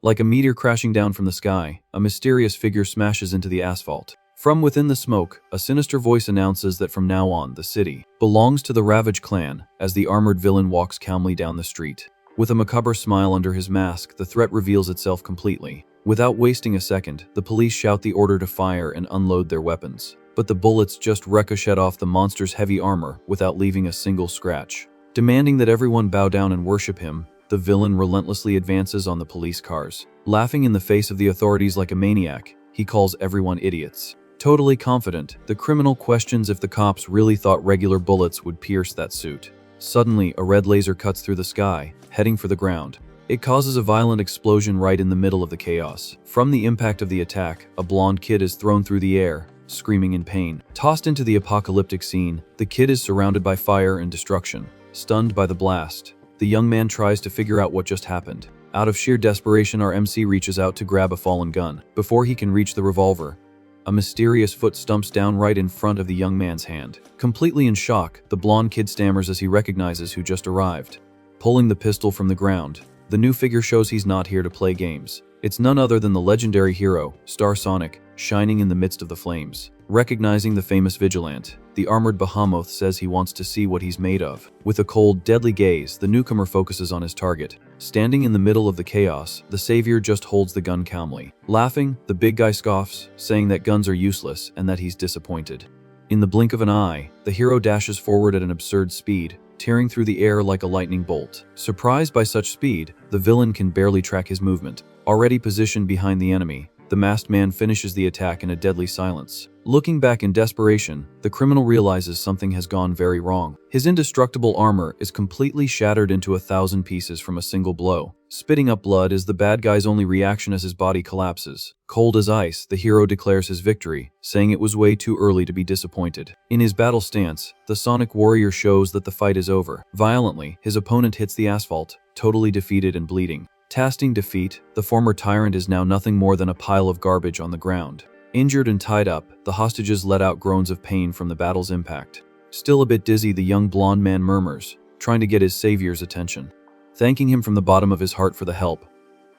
Like a meteor crashing down from the sky, a mysterious figure smashes into the asphalt. From within the smoke, a sinister voice announces that from now on, the city belongs to the Ravage clan, as the armored villain walks calmly down the street. With a macabre smile under his mask, the threat reveals itself completely. Without wasting a second, the police shout the order to fire and unload their weapons. But the bullets just ricochet off the monster's heavy armor without leaving a single scratch. Demanding that everyone bow down and worship him, the villain relentlessly advances on the police cars. Laughing in the face of the authorities like a maniac, he calls everyone idiots. Totally confident, the criminal questions if the cops really thought regular bullets would pierce that suit. Suddenly, a red laser cuts through the sky, heading for the ground. It causes a violent explosion right in the middle of the chaos. From the impact of the attack, a blonde kid is thrown through the air, screaming in pain. Tossed into the apocalyptic scene, the kid is surrounded by fire and destruction. Stunned by the blast, the young man tries to figure out what just happened. Out of sheer desperation, our MC reaches out to grab a fallen gun. Before he can reach the revolver, a mysterious foot stumps down right in front of the young man's hand. Completely in shock, the blonde kid stammers as he recognizes who just arrived. Pulling the pistol from the ground, the new figure shows he's not here to play games. It's none other than the legendary hero, Star Sonic, shining in the midst of the flames. Recognizing the famous Vigilante, the armored behemoth says he wants to see what he's made of. With a cold, deadly gaze, the newcomer focuses on his target. Standing in the middle of the chaos, the savior just holds the gun calmly. Laughing, the big guy scoffs, saying that guns are useless and that he's disappointed. In the blink of an eye, the hero dashes forward at an absurd speed, tearing through the air like a lightning bolt. Surprised by such speed, the villain can barely track his movement. Already positioned behind the enemy, the masked man finishes the attack in a deadly silence. Looking back in desperation, the criminal realizes something has gone very wrong. His indestructible armor is completely shattered into 1,000 pieces from a single blow. Spitting up blood is the bad guy's only reaction as his body collapses. Cold as ice, the hero declares his victory, saying it was way too early to be disappointed. In his battle stance, the Sonic warrior shows that the fight is over. Violently, his opponent hits the asphalt, totally defeated and bleeding. Tasting defeat, the former tyrant is now nothing more than a pile of garbage on the ground. Injured and tied up, the hostages let out groans of pain from the battle's impact. Still a bit dizzy, the young blonde man murmurs, trying to get his savior's attention. Thanking him from the bottom of his heart for the help,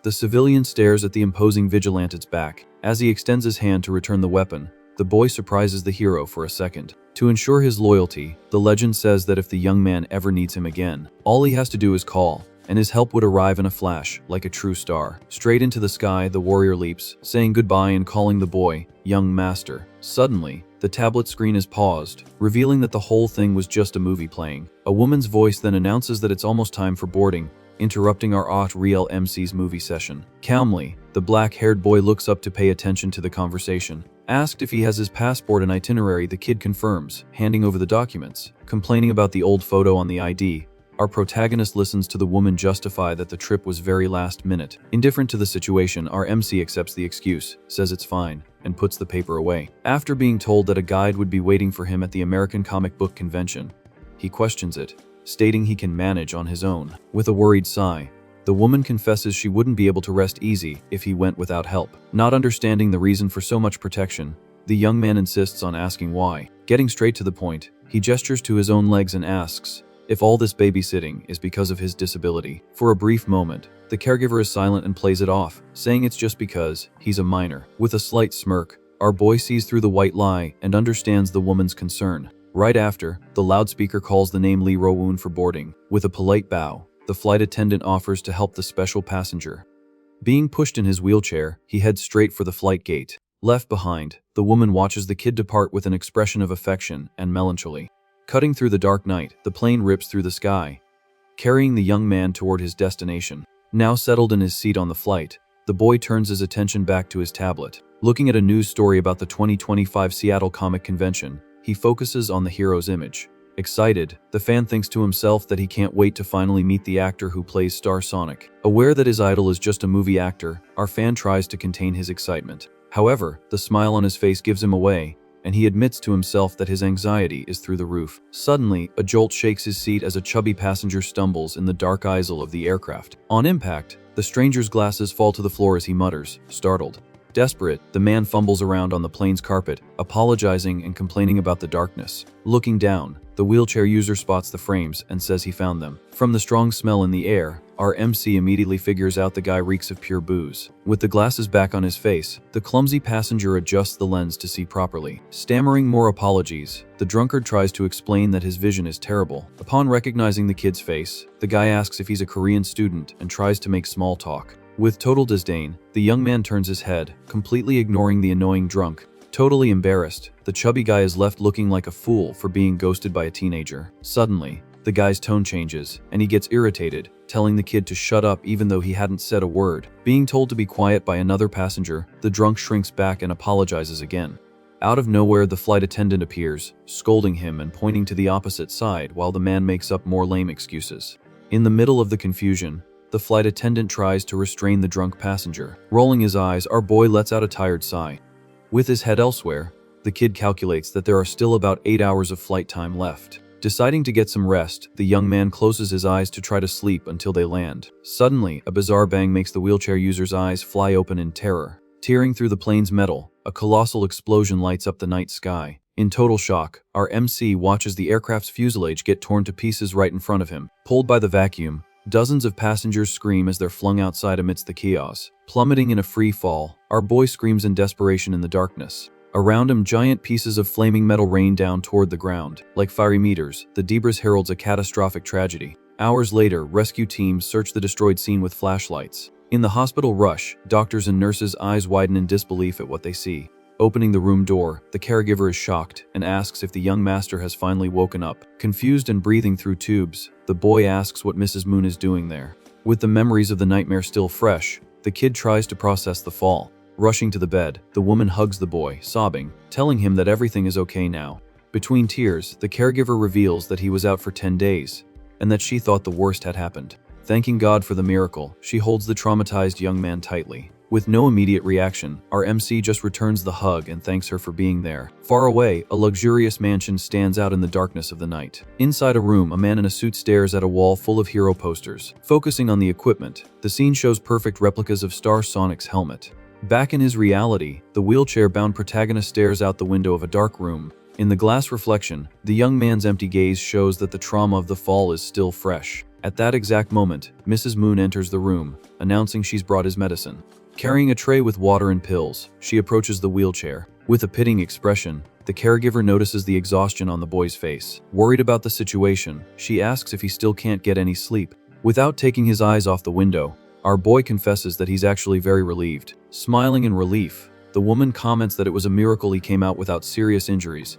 the civilian stares at the imposing Vigilante's back. As he extends his hand to return the weapon, the boy surprises the hero for a second. To ensure his loyalty, the legend says that if the young man ever needs him again, all he has to do is call, and his help would arrive in a flash, like a true star. Straight into the sky, the warrior leaps, saying goodbye and calling the boy, young master. Suddenly, the tablet screen is paused, revealing that the whole thing was just a movie playing. A woman's voice then announces that it's almost time for boarding, interrupting our real MC's movie session. Calmly, the black-haired boy looks up to pay attention to the conversation. Asked if he has his passport and itinerary, the kid confirms, handing over the documents. Complaining about the old photo on the ID, our protagonist listens to the woman justify that the trip was very last minute. Indifferent to the situation, our MC accepts the excuse, says it's fine, and puts the paper away. After being told that a guide would be waiting for him at the American Comic Book Convention, he questions it, stating he can manage on his own. With a worried sigh, the woman confesses she wouldn't be able to rest easy if he went without help. Not understanding the reason for so much protection, the young man insists on asking why. Getting straight to the point, he gestures to his own legs and asks if all this babysitting is because of his disability. For a brief moment, the caregiver is silent and plays it off, saying it's just because he's a minor. With a slight smirk, our boy sees through the white lie and understands the woman's concern. Right after, the loudspeaker calls the name Lee Ro-woon for boarding. With a polite bow, the flight attendant offers to help the special passenger. Being pushed in his wheelchair, he heads straight for the flight gate. Left behind, the woman watches the kid depart with an expression of affection and melancholy. Cutting through the dark night, the plane rips through the sky, carrying the young man toward his destination. Now settled in his seat on the flight, the boy turns his attention back to his tablet. Looking at a news story about the 2025 Seattle Comic Convention, he focuses on the hero's image. Excited, the fan thinks to himself that he can't wait to finally meet the actor who plays Star Sonic. Aware that his idol is just a movie actor, our fan tries to contain his excitement. However, the smile on his face gives him away, and he admits to himself that his anxiety is through the roof. Suddenly, a jolt shakes his seat as a chubby passenger stumbles in the dark aisle of the aircraft. On impact, the stranger's glasses fall to the floor as he mutters, startled. Desperate, the man fumbles around on the plane's carpet, apologizing and complaining about the darkness. Looking down, The wheelchair user spots the frames and says he found them. From the strong smell in the air, our MC immediately figures out the guy reeks of pure booze. With the glasses back on his face, the clumsy passenger adjusts the lens to see properly. Stammering more apologies, the drunkard tries to explain that his vision is terrible. Upon recognizing the kid's face, the guy asks if he's a Korean student and tries to make small talk. With total disdain, the young man turns his head, completely ignoring the annoying drunk. Totally embarrassed, the chubby guy is left looking like a fool for being ghosted by a teenager. Suddenly, the guy's tone changes, and he gets irritated, telling the kid to shut up even though he hadn't said a word. Being told to be quiet by another passenger, the drunk shrinks back and apologizes again. Out of nowhere, the flight attendant appears, scolding him and pointing to the opposite side while the man makes up more lame excuses. In the middle of the confusion, the flight attendant tries to restrain the drunk passenger. Rolling his eyes, our boy lets out a tired sigh. With his head elsewhere, the kid calculates that there are still about 8 hours of flight time left. Deciding to get some rest, the young man closes his eyes to try to sleep until they land. Suddenly, a bizarre bang makes the wheelchair user's eyes fly open in terror. Tearing through the plane's metal, a colossal explosion lights up the night sky. In total shock, our MC watches the aircraft's fuselage get torn to pieces right in front of him. Pulled by the vacuum, dozens of passengers scream as they're flung outside amidst the chaos. Plummeting in a free fall, our boy screams in desperation in the darkness. Around him, giant pieces of flaming metal rain down toward the ground. Like fiery meteors, the debris heralds a catastrophic tragedy. Hours later, rescue teams search the destroyed scene with flashlights. In the hospital rush, doctors and nurses' eyes widen in disbelief at what they see. Opening the room door, the caregiver is shocked and asks if the young master has finally woken up. Confused and breathing through tubes, the boy asks what Mrs. Moon is doing there. With the memories of the nightmare still fresh, the kid tries to process the fall. Rushing to the bed, the woman hugs the boy, sobbing, telling him that everything is okay now. Between tears, the caregiver reveals that he was out for 10 days, and that she thought the worst had happened. Thanking God for the miracle, she holds the traumatized young man tightly. With no immediate reaction, our MC just returns the hug and thanks her for being there. Far away, a luxurious mansion stands out in the darkness of the night. Inside a room, a man in a suit stares at a wall full of hero posters. Focusing on the equipment, the scene shows perfect replicas of Star Sonic's helmet. Back in his reality, the wheelchair-bound protagonist stares out the window of a dark room. In the glass reflection, the young man's empty gaze shows that the trauma of the fall is still fresh. At that exact moment, Mrs. Moon enters the room, announcing she's brought his medicine. Carrying a tray with water and pills, she approaches the wheelchair. With a pitying expression, the caregiver notices the exhaustion on the boy's face. Worried about the situation, she asks if he still can't get any sleep. Without taking his eyes off the window, our boy confesses that he's actually very relieved. Smiling in relief, the woman comments that it was a miracle he came out without serious injuries,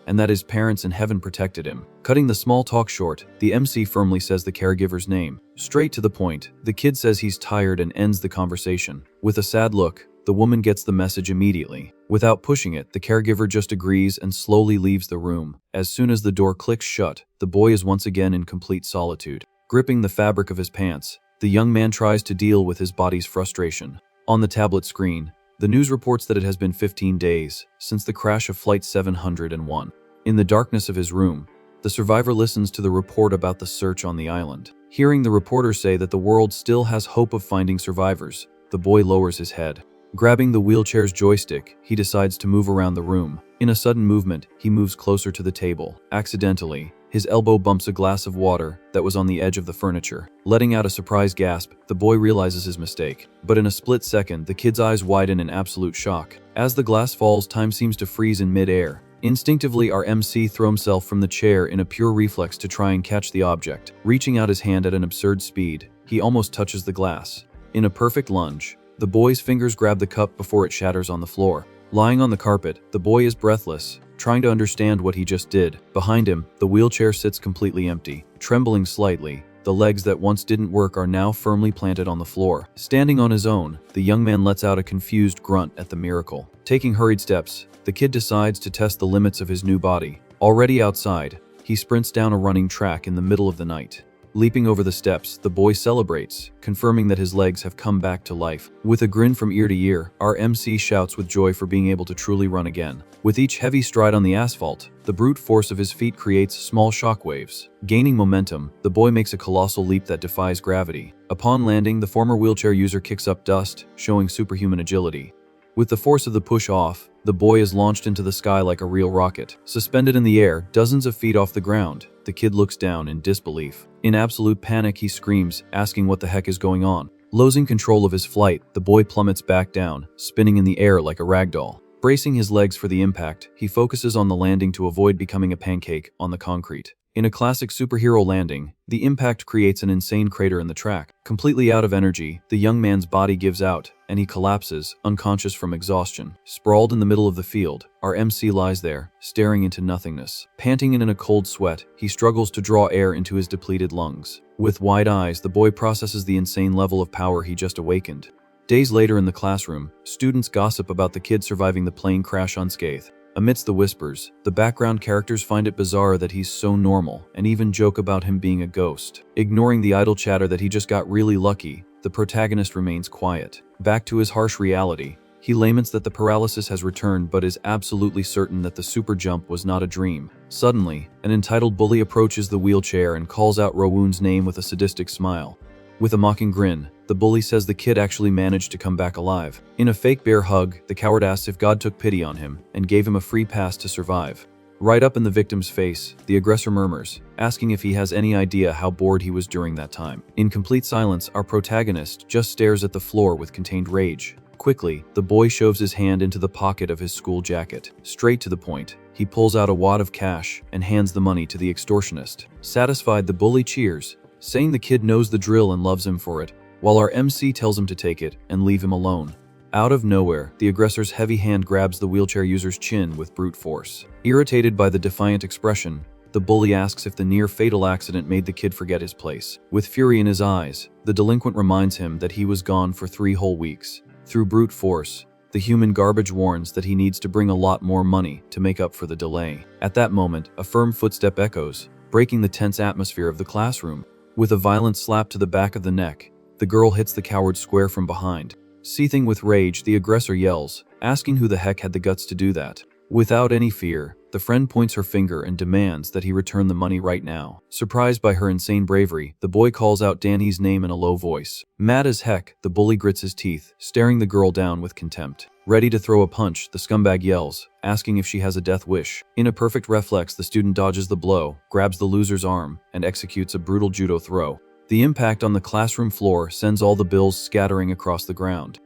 and that his parents in heaven protected him. Cutting the small talk short, the MC firmly says the caregiver's name. Straight to the point, the kid says he's tired and ends the conversation. With a sad look, the woman gets the message immediately. Without pushing it, the caregiver just agrees and slowly leaves the room. As soon as the door clicks shut, the boy is once again in complete solitude. Gripping the fabric of his pants, the young man tries to deal with his body's frustration. On the tablet screen, the news reports that it has been 15 days since the crash of Flight 701. In the darkness of his room, the survivor listens to the report about the search on the island. Hearing the reporter say that the world still has hope of finding survivors, the boy lowers his head. Grabbing the wheelchair's joystick, he decides to move around the room. In a sudden movement, he moves closer to the table. Accidentally, his elbow bumps a glass of water that was on the edge of the furniture. Letting out a surprised gasp, the boy realizes his mistake. But in a split second, the kid's eyes widen in absolute shock. As the glass falls, time seems to freeze in mid-air. Instinctively, our MC throws himself from the chair in a pure reflex to try and catch the object. Reaching out his hand at an absurd speed, he almost touches the glass. In a perfect lunge, the boy's fingers grab the cup before it shatters on the floor. Lying on the carpet, the boy is breathless, trying to understand what he just did. Behind him, the wheelchair sits completely empty. Trembling slightly, the legs that once didn't work are now firmly planted on the floor. Standing on his own, the young man lets out a confused grunt at the miracle. Taking hurried steps, the kid decides to test the limits of his new body. Already outside, he sprints down a running track in the middle of the night. Leaping over the steps, the boy celebrates, confirming that his legs have come back to life. With a grin from ear to ear, our MC shouts with joy for being able to truly run again. With each heavy stride on the asphalt, the brute force of his feet creates small shockwaves. Gaining momentum, the boy makes a colossal leap that defies gravity. Upon landing, the former wheelchair user kicks up dust, showing superhuman agility. With the force of the push off, the boy is launched into the sky like a real rocket. Suspended in the air, dozens of feet off the ground, the kid looks down in disbelief. In absolute panic, he screams, asking what the heck is going on. Losing control of his flight, the boy plummets back down, spinning in the air like a ragdoll. Bracing his legs for the impact, he focuses on the landing to avoid becoming a pancake on the concrete. In a classic superhero landing, the impact creates an insane crater in the track. Completely out of energy, the young man's body gives out, and he collapses, unconscious from exhaustion. Sprawled in the middle of the field, our MC lies there, staring into nothingness. Panting in a cold sweat, he struggles to draw air into his depleted lungs. With wide eyes, the boy processes the insane level of power he just awakened. Days later in the classroom, students gossip about the kid surviving the plane crash unscathed. Amidst the whispers, the background characters find it bizarre that he's so normal and even joke about him being a ghost. Ignoring the idle chatter that he just got really lucky, the protagonist remains quiet. Back to his harsh reality, he laments that the paralysis has returned but is absolutely certain that the super jump was not a dream. Suddenly, an entitled bully approaches the wheelchair and calls out Rowoon's name with a sadistic smile. With a mocking grin, the bully says the kid actually managed to come back alive. In a fake bear hug, the coward asks if God took pity on him and gave him a free pass to survive. Right up in the victim's face, the aggressor murmurs, asking if he has any idea how bored he was during that time. In complete silence, our protagonist just stares at the floor with contained rage. Quickly, the boy shoves his hand into the pocket of his school jacket. Straight to the point, he pulls out a wad of cash and hands the money to the extortionist. Satisfied, the bully cheers, saying the kid knows the drill and loves him for it, while our MC tells him to take it and leave him alone. Out of nowhere, the aggressor's heavy hand grabs the wheelchair user's chin with brute force. Irritated by the defiant expression, the bully asks if the near-fatal accident made the kid forget his place. With fury in his eyes, the delinquent reminds him that he was gone for 3 whole weeks. Through brute force, the human garbage warns that he needs to bring a lot more money to make up for the delay. At that moment, a firm footstep echoes, breaking the tense atmosphere of the classroom. With a violent slap to the back of the neck, the girl hits the coward square from behind. Seething with rage, the aggressor yells, asking who the heck had the guts to do that. Without any fear, the friend points her finger and demands that he return the money right now. Surprised by her insane bravery, the boy calls out Danny's name in a low voice. Mad as heck, the bully grits his teeth, staring the girl down with contempt. Ready to throw a punch, the scumbag yells, asking if she has a death wish. In a perfect reflex, the student dodges the blow, grabs the loser's arm, and executes a brutal judo throw. The impact on the classroom floor sends all the bills scattering across the ground.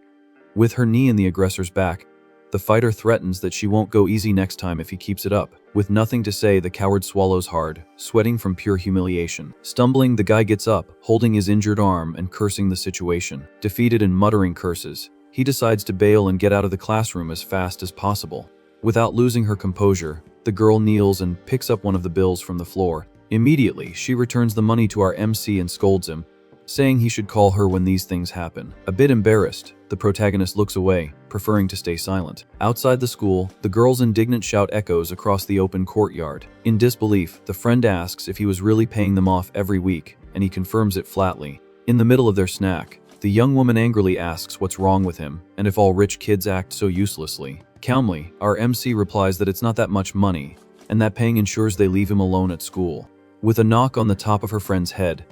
With her knee in the aggressor's back, the fighter threatens that she won't go easy next time if he keeps it up. With nothing to say, the coward swallows hard, sweating from pure humiliation. Stumbling, the guy gets up, holding his injured arm and cursing the situation. Defeated and muttering curses, he decides to bail and get out of the classroom as fast as possible. Without losing her composure, the girl kneels and picks up one of the bills from the floor. Immediately, she returns the money to our MC and scolds him, saying he should call her when these things happen. A bit embarrassed, the protagonist looks away, preferring to stay silent. Outside the school, the girl's indignant shout echoes across the open courtyard. In disbelief, the friend asks if he was really paying them off every week, and he confirms it flatly. In the middle of their snack, the young woman angrily asks what's wrong with him, and if all rich kids act so uselessly. Calmly, our MC replies that it's not that much money, and that paying ensures they leave him alone at school. With a knock on the top of her friend's head,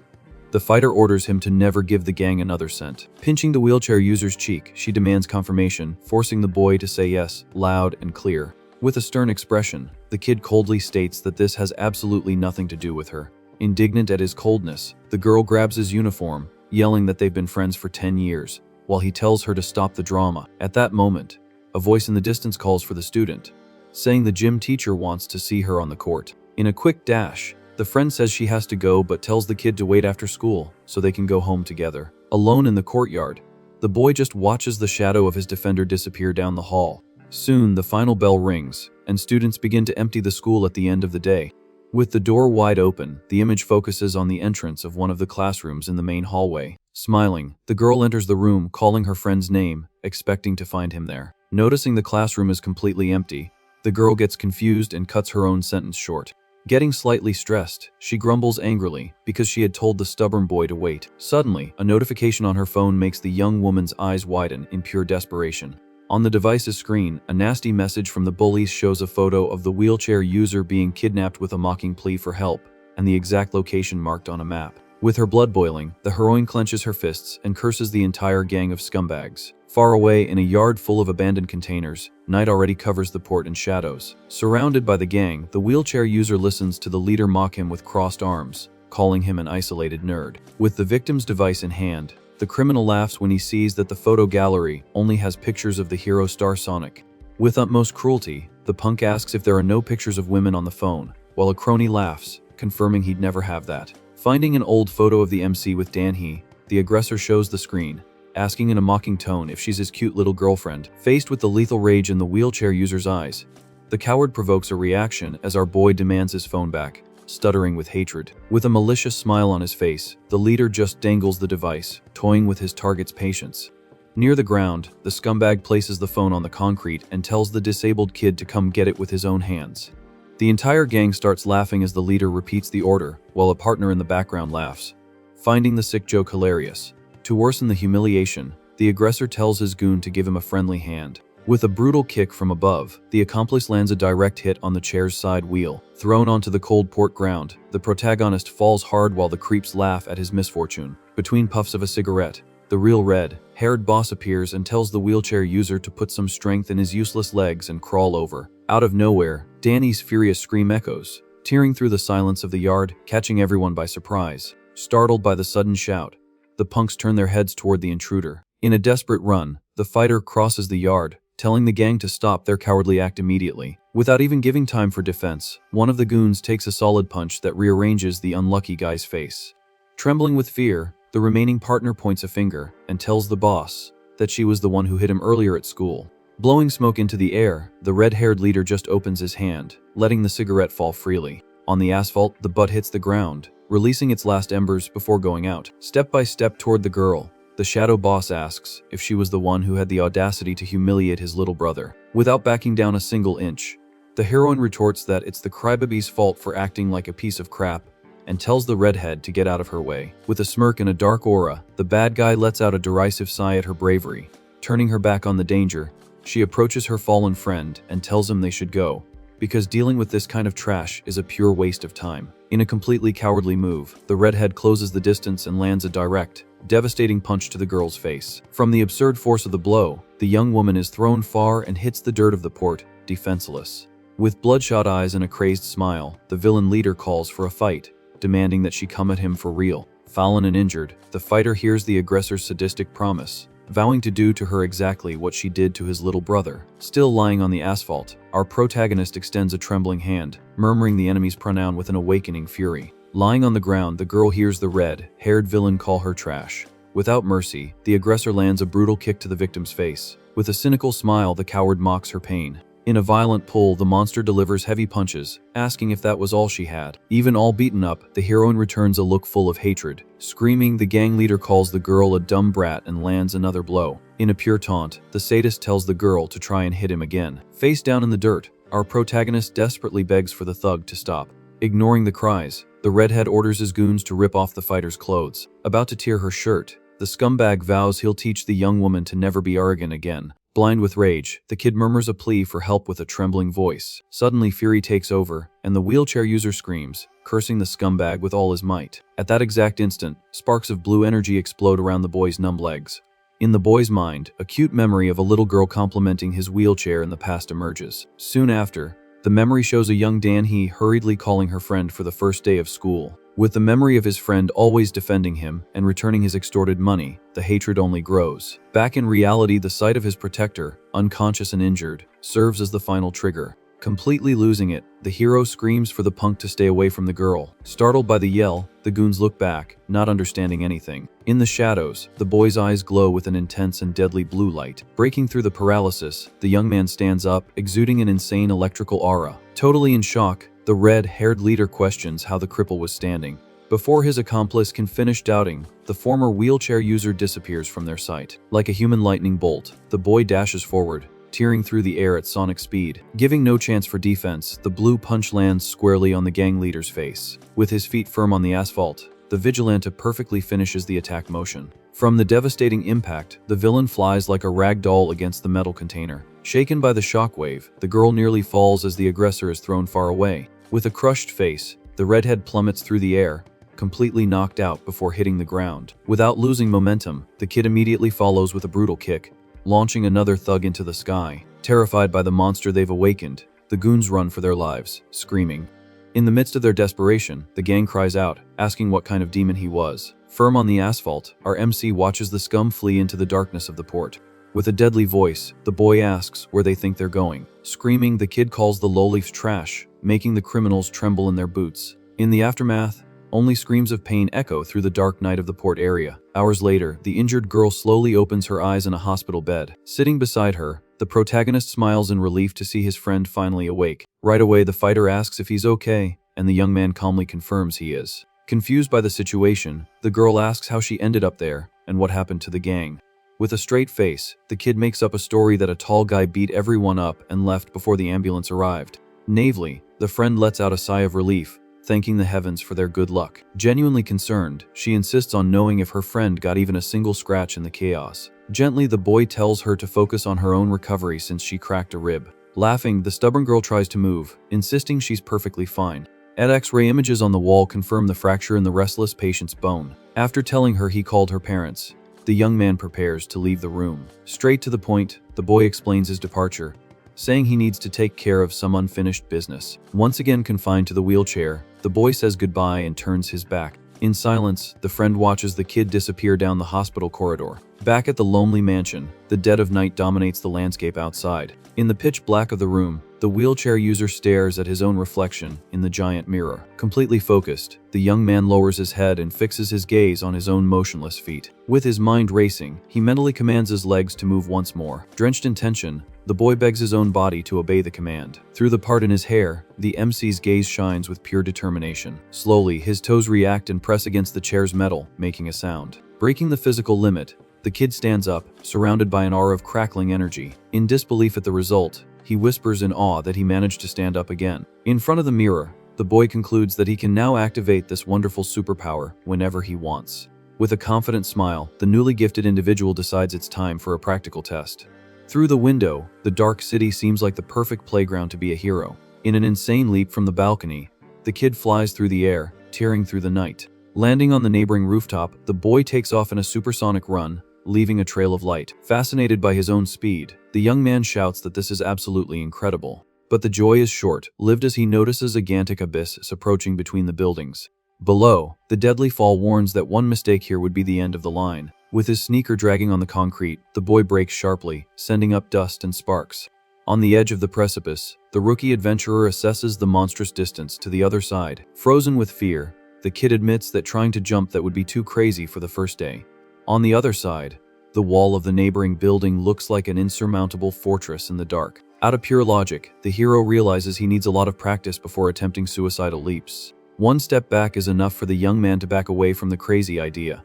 the fighter orders him to never give the gang another cent. Pinching the wheelchair user's cheek, she demands confirmation, forcing the boy to say yes, loud and clear. With a stern expression, the kid coldly states that this has absolutely nothing to do with her. Indignant at his coldness, the girl grabs his uniform, yelling that they've been friends for 10 years, while he tells her to stop the drama. At that moment, a voice in the distance calls for the student, saying the gym teacher wants to see her on the court. In a quick dash, the friend says she has to go but tells the kid to wait after school so they can go home together. Alone in the courtyard, the boy just watches the shadow of his defender disappear down the hall. Soon, the final bell rings, and students begin to empty the school at the end of the day. With the door wide open, the image focuses on the entrance of one of the classrooms in the main hallway. Smiling, the girl enters the room, calling her friend's name, expecting to find him there. Noticing the classroom is completely empty, the girl gets confused and cuts her own sentence short. Getting slightly stressed, she grumbles angrily because she had told the stubborn boy to wait. Suddenly, a notification on her phone makes the young woman's eyes widen in pure desperation. On the device's screen, a nasty message from the bullies shows a photo of the wheelchair user being kidnapped with a mocking plea for help, and the exact location marked on a map. With her blood boiling, the heroine clenches her fists and curses the entire gang of scumbags. Far away, in a yard full of abandoned containers, night already covers the port in shadows. Surrounded by the gang, the wheelchair user listens to the leader mock him with crossed arms, calling him an isolated nerd. With the victim's device in hand, the criminal laughs when he sees that the photo gallery only has pictures of the hero star Sonic. With utmost cruelty, the punk asks if there are no pictures of women on the phone, while a crony laughs, confirming he'd never have that. Finding an old photo of the MC with Danhee, the aggressor shows the screen, asking in a mocking tone if she's his cute little girlfriend. Faced with the lethal rage in the wheelchair user's eyes, the coward provokes a reaction as our boy demands his phone back, stuttering with hatred. With a malicious smile on his face, the leader just dangles the device, toying with his target's patience. Near the ground, the scumbag places the phone on the concrete and tells the disabled kid to come get it with his own hands. The entire gang starts laughing as the leader repeats the order, while a partner in the background laughs, finding the sick joke hilarious. To worsen the humiliation, the aggressor tells his goon to give him a friendly hand. With a brutal kick from above, the accomplice lands a direct hit on the chair's side wheel. Thrown onto the cold port ground, the protagonist falls hard while the creeps laugh at his misfortune. Between puffs of a cigarette, the real red-haired boss appears and tells the wheelchair user to put some strength in his useless legs and crawl over. Out of nowhere, Danny's furious scream echoes, tearing through the silence of the yard, catching everyone by surprise. Startled by the sudden shout, the punks turn their heads toward the intruder. In a desperate run, the fighter crosses the yard, telling the gang to stop their cowardly act immediately. Without even giving time for defense, one of the goons takes a solid punch that rearranges the unlucky guy's face. Trembling with fear, the remaining partner points a finger and tells the boss that she was the one who hit him earlier at school. Blowing smoke into the air, the red-haired leader just opens his hand, letting the cigarette fall freely. On the asphalt, the butt hits the ground, releasing its last embers before going out. Step by step toward the girl, the shadow boss asks if she was the one who had the audacity to humiliate his little brother. Without backing down a single inch, the heroine retorts that it's the crybaby's fault for acting like a piece of crap, and tells the redhead to get out of her way. With a smirk and a dark aura, the bad guy lets out a derisive sigh at her bravery. Turning her back on the danger, she approaches her fallen friend and tells him they should go, because dealing with this kind of trash is a pure waste of time. In a completely cowardly move, the redhead closes the distance and lands a direct, devastating punch to the girl's face. From the absurd force of the blow, the young woman is thrown far and hits the dirt of the port, defenseless. With bloodshot eyes and a crazed smile, the villain leader calls for a fight, demanding that she come at him for real. Fallen and injured, the fighter hears the aggressor's sadistic promise, vowing to do to her exactly what she did to his little brother. Still lying on the asphalt, our protagonist extends a trembling hand, murmuring the enemy's pronoun with an awakening fury. Lying on the ground, the girl hears the red-haired villain call her trash. Without mercy, the aggressor lands a brutal kick to the victim's face. With a cynical smile, the coward mocks her pain. In a violent pull, the monster delivers heavy punches, asking if that was all she had. Even all beaten up, the heroine returns a look full of hatred. Screaming, the gang leader calls the girl a dumb brat and lands another blow. In a pure taunt, the sadist tells the girl to try and hit him again. Face down in the dirt, our protagonist desperately begs for the thug to stop. Ignoring the cries, the redhead orders his goons to rip off the fighter's clothes. About to tear her shirt, the scumbag vows he'll teach the young woman to never be arrogant again. Blind with rage, the kid murmurs a plea for help with a trembling voice. Suddenly, fury takes over, and the wheelchair user screams, cursing the scumbag with all his might. At that exact instant, sparks of blue energy explode around the boy's numb legs. In the boy's mind, a cute memory of a little girl complimenting his wheelchair in the past emerges. Soon after, the memory shows a young Danhee hurriedly calling her friend for the first day of school. With the memory of his friend always defending him and returning his extorted money, the hatred only grows. Back in reality, the sight of his protector, unconscious and injured, serves as the final trigger. Completely losing it, the hero screams for the punk to stay away from the girl. Startled by the yell, the goons look back, not understanding anything. In the shadows, the boy's eyes glow with an intense and deadly blue light. Breaking through the paralysis, the young man stands up, exuding an insane electrical aura. Totally in shock, the red-haired leader questions how the cripple was standing. Before his accomplice can finish doubting, the former wheelchair user disappears from their sight. Like a human lightning bolt, the boy dashes forward, tearing through the air at sonic speed. Giving no chance for defense, the blue punch lands squarely on the gang leader's face. With his feet firm on the asphalt, the Vigilante perfectly finishes the attack motion. From the devastating impact, the villain flies like a rag doll against the metal container. Shaken by the shockwave, the girl nearly falls as the aggressor is thrown far away. With a crushed face, the redhead plummets through the air, completely knocked out before hitting the ground. Without losing momentum, the kid immediately follows with a brutal kick, launching another thug into the sky. Terrified by the monster they've awakened, the goons run for their lives, screaming. In the midst of their desperation, the gang cries out, asking what kind of demon he was. Firm on the asphalt, our MC watches the scum flee into the darkness of the port. With a deadly voice, the boy asks where they think they're going. Screaming, the kid calls the lowleafs trash, making the criminals tremble in their boots. In the aftermath, only screams of pain echo through the dark night of the port area. Hours later, the injured girl slowly opens her eyes in a hospital bed. Sitting beside her, the protagonist smiles in relief to see his friend finally awake. Right away, the fighter asks if he's okay, and the young man calmly confirms he is. Confused by the situation, the girl asks how she ended up there and what happened to the gang. With a straight face, the kid makes up a story that a tall guy beat everyone up and left before the ambulance arrived. Naively, the friend lets out a sigh of relief, thanking the heavens for their good luck. Genuinely concerned, she insists on knowing if her friend got even a single scratch in the chaos. Gently, the boy tells her to focus on her own recovery since she cracked a rib. Laughing, the stubborn girl tries to move, insisting she's perfectly fine. X-ray images on the wall confirm the fracture in the restless patient's bone. After telling her he called her parents, the young man prepares to leave the room. Straight to the point, the boy explains his departure, saying he needs to take care of some unfinished business. Once again confined to the wheelchair, the boy says goodbye and turns his back. In silence, the friend watches the kid disappear down the hospital corridor. Back at the lonely mansion, the dead of night dominates the landscape outside. In the pitch black of the room, the wheelchair user stares at his own reflection in the giant mirror. Completely focused, the young man lowers his head and fixes his gaze on his own motionless feet. With his mind racing, he mentally commands his legs to move once more. Drenched in tension, the boy begs his own body to obey the command. Through the part in his hair, the MC's gaze shines with pure determination. Slowly, his toes react and press against the chair's metal, making a sound. Breaking the physical limit, the kid stands up, surrounded by an aura of crackling energy. In disbelief at the result, he whispers in awe that he managed to stand up again. In front of the mirror, the boy concludes that he can now activate this wonderful superpower whenever he wants. With a confident smile, the newly gifted individual decides it's time for a practical test. Through the window, the dark city seems like the perfect playground to be a hero. In an insane leap from the balcony, the kid flies through the air, tearing through the night. Landing on the neighboring rooftop, the boy takes off in a supersonic run, leaving a trail of light. Fascinated by his own speed, the young man shouts that this is absolutely incredible. But the joy is short-lived as he notices a gigantic abyss approaching between the buildings. Below, the deadly fall warns that one mistake here would be the end of the line. With his sneaker dragging on the concrete, the boy brakes sharply, sending up dust and sparks. On the edge of the precipice, the rookie adventurer assesses the monstrous distance to the other side. Frozen with fear, the kid admits that trying to jump that would be too crazy for the first day. On the other side, the wall of the neighboring building looks like an insurmountable fortress in the dark. Out of pure logic, the hero realizes he needs a lot of practice before attempting suicidal leaps. One step back is enough for the young man to back away from the crazy idea.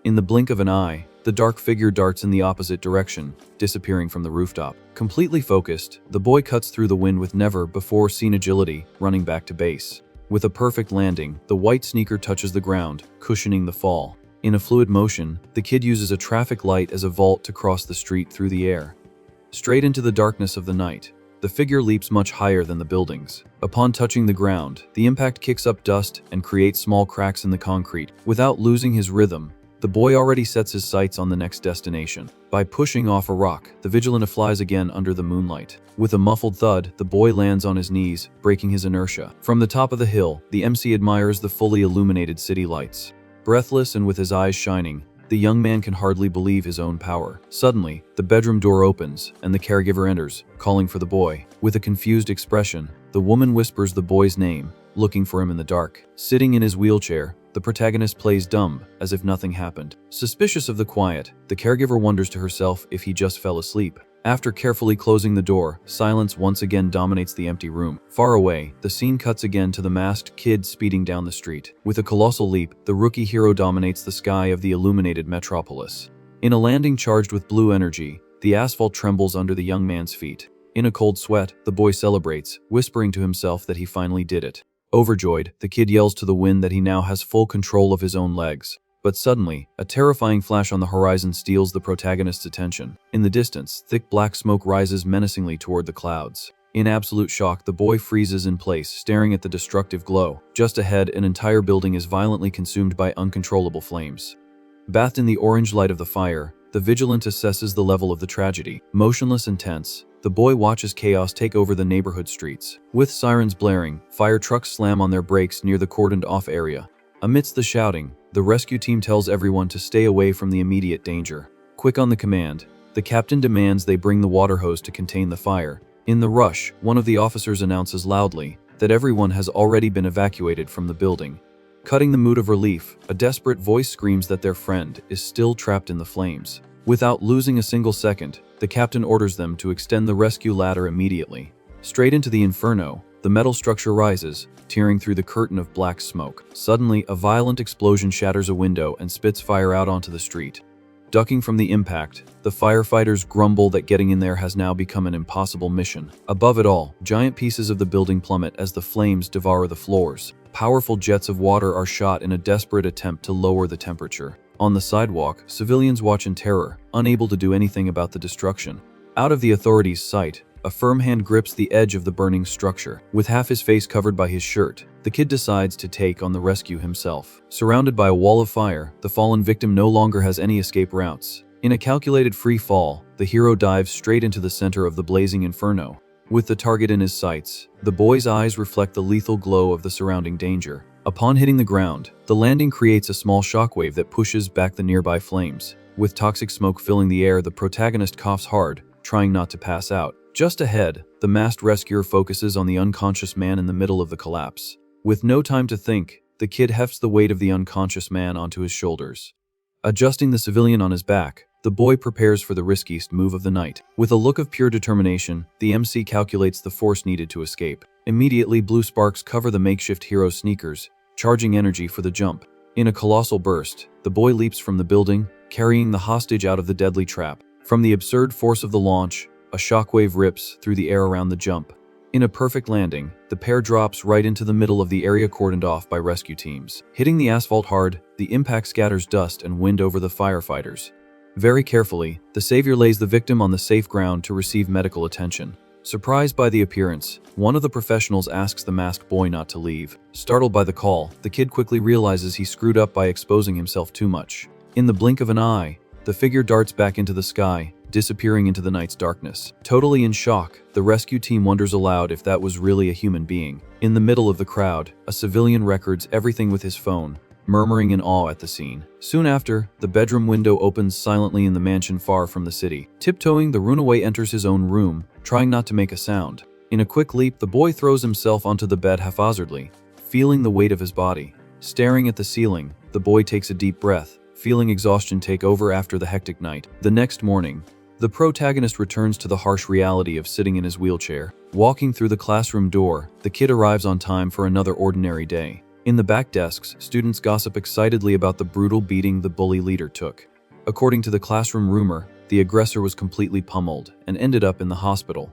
In the blink of an eye, the dark figure darts in the opposite direction, disappearing from the rooftop. Completely focused, the boy cuts through the wind with never-before-seen agility, running back to base. With a perfect landing, the white sneaker touches the ground, cushioning the fall. In a fluid motion, the kid uses a traffic light as a vault to cross the street through the air. Straight into the darkness of the night, the figure leaps much higher than the buildings. Upon touching the ground, the impact kicks up dust and creates small cracks in the concrete. Without losing his rhythm, the boy already sets his sights on the next destination. By pushing off a rock, the Vigilante flies again under the moonlight. With a muffled thud, the boy lands on his knees, breaking his inertia. From the top of the hill, the MC admires the fully illuminated city lights. Breathless and with his eyes shining, the young man can hardly believe his own power. Suddenly, the bedroom door opens, and the caregiver enters, calling for the boy. With a confused expression, the woman whispers the boy's name, looking for him in the dark. Sitting in his wheelchair, the protagonist plays dumb, as if nothing happened. Suspicious of the quiet, the caregiver wonders to herself if he just fell asleep. After carefully closing the door, silence once again dominates the empty room. Far away, the scene cuts again to the masked kid speeding down the street. With a colossal leap, the rookie hero dominates the sky of the illuminated metropolis. In a landing charged with blue energy, the asphalt trembles under the young man's feet. In a cold sweat, the boy celebrates, whispering to himself that he finally did it. Overjoyed, the kid yells to the wind that he now has full control of his own legs. But suddenly, a terrifying flash on the horizon steals the protagonist's attention. In the distance, thick black smoke rises menacingly toward the clouds. In absolute shock, the boy freezes in place, staring at the destructive glow. Just ahead, an entire building is violently consumed by uncontrollable flames. Bathed in the orange light of the fire, the Vigilante assesses the level of the tragedy. Motionless and tense, the boy watches chaos take over the neighborhood streets. With sirens blaring, fire trucks slam on their brakes near the cordoned-off area. Amidst the shouting, the rescue team tells everyone to stay away from the immediate danger. Quick on the command, the captain demands they bring the water hose to contain the fire. In the rush, one of the officers announces loudly that everyone has already been evacuated from the building. Cutting the mood of relief, a desperate voice screams that their friend is still trapped in the flames. Without losing a single second, the captain orders them to extend the rescue ladder immediately. Straight into the inferno, the metal structure rises, tearing through the curtain of black smoke. Suddenly, a violent explosion shatters a window and spits fire out onto the street. Ducking from the impact, the firefighters grumble that getting in there has now become an impossible mission. Above it all, giant pieces of the building plummet as the flames devour the floors. Powerful jets of water are shot in a desperate attempt to lower the temperature. On the sidewalk, civilians watch in terror, unable to do anything about the destruction. Out of the authorities' sight, a firm hand grips the edge of the burning structure. With half his face covered by his shirt, the kid decides to take on the rescue himself. Surrounded by a wall of fire, the fallen victim no longer has any escape routes. In a calculated free fall, the hero dives straight into the center of the blazing inferno. With the target in his sights, the boy's eyes reflect the lethal glow of the surrounding danger. Upon hitting the ground, the landing creates a small shockwave that pushes back the nearby flames. With toxic smoke filling the air, the protagonist coughs hard, trying not to pass out. Just ahead, the masked rescuer focuses on the unconscious man in the middle of the collapse. With no time to think, the kid hefts the weight of the unconscious man onto his shoulders. Adjusting the civilian on his back, the boy prepares for the riskiest move of the night. With a look of pure determination, the MC calculates the force needed to escape. Immediately, blue sparks cover the makeshift hero's sneakers, charging energy for the jump. In a colossal burst, the boy leaps from the building, carrying the hostage out of the deadly trap. From the absurd force of the launch, a shockwave rips through the air around the jump. In a perfect landing, the pair drops right into the middle of the area cordoned off by rescue teams. Hitting the asphalt hard, the impact scatters dust and wind over the firefighters. Very carefully, the savior lays the victim on the safe ground to receive medical attention. Surprised by the appearance, one of the professionals asks the masked boy not to leave. Startled by the call, the kid quickly realizes he screwed up by exposing himself too much. In the blink of an eye, the figure darts back into the sky, disappearing into the night's darkness. Totally in shock, the rescue team wonders aloud if that was really a human being. In the middle of the crowd, a civilian records everything with his phone, murmuring in awe at the scene. Soon after, the bedroom window opens silently in the mansion far from the city. Tiptoeing, the runaway enters his own room, trying not to make a sound. In a quick leap, the boy throws himself onto the bed haphazardly, feeling the weight of his body. Staring at the ceiling, the boy takes a deep breath, feeling exhaustion take over after the hectic night. The next morning, the protagonist returns to the harsh reality of sitting in his wheelchair. Walking through the classroom door, the kid arrives on time for another ordinary day. In the back desks, students gossip excitedly about the brutal beating the bully leader took. According to the classroom rumor, the aggressor was completely pummeled and ended up in the hospital.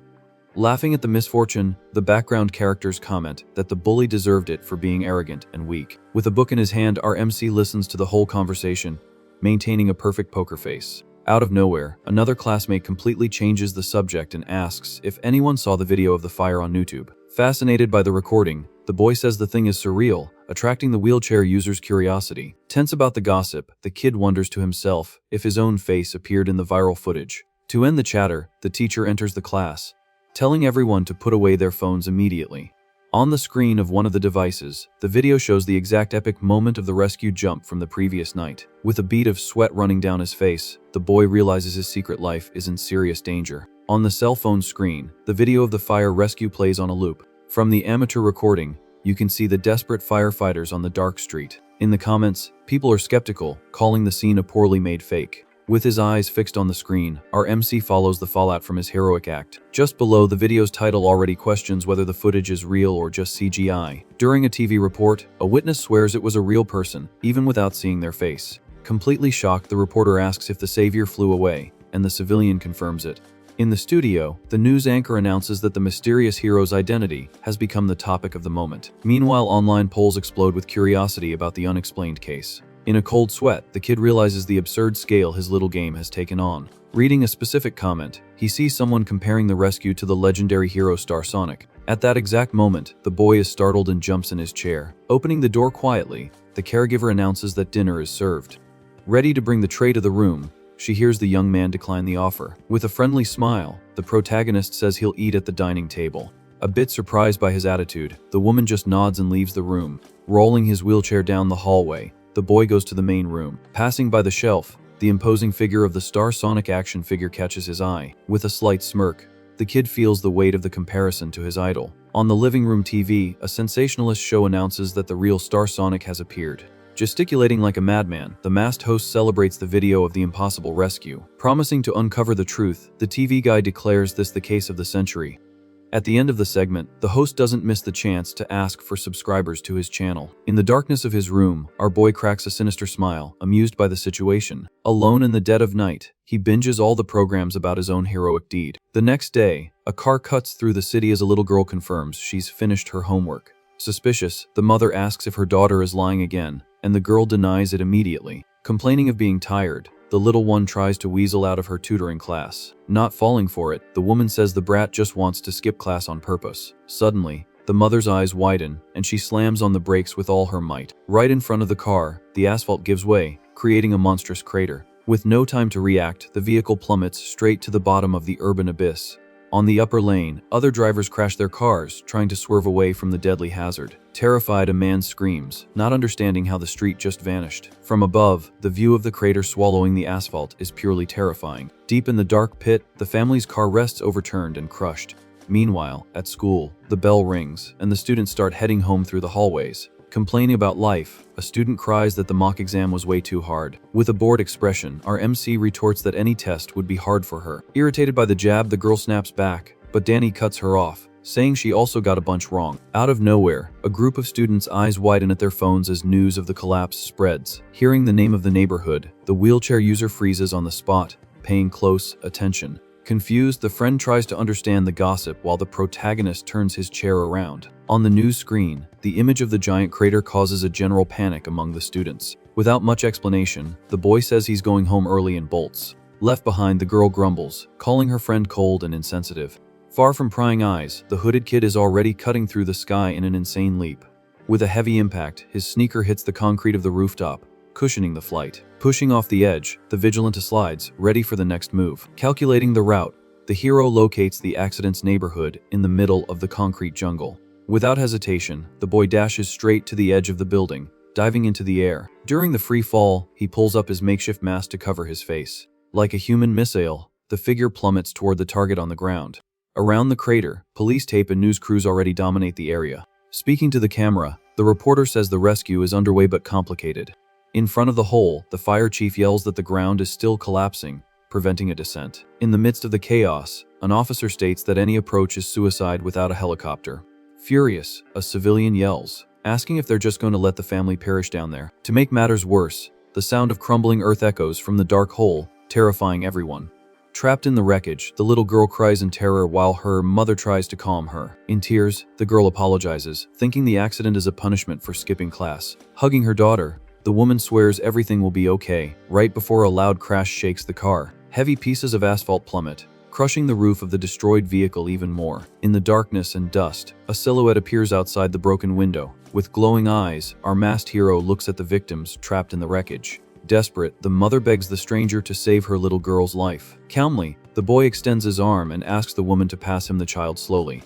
Laughing at the misfortune, the background characters comment that the bully deserved it for being arrogant and weak. With a book in his hand, our MC listens to the whole conversation, maintaining a perfect poker face. Out of nowhere, another classmate completely changes the subject and asks if anyone saw the video of the fire on YouTube. Fascinated by the recording, the boy says the thing is surreal, attracting the wheelchair user's curiosity. Tense about the gossip, the kid wonders to himself if his own face appeared in the viral footage. To end the chatter, the teacher enters the class, telling everyone to put away their phones immediately. On the screen of one of the devices, the video shows the exact epic moment of the rescue jump from the previous night. With a bead of sweat running down his face, the boy realizes his secret life is in serious danger. On the cell phone screen, the video of the fire rescue plays on a loop. From the amateur recording, you can see the desperate firefighters on the dark street. In the comments, people are skeptical, calling the scene a poorly made fake. With his eyes fixed on the screen, our MC follows the fallout from his heroic act. Just below, the video's title already questions whether the footage is real or just CGI. During a TV report, a witness swears it was a real person, even without seeing their face. Completely shocked, the reporter asks if the savior flew away, and the civilian confirms it. In the studio, the news anchor announces that the mysterious hero's identity has become the topic of the moment. Meanwhile, online polls explode with curiosity about the unexplained case. In a cold sweat, the kid realizes the absurd scale his little game has taken on. Reading a specific comment, he sees someone comparing the rescue to the legendary hero Star Sonic. At that exact moment, the boy is startled and jumps in his chair. Opening the door quietly, the caregiver announces that dinner is served. Ready to bring the tray to the room, she hears the young man decline the offer. With a friendly smile, the protagonist says he'll eat at the dining table. A bit surprised by his attitude, the woman just nods and leaves the room. Rolling his wheelchair down the hallway, the boy goes to the main room. Passing by the shelf, the imposing figure of the Star Sonic action figure catches his eye. With a slight smirk, the kid feels the weight of the comparison to his idol. On the living room TV, a sensationalist show announces that the real Star Sonic has appeared. Gesticulating like a madman, the masked host celebrates the video of the impossible rescue. Promising to uncover the truth, the TV guy declares this the case of the century. At the end of the segment, the host doesn't miss the chance to ask for subscribers to his channel. In the darkness of his room, our boy cracks a sinister smile, amused by the situation. Alone in the dead of night, he binges all the programs about his own heroic deed. The next day, a car cuts through the city as a little girl confirms she's finished her homework. Suspicious, the mother asks if her daughter is lying again, and the girl denies it immediately. Complaining of being tired, the little one tries to weasel out of her tutoring class. Not falling for it, the woman says the brat just wants to skip class on purpose. Suddenly, the mother's eyes widen, and she slams on the brakes with all her might. Right in front of the car, the asphalt gives way, creating a monstrous crater. With no time to react, the vehicle plummets straight to the bottom of the urban abyss. On the upper lane, other drivers crash their cars, trying to swerve away from the deadly hazard. Terrified, a man screams, not understanding how the street just vanished. From above, the view of the crater swallowing the asphalt is purely terrifying. Deep in the dark pit, the family's car rests overturned and crushed. Meanwhile, at school, the bell rings, and the students start heading home through the hallways. Complaining about life, a student cries that the mock exam was way too hard. With a bored expression, our MC retorts that any test would be hard for her. Irritated by the jab, the girl snaps back, but Danny cuts her off, saying she also got a bunch wrong. Out of nowhere, a group of students' eyes widen at their phones as news of the collapse spreads. Hearing the name of the neighborhood, the wheelchair user freezes on the spot, paying close attention. Confused, the friend tries to understand the gossip while the protagonist turns his chair around. On the news screen, the image of the giant crater causes a general panic among the students. Without much explanation, the boy says he's going home early and bolts. Left behind, the girl grumbles, calling her friend cold and insensitive. Far from prying eyes, the hooded kid is already cutting through the sky in an insane leap. With a heavy impact, his sneaker hits the concrete of the rooftop, cushioning the flight. Pushing off the edge, the Vigilante slides, ready for the next move. Calculating the route, the hero locates the accident's neighborhood in the middle of the concrete jungle. Without hesitation, the boy dashes straight to the edge of the building, diving into the air. During the free fall, he pulls up his makeshift mask to cover his face. Like a human missile, the figure plummets toward the target on the ground. Around the crater, police tape and news crews already dominate the area. Speaking to the camera, the reporter says the rescue is underway but complicated. In front of the hole, the fire chief yells that the ground is still collapsing, preventing a descent. In the midst of the chaos, an officer states that any approach is suicide without a helicopter. Furious, a civilian yells, asking if they're just going to let the family perish down there. To make matters worse, the sound of crumbling earth echoes from the dark hole, terrifying everyone. Trapped in the wreckage, the little girl cries in terror while her mother tries to calm her. In tears, the girl apologizes, thinking the accident is a punishment for skipping class. Hugging her daughter, the woman swears everything will be okay, right before a loud crash shakes the car. Heavy pieces of asphalt plummet, crushing the roof of the destroyed vehicle even more. In the darkness and dust, a silhouette appears outside the broken window. With glowing eyes, our masked hero looks at the victims trapped in the wreckage. Desperate, the mother begs the stranger to save her little girl's life. Calmly, the boy extends his arm and asks the woman to pass him the child slowly.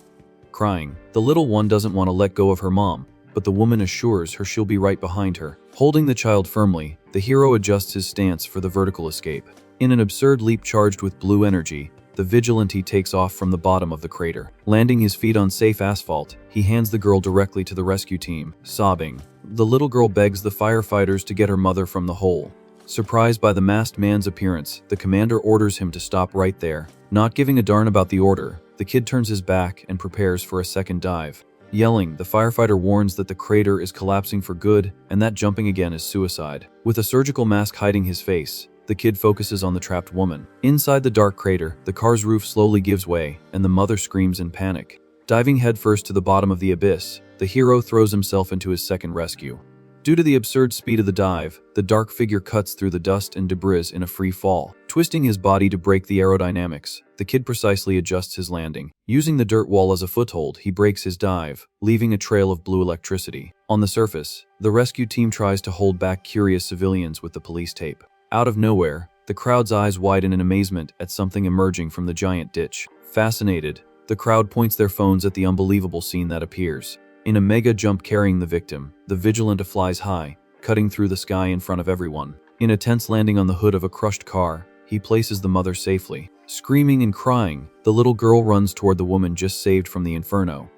Crying, the little one doesn't want to let go of her mom, but the woman assures her she'll be right behind her. Holding the child firmly, the hero adjusts his stance for the vertical escape. In an absurd leap charged with blue energy, the Vigilante takes off from the bottom of the crater. Landing his feet on safe asphalt, he hands the girl directly to the rescue team. Sobbing, the little girl begs the firefighters to get her mother from the hole. Surprised by the masked man's appearance, the commander orders him to stop right there. Not giving a darn about the order, the kid turns his back and prepares for a second dive. Yelling, the firefighter warns that the crater is collapsing for good and that jumping again is suicide. With a surgical mask hiding his face, the kid focuses on the trapped woman. Inside the dark crater, the car's roof slowly gives way and the mother screams in panic. Diving headfirst to the bottom of the abyss, the hero throws himself into his second rescue. Due to the absurd speed of the dive, the dark figure cuts through the dust and debris in a free fall. Twisting his body to break the aerodynamics, the kid precisely adjusts his landing. Using the dirt wall as a foothold, he breaks his dive, leaving a trail of blue electricity. On the surface, the rescue team tries to hold back curious civilians with the police tape. Out of nowhere, the crowd's eyes widen in amazement at something emerging from the giant ditch. Fascinated, the crowd points their phones at the unbelievable scene that appears. In a mega jump carrying the victim, the Vigilante flies high, cutting through the sky in front of everyone. In a tense landing on the hood of a crushed car, he places the mother safely. Screaming and crying, the little girl runs toward the woman just saved from the inferno.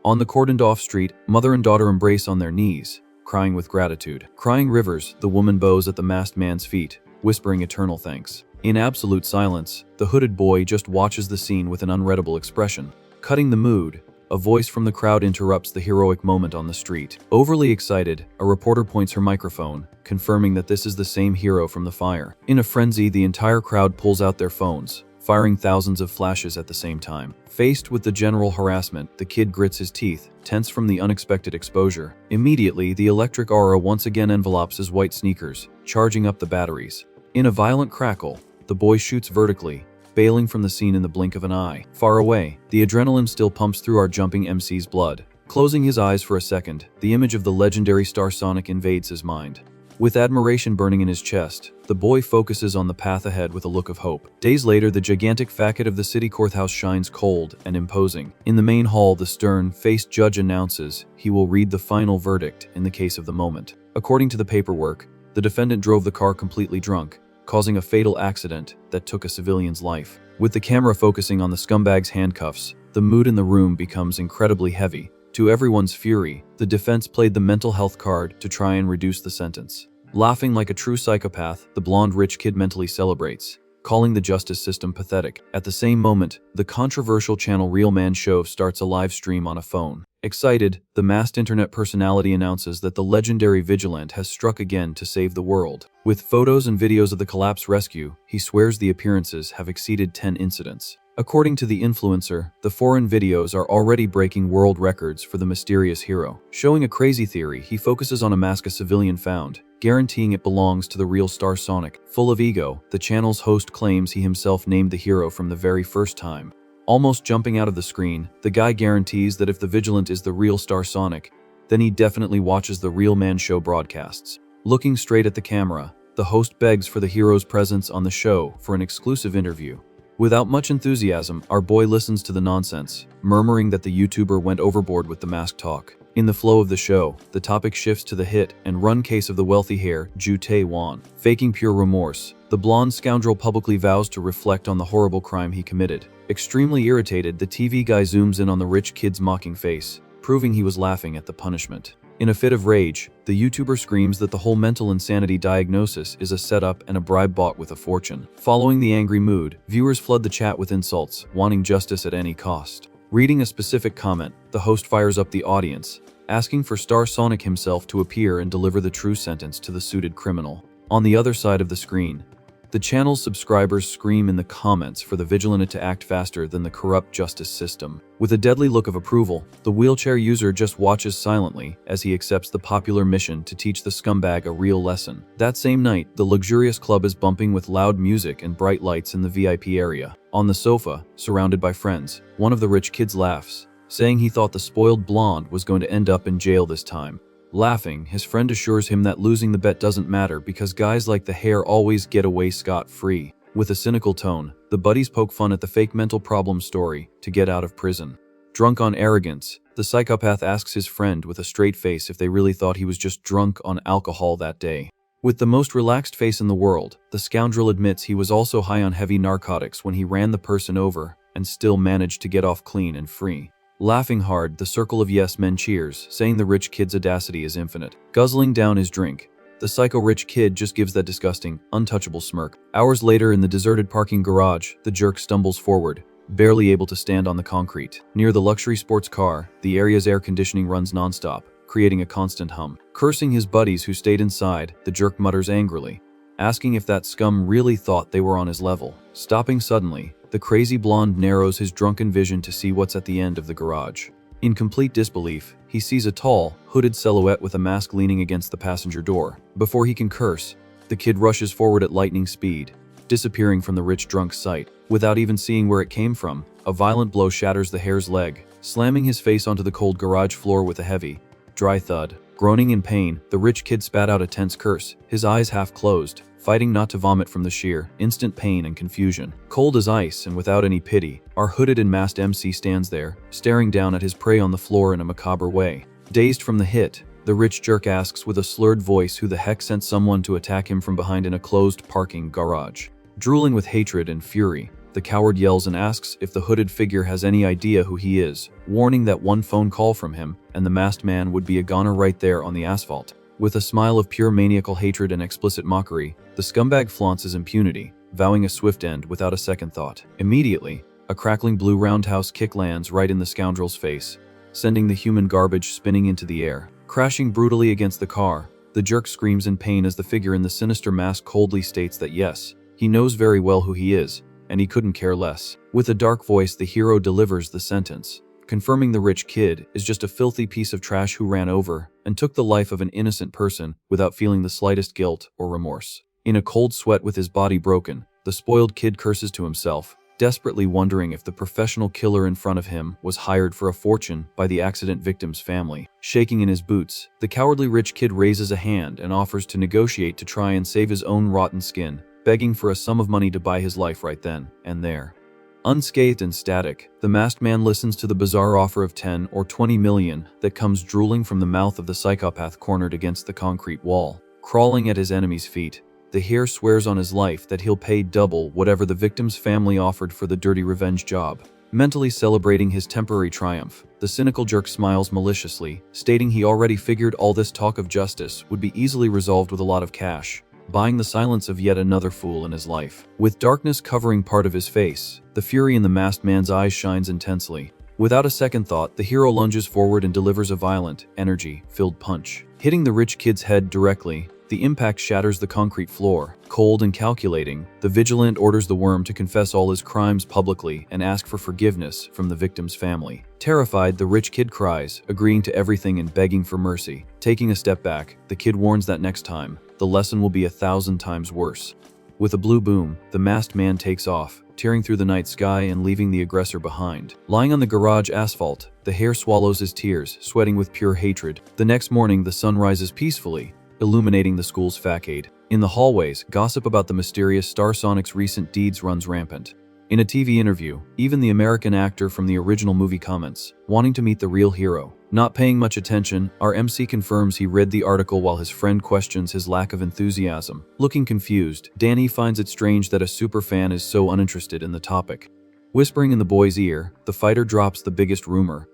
On the cordoned-off street, mother and daughter embrace on their knees, crying with gratitude. Crying rivers, the woman bows at the masked man's feet, whispering eternal thanks. In absolute silence, the hooded boy just watches the scene with an unreadable expression. Cutting the mood, a voice from the crowd interrupts the heroic moment on the street. Overly excited, a reporter points her microphone, confirming that this is the same hero from the fire. In a frenzy, the entire crowd pulls out their phones, firing thousands of flashes at the same time. Faced with the general harassment, the kid grits his teeth, tense from the unexpected exposure. Immediately, the electric aura once again envelopes his white sneakers, charging up the batteries. In a violent crackle, the boy shoots vertically, bailing from the scene in the blink of an eye. Far away, the adrenaline still pumps through our jumping MC's blood. Closing his eyes for a second, the image of the legendary Star Sonic invades his mind. With admiration burning in his chest, the boy focuses on the path ahead with a look of hope. Days later, the gigantic facade of the city courthouse shines cold and imposing. In the main hall, the stern-faced judge announces he will read the final verdict in the case of the moment. According to the paperwork, the defendant drove the car completely drunk, causing a fatal accident that took a civilian's life. With the camera focusing on the scumbag's handcuffs, the mood in the room becomes incredibly heavy. To everyone's fury, the defense played the mental health card to try and reduce the sentence. Laughing like a true psychopath, the blonde rich kid mentally celebrates, calling the justice system pathetic. At the same moment, the controversial channel Real Man Show starts a live stream on a phone. Excited, the masked internet personality announces that the legendary Vigilante has struck again to save the world. With photos and videos of the collapse rescue, he swears the appearances have exceeded 10 incidents. According to the influencer, the foreign videos are already breaking world records for the mysterious hero. Showing a crazy theory, he focuses on a mask a civilian found, guaranteeing it belongs to the real Star Sonic. Full of ego, the channel's host claims he himself named the hero from the very first time. Almost jumping out of the screen, the guy guarantees that if the Vigilante is the real Star Sonic, then he definitely watches the Real Man Show broadcasts. Looking straight at the camera, the host begs for the hero's presence on the show for an exclusive interview. Without much enthusiasm, our boy listens to the nonsense, murmuring that the YouTuber went overboard with the mask talk. In the flow of the show, the topic shifts to the hit and run case of the wealthy hair, Ju Tae-won. Faking pure remorse, the blonde scoundrel publicly vows to reflect on the horrible crime he committed. Extremely irritated, the TV guy zooms in on the rich kid's mocking face, proving he was laughing at the punishment. In a fit of rage, the YouTuber screams that the whole mental insanity diagnosis is a setup and a bribe bought with a fortune. Following the angry mood, viewers flood the chat with insults, wanting justice at any cost. Reading a specific comment, the host fires up the audience, asking for Star Sonic himself to appear and deliver the true sentence to the suited criminal. On the other side of the screen, the channel's subscribers scream in the comments for the Vigilante to act faster than the corrupt justice system. With a deadly look of approval, the wheelchair user just watches silently as he accepts the popular mission to teach the scumbag a real lesson. That same night, the luxurious club is bumping with loud music and bright lights in the VIP area. On the sofa, surrounded by friends, one of the rich kids laughs, saying he thought the spoiled blonde was going to end up in jail this time. Laughing, his friend assures him that losing the bet doesn't matter because guys like the hair always get away scot-free. With a cynical tone, the buddies poke fun at the fake mental problem story to get out of prison. Drunk on arrogance, the psychopath asks his friend with a straight face if they really thought he was just drunk on alcohol that day. With the most relaxed face in the world, the scoundrel admits he was also high on heavy narcotics when he ran the person over and still managed to get off clean and free. Laughing hard, the circle of yes men cheers, saying the rich kid's audacity is infinite. Guzzling down his drink, the psycho-rich kid just gives that disgusting, untouchable smirk. Hours later in the deserted parking garage, the jerk stumbles forward, barely able to stand on the concrete. Near the luxury sports car, the area's air conditioning runs nonstop, creating a constant hum. Cursing his buddies who stayed inside, the jerk mutters angrily, asking if that scum really thought they were on his level. Stopping suddenly, the crazy blonde narrows his drunken vision to see what's at the end of the garage. In complete disbelief, he sees a tall, hooded silhouette with a mask leaning against the passenger door. Before he can curse, the kid rushes forward at lightning speed, disappearing from the rich drunk's sight. Without even seeing where it came from, a violent blow shatters the hare's leg, slamming his face onto the cold garage floor with a heavy, dry thud. Groaning in pain, the rich kid spat out a tense curse, his eyes half closed, fighting not to vomit from the sheer, instant pain and confusion. Cold as ice and without any pity, our hooded and masked MC stands there, staring down at his prey on the floor in a macabre way. Dazed from the hit, the rich jerk asks with a slurred voice who the heck sent someone to attack him from behind in a closed parking garage. Drooling with hatred and fury, the coward yells and asks if the hooded figure has any idea who he is, warning that one phone call from him, and the masked man would be a goner right there on the asphalt. With a smile of pure maniacal hatred and explicit mockery, the scumbag flaunts his impunity, vowing a swift end without a second thought. Immediately, a crackling blue roundhouse kick lands right in the scoundrel's face, sending the human garbage spinning into the air. Crashing brutally against the car, the jerk screams in pain as the figure in the sinister mask coldly states that yes, he knows very well who he is, and he couldn't care less. With a dark voice, the hero delivers the sentence, confirming the rich kid is just a filthy piece of trash who ran over and took the life of an innocent person without feeling the slightest guilt or remorse. In a cold sweat with his body broken, the spoiled kid curses to himself, desperately wondering if the professional killer in front of him was hired for a fortune by the accident victim's family. Shaking in his boots, the cowardly rich kid raises a hand and offers to negotiate to try and save his own rotten skin, begging for a sum of money to buy his life right then and there. Unscathed and static, the masked man listens to the bizarre offer of 10 or 20 million that comes drooling from the mouth of the psychopath cornered against the concrete wall. Crawling at his enemy's feet, the hare swears on his life that he'll pay double whatever the victim's family offered for the dirty revenge job. Mentally celebrating his temporary triumph, the cynical jerk smiles maliciously, stating he already figured all this talk of justice would be easily resolved with a lot of cash, buying the silence of yet another fool in his life. With darkness covering part of his face, the fury in the masked man's eyes shines intensely. Without a second thought, the hero lunges forward and delivers a violent, energy-filled punch. Hitting the rich kid's head directly, the impact shatters the concrete floor. Cold and calculating, the Vigilante orders the worm to confess all his crimes publicly and ask for forgiveness from the victim's family. Terrified, the rich kid cries, agreeing to everything and begging for mercy. Taking a step back, the kid warns that next time, the lesson will be 1,000 times worse. With a blue boom, the masked man takes off, tearing through the night sky and leaving the aggressor behind. Lying on the garage asphalt, the hare swallows his tears, sweating with pure hatred. The next morning, the sun rises peacefully, illuminating the school's facade. In the hallways, gossip about the mysterious Starsonic's recent deeds runs rampant. In a TV interview, even the American actor from the original movie comments, wanting to meet the real hero. Not paying much attention, our MC confirms he read the article while his friend questions his lack of enthusiasm. Looking confused, Danny finds it strange that a superfan is so uninterested in the topic. Whispering in the boy's ear, the fighter drops the biggest rumor,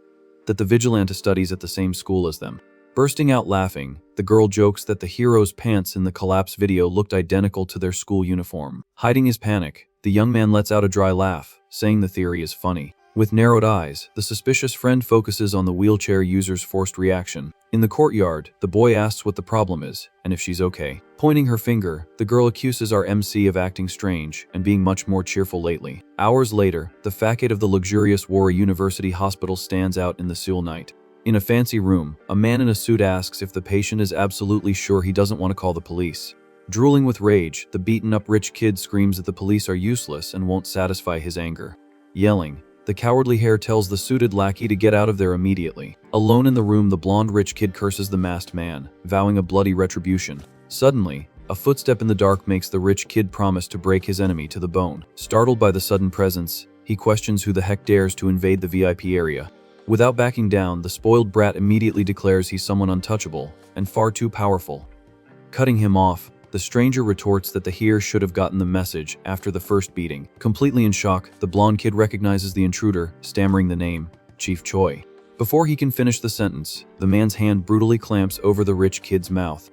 that the Vigilante studies at the same school as them. Bursting out laughing, the girl jokes that the hero's pants in the collapse video looked identical to their school uniform. Hiding his panic, the young man lets out a dry laugh, saying the theory is funny. With narrowed eyes, the suspicious friend focuses on the wheelchair user's forced reaction. In the courtyard, the boy asks what the problem is, and if she's okay. Pointing her finger, the girl accuses our MC of acting strange and being much more cheerful lately. Hours later, the facade of the luxurious Warra University Hospital stands out in the Seoul night. In a fancy room, a man in a suit asks if the patient is absolutely sure he doesn't want to call the police. Drooling with rage, the beaten-up rich kid screams that the police are useless and won't satisfy his anger. Yelling, the cowardly hare tells the suited lackey to get out of there immediately. Alone in the room, the blonde rich kid curses the masked man, vowing a bloody retribution. Suddenly, a footstep in the dark makes the rich kid promise to break his enemy to the bone. Startled by the sudden presence, he questions who the heck dares to invade the VIP area. Without backing down, the spoiled brat immediately declares he's someone untouchable and far too powerful. Cutting him off, the stranger retorts that the hero should have gotten the message after the first beating. Completely in shock, the blonde kid recognizes the intruder, stammering the name, Chief Choi. Before he can finish the sentence, the man's hand brutally clamps over the rich kid's mouth.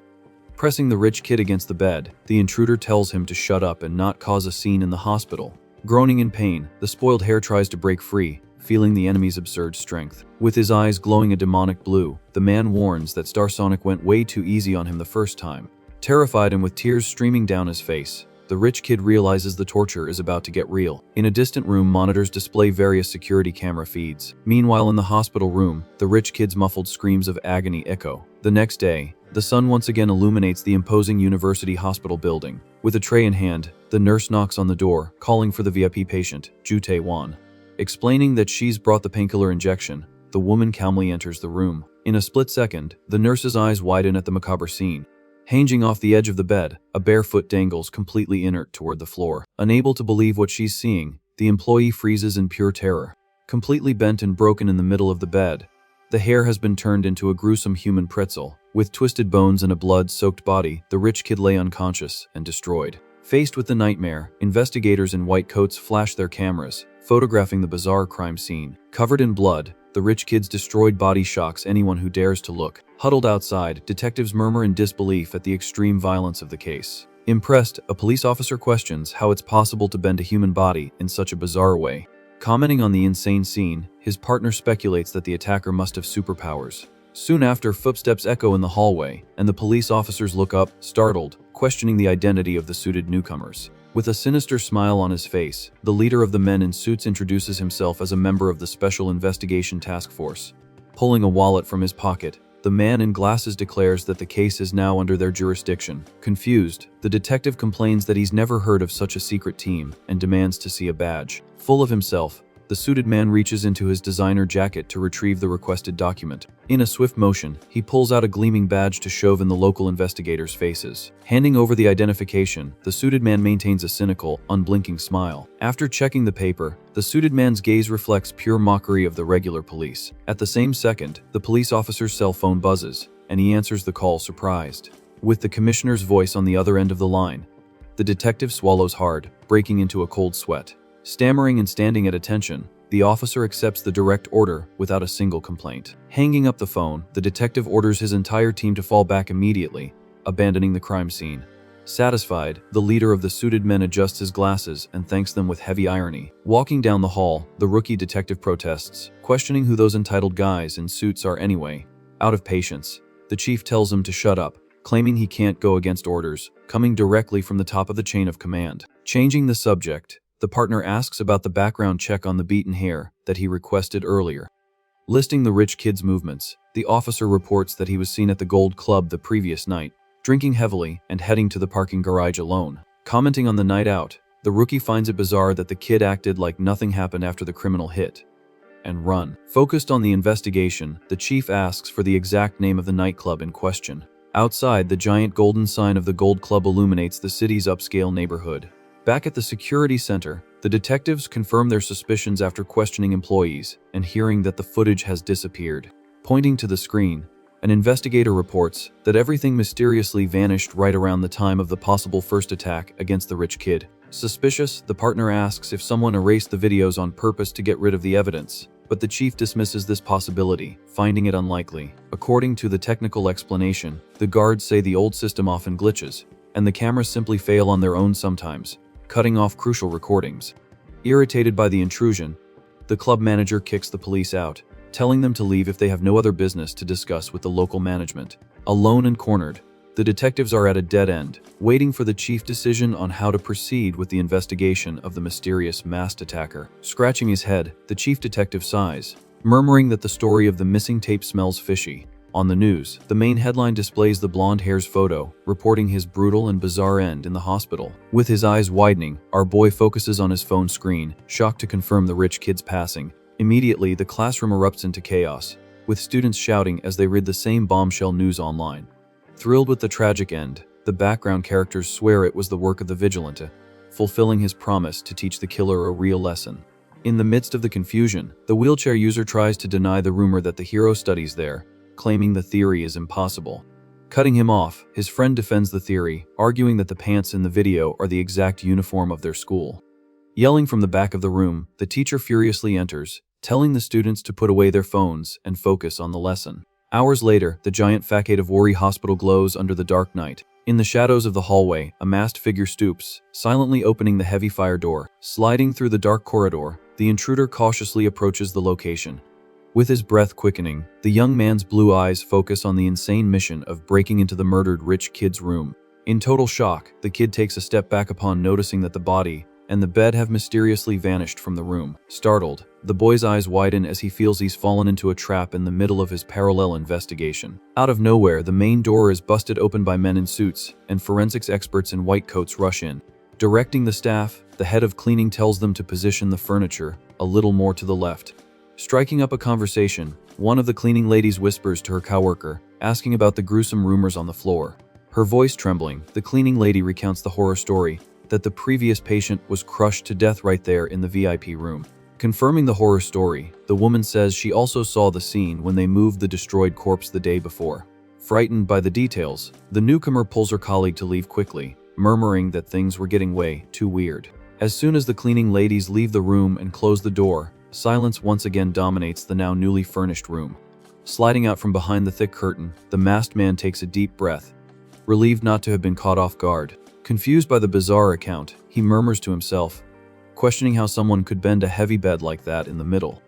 Pressing the rich kid against the bed, the intruder tells him to shut up and not cause a scene in the hospital. Groaning in pain, the spoiled hare tries to break free, feeling the enemy's absurd strength. With his eyes glowing a demonic blue, the man warns that Starsonic went way too easy on him the first time. Terrified and with tears streaming down his face, the rich kid realizes the torture is about to get real. In a distant room, monitors display various security camera feeds. Meanwhile, in the hospital room, the rich kid's muffled screams of agony echo. The next day, the sun once again illuminates the imposing university hospital building. With a tray in hand, the nurse knocks on the door, calling for the VIP patient, Ju Tae-won. Explaining that she's brought the painkiller injection, the woman calmly enters the room. In a split second, the nurse's eyes widen at the macabre scene. Hanging off the edge of the bed, a bare foot dangles completely inert toward the floor. Unable to believe what she's seeing, the employee freezes in pure terror. Completely bent and broken in the middle of the bed, the hair has been turned into a gruesome human pretzel. With twisted bones and a blood-soaked body, the rich kid lay unconscious and destroyed. Faced with the nightmare, investigators in white coats flash their cameras, photographing the bizarre crime scene. Covered in blood, the rich kid's destroyed body shocks anyone who dares to look. Huddled outside, detectives murmur in disbelief at the extreme violence of the case. Impressed, a police officer questions how it's possible to bend a human body in such a bizarre way. Commenting on the insane scene, his partner speculates that the attacker must have superpowers. Soon after, footsteps echo in the hallway, and the police officers look up, startled, questioning the identity of the suited newcomers. With a sinister smile on his face, the leader of the men in suits introduces himself as a member of the Special Investigation Task Force. Pulling a wallet from his pocket, the man in glasses declares that the case is now under their jurisdiction. Confused, the detective complains that he's never heard of such a secret team and demands to see a badge. Full of himself, the suited man reaches into his designer jacket to retrieve the requested document. In a swift motion, he pulls out a gleaming badge to shove in the local investigators' faces. Handing over the identification, the suited man maintains a cynical, unblinking smile. After checking the paper, the suited man's gaze reflects pure mockery of the regular police. At the same second, the police officer's cell phone buzzes, and he answers the call surprised. With the commissioner's voice on the other end of the line, the detective swallows hard, breaking into a cold sweat. Stammering and standing at attention, the officer accepts the direct order without a single complaint. Hanging up the phone, the detective orders his entire team to fall back immediately, abandoning the crime scene. Satisfied, the leader of the suited men adjusts his glasses and thanks them with heavy irony. Walking down the hall, the rookie detective protests, questioning who those entitled guys in suits are anyway. Out of patience, the chief tells him to shut up, claiming he can't go against orders, coming directly from the top of the chain of command. Changing the subject, the partner asks about the background check on the beaten hair that he requested earlier. Listing the rich kid's movements, the officer reports that he was seen at the Gold Club the previous night, drinking heavily and heading to the parking garage alone. Commenting on the night out, the rookie finds it bizarre that the kid acted like nothing happened after the criminal hit and run. Focused on the investigation, the chief asks for the exact name of the nightclub in question. Outside, the giant golden sign of the Gold Club illuminates the city's upscale neighborhood. Back at the security center, the detectives confirm their suspicions after questioning employees and hearing that the footage has disappeared. Pointing to the screen, an investigator reports that everything mysteriously vanished right around the time of the possible first attack against the rich kid. Suspicious, the partner asks if someone erased the videos on purpose to get rid of the evidence, but the chief dismisses this possibility, finding it unlikely. According to the technical explanation, the guards say the old system often glitches, and the cameras simply fail on their own sometimes, cutting off crucial recordings. Irritated by the intrusion, the club manager kicks the police out, telling them to leave if they have no other business to discuss with the local management. Alone and cornered, the detectives are at a dead end, waiting for the chief's decision on how to proceed with the investigation of the mysterious masked attacker. Scratching his head, the chief detective sighs, murmuring that the story of the missing tape smells fishy. On the news, the main headline displays the blonde hair's photo, reporting his brutal and bizarre end in the hospital. With his eyes widening, our boy focuses on his phone screen, shocked to confirm the rich kid's passing. Immediately, the classroom erupts into chaos, with students shouting as they read the same bombshell news online. Thrilled with the tragic end, the background characters swear it was the work of the Vigilante, fulfilling his promise to teach the killer a real lesson. In the midst of the confusion, the wheelchair user tries to deny the rumor that the hero studies there, claiming the theory is impossible. Cutting him off, his friend defends the theory, arguing that the pants in the video are the exact uniform of their school. Yelling from the back of the room, the teacher furiously enters, telling the students to put away their phones and focus on the lesson. Hours later, the giant facade of Wari Hospital glows under the dark night. In the shadows of the hallway, a masked figure stoops, silently opening the heavy fire door. Sliding through the dark corridor, the intruder cautiously approaches the location. With his breath quickening, the young man's blue eyes focus on the insane mission of breaking into the murdered rich kid's room. In total shock, the kid takes a step back upon noticing that the body and the bed have mysteriously vanished from the room. Startled, the boy's eyes widen as he feels he's fallen into a trap in the middle of his parallel investigation. Out of nowhere, the main door is busted open by men in suits, and forensics experts in white coats rush in. Directing the staff, the head of cleaning tells them to position the furniture a little more to the left. Striking up a conversation, one of the cleaning ladies whispers to her coworker, asking about the gruesome rumors on the floor. Her voice trembling, the cleaning lady recounts the horror story that the previous patient was crushed to death right there in the VIP room. Confirming the horror story, the woman says she also saw the scene when they moved the destroyed corpse the day before. Frightened by the details, the newcomer pulls her colleague to leave quickly, murmuring that things were getting way too weird. As soon as the cleaning ladies leave the room and close the door, silence once again dominates the now newly furnished room. Sliding out from behind the thick curtain, the masked man takes a deep breath, relieved not to have been caught off guard. Confused by the bizarre account, he murmurs to himself, questioning how someone could bend a heavy bed like that in the middle.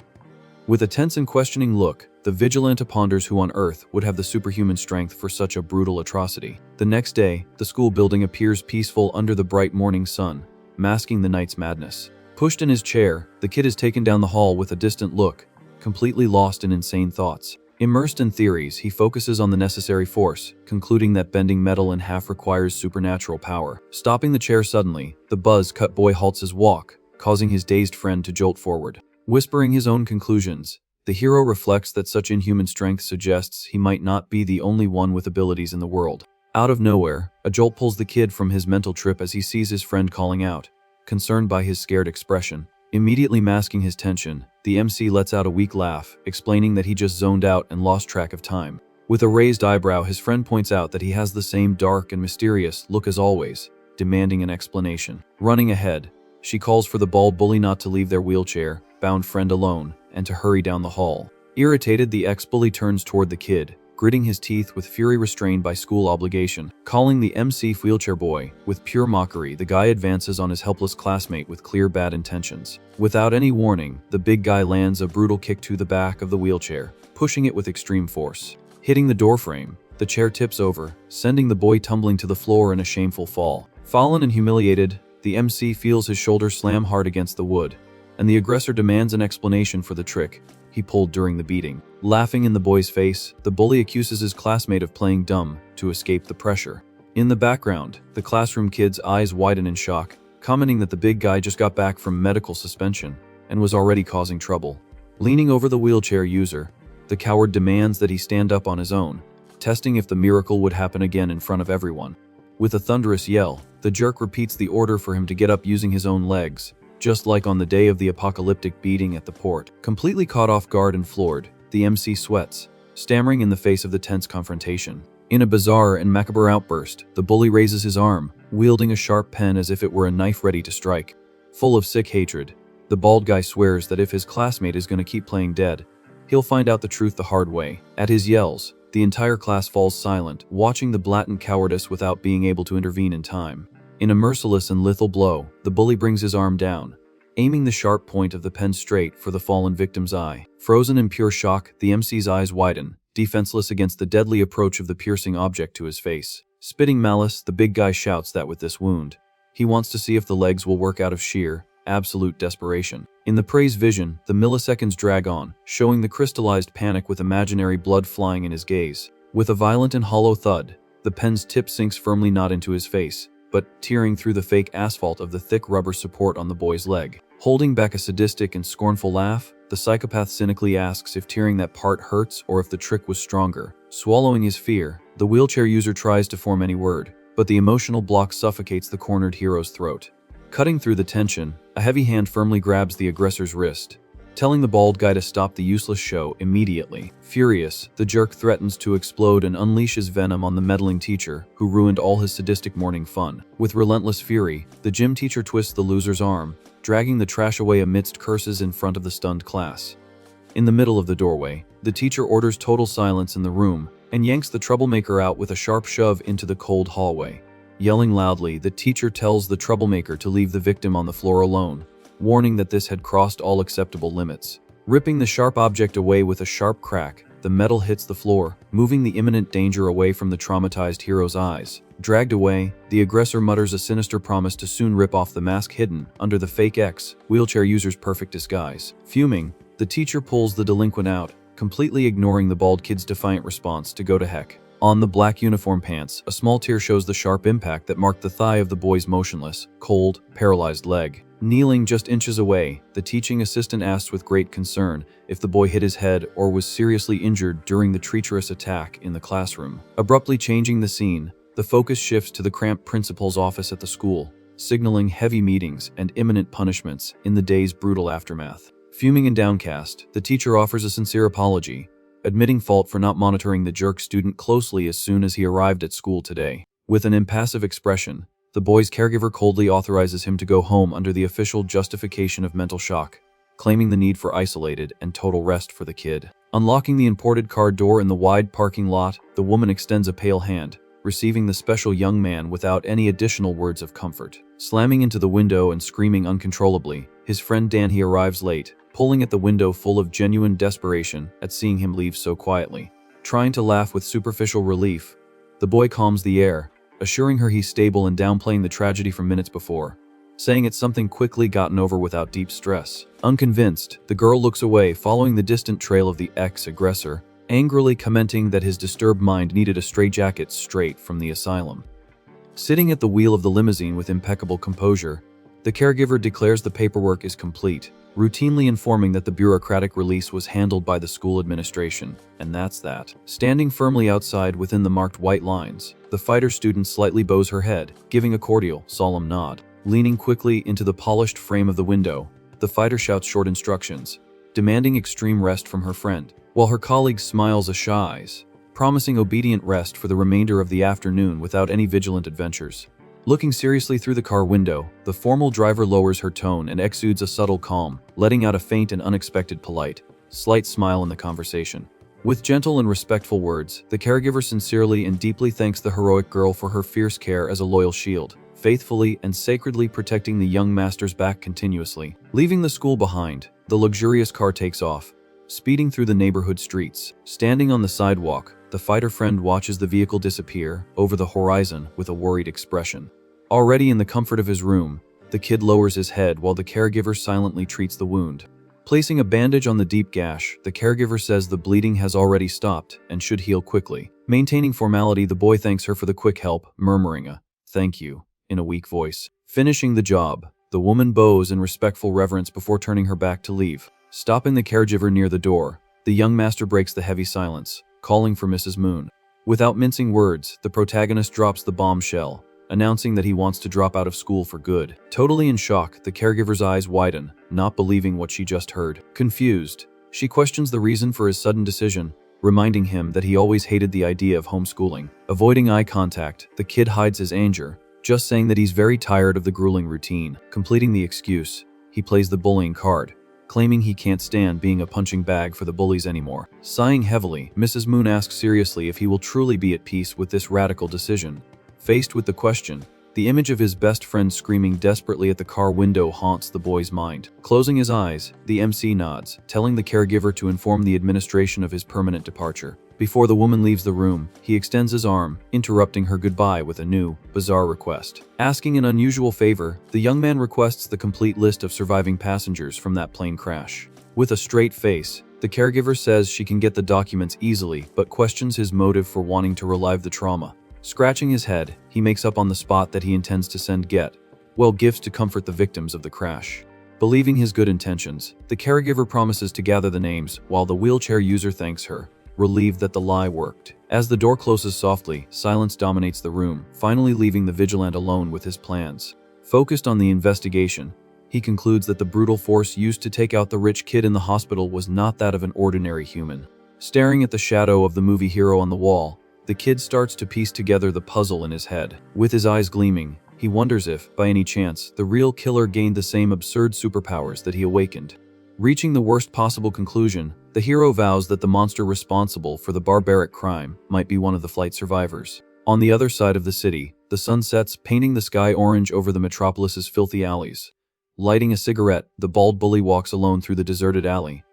With a tense and questioning look, the Vigilante ponders who on earth would have the superhuman strength for such a brutal atrocity. The next day, the school building appears peaceful under the bright morning sun, masking the night's madness. Pushed in his chair, the kid is taken down the hall with a distant look, completely lost in insane thoughts. Immersed in theories, he focuses on the necessary force, concluding that bending metal in half requires supernatural power. Stopping the chair suddenly, the buzz-cut boy halts his walk, causing his dazed friend to jolt forward. Whispering his own conclusions, the hero reflects that such inhuman strength suggests he might not be the only one with abilities in the world. Out of nowhere, a jolt pulls the kid from his mental trip as he sees his friend calling out, concerned by his scared expression. Immediately masking his tension, the MC lets out a weak laugh, explaining that he just zoned out and lost track of time. With a raised eyebrow, his friend points out that he has the same dark and mysterious look as always, demanding an explanation. Running ahead, she calls for the bald bully not to leave their wheelchair-bound friend alone, and to hurry down the hall. Irritated, the ex-bully turns toward the kid, gritting his teeth with fury restrained by school obligation. Calling the MC wheelchair boy, with pure mockery, the guy advances on his helpless classmate with clear bad intentions. Without any warning, the big guy lands a brutal kick to the back of the wheelchair, pushing it with extreme force. Hitting the doorframe, the chair tips over, sending the boy tumbling to the floor in a shameful fall. Fallen and humiliated, the MC feels his shoulder slam hard against the wood, and the aggressor demands an explanation for the trick he pulled during the beating. Laughing in the boy's face, the bully accuses his classmate of playing dumb to escape the pressure. In the background, the classroom kid's eyes widen in shock, commenting that the big guy just got back from medical suspension and was already causing trouble. Leaning over the wheelchair user, the coward demands that he stand up on his own, testing if the miracle would happen again in front of everyone. With a thunderous yell, the jerk repeats the order for him to get up using his own legs, just like on the day of the apocalyptic beating at the port. Completely caught off guard and floored, the MC sweats, stammering in the face of the tense confrontation. In a bizarre and macabre outburst, the bully raises his arm, wielding a sharp pen as if it were a knife ready to strike. Full of sick hatred, the bald guy swears that if his classmate is going to keep playing dead, he'll find out the truth the hard way. At his yells, the entire class falls silent, watching the blatant cowardice without being able to intervene in time. In a merciless and lethal blow, the bully brings his arm down, aiming the sharp point of the pen straight for the fallen victim's eye. Frozen in pure shock, the MC's eyes widen, defenseless against the deadly approach of the piercing object to his face. Spitting malice, the big guy shouts that with this wound, he wants to see if the legs will work out of sheer, absolute desperation. In the prey's vision, the milliseconds drag on, showing the crystallized panic with imaginary blood flying in his gaze. With a violent and hollow thud, the pen's tip sinks firmly not into his face, but tearing through the fake asphalt of the thick rubber support on the boy's leg. Holding back a sadistic and scornful laugh, the psychopath cynically asks if tearing that part hurts or if the trick was stronger. Swallowing his fear, the wheelchair user tries to form any word, but the emotional block suffocates the cornered hero's throat. Cutting through the tension, a heavy hand firmly grabs the aggressor's wrist, telling the bald guy to stop the useless show immediately. Furious, the jerk threatens to explode and unleashes venom on the meddling teacher, who ruined all his sadistic morning fun. With relentless fury, the gym teacher twists the loser's arm, dragging the trash away amidst curses in front of the stunned class. In the middle of the doorway, the teacher orders total silence in the room and yanks the troublemaker out with a sharp shove into the cold hallway. Yelling loudly, the teacher tells the troublemaker to leave the victim on the floor alone, warning that this had crossed all acceptable limits. Ripping the sharp object away with a sharp crack, the metal hits the floor, moving the imminent danger away from the traumatized hero's eyes. Dragged away, the aggressor mutters a sinister promise to soon rip off the mask hidden under the fake X, wheelchair user's perfect disguise. Fuming, the teacher pulls the delinquent out, completely ignoring the bald kid's defiant response to go to heck. On the black uniform pants, a small tear shows the sharp impact that marked the thigh of the boy's motionless, cold, paralyzed leg. Kneeling just inches away, the teaching assistant asks with great concern if the boy hit his head or was seriously injured during the treacherous attack in the classroom. Abruptly changing the scene, the focus shifts to the cramped principal's office at the school, signaling heavy meetings and imminent punishments in the day's brutal aftermath. Fuming and downcast, the teacher offers a sincere apology, admitting fault for not monitoring the jerk student closely as soon as he arrived at school today. With an impassive expression, the boy's caregiver coldly authorizes him to go home under the official justification of mental shock, claiming the need for isolated and total rest for the kid. Unlocking the imported car door in the wide parking lot, the woman extends a pale hand, receiving the special young man without any additional words of comfort. Slamming into the window and screaming uncontrollably, his friend Danhee arrives late, pulling at the window full of genuine desperation at seeing him leave so quietly. Trying to laugh with superficial relief, the boy calms the air, assuring her he's stable and downplaying the tragedy from minutes before, saying it's something quickly gotten over without deep stress. Unconvinced, the girl looks away, following the distant trail of the ex-aggressor, angrily commenting that his disturbed mind needed a straitjacket straight from the asylum. Sitting at the wheel of the limousine with impeccable composure, the caregiver declares the paperwork is complete, routinely informing that the bureaucratic release was handled by the school administration, and that's that. Standing firmly outside within the marked white lines, the fighter student slightly bows her head, giving a cordial, solemn nod. Leaning quickly into the polished frame of the window, the fighter shouts short instructions, demanding extreme rest from her friend, while her colleague smiles assures, promising obedient rest for the remainder of the afternoon without any vigilant adventures. Looking seriously through the car window, the formal driver lowers her tone and exudes a subtle calm, letting out a faint and unexpected slight smile in the conversation. With gentle and respectful words, the caregiver sincerely and deeply thanks the heroic girl for her fierce care as a loyal shield, faithfully and sacredly protecting the young master's back continuously. Leaving the school behind, the luxurious car takes off, speeding through the neighborhood streets. Standing on the sidewalk, the fighter friend watches the vehicle disappear over the horizon with a worried expression. Already in the comfort of his room, the kid lowers his head while the caregiver silently treats the wound. Placing a bandage on the deep gash, the caregiver says the bleeding has already stopped and should heal quickly. Maintaining formality, the boy thanks her for the quick help, murmuring a "thank you" in a weak voice. Finishing the job, the woman bows in respectful reverence before turning her back to leave. Stopping the caregiver near the door, the young master breaks the heavy silence, calling for Mrs. Moon. Without mincing words, the protagonist drops the bombshell, announcing that he wants to drop out of school for good. Totally in shock, the caregiver's eyes widen, not believing what she just heard. Confused, she questions the reason for his sudden decision, reminding him that he always hated the idea of homeschooling. Avoiding eye contact, the kid hides his anger, just saying that he's very tired of the grueling routine. Completing the excuse, he plays the bullying card, claiming he can't stand being a punching bag for the bullies anymore. Sighing heavily, Mrs. Moon asks seriously if he will truly be at peace with this radical decision. Faced with the question, the image of his best friend screaming desperately at the car window haunts the boy's mind. Closing his eyes, the MC nods, telling the caregiver to inform the administration of his permanent departure. Before the woman leaves the room, he extends his arm, interrupting her goodbye with a new, bizarre request. Asking an unusual favor, the young man requests the complete list of surviving passengers from that plane crash. With a straight face, the caregiver says she can get the documents easily, but questions his motive for wanting to relive the trauma. Scratching his head, he makes up on the spot that he intends to send gifts to comfort the victims of the crash. Believing his good intentions, the caregiver promises to gather the names, while the wheelchair user thanks her, relieved that the lie worked. As the door closes softly, silence dominates the room, finally leaving the Vigilante alone with his plans. Focused on the investigation, he concludes that the brutal force used to take out the rich kid in the hospital was not that of an ordinary human. Staring at the shadow of the movie hero on the wall, the kid starts to piece together the puzzle in his head. With his eyes gleaming, he wonders if, by any chance, the real killer gained the same absurd superpowers that he awakened. Reaching the worst possible conclusion, the hero vows that the monster responsible for the barbaric crime might be one of the flight survivors. On the other side of the city, the sun sets, painting the sky orange over the metropolis's filthy alleys. Lighting a cigarette, the bald bully walks alone through the deserted alley,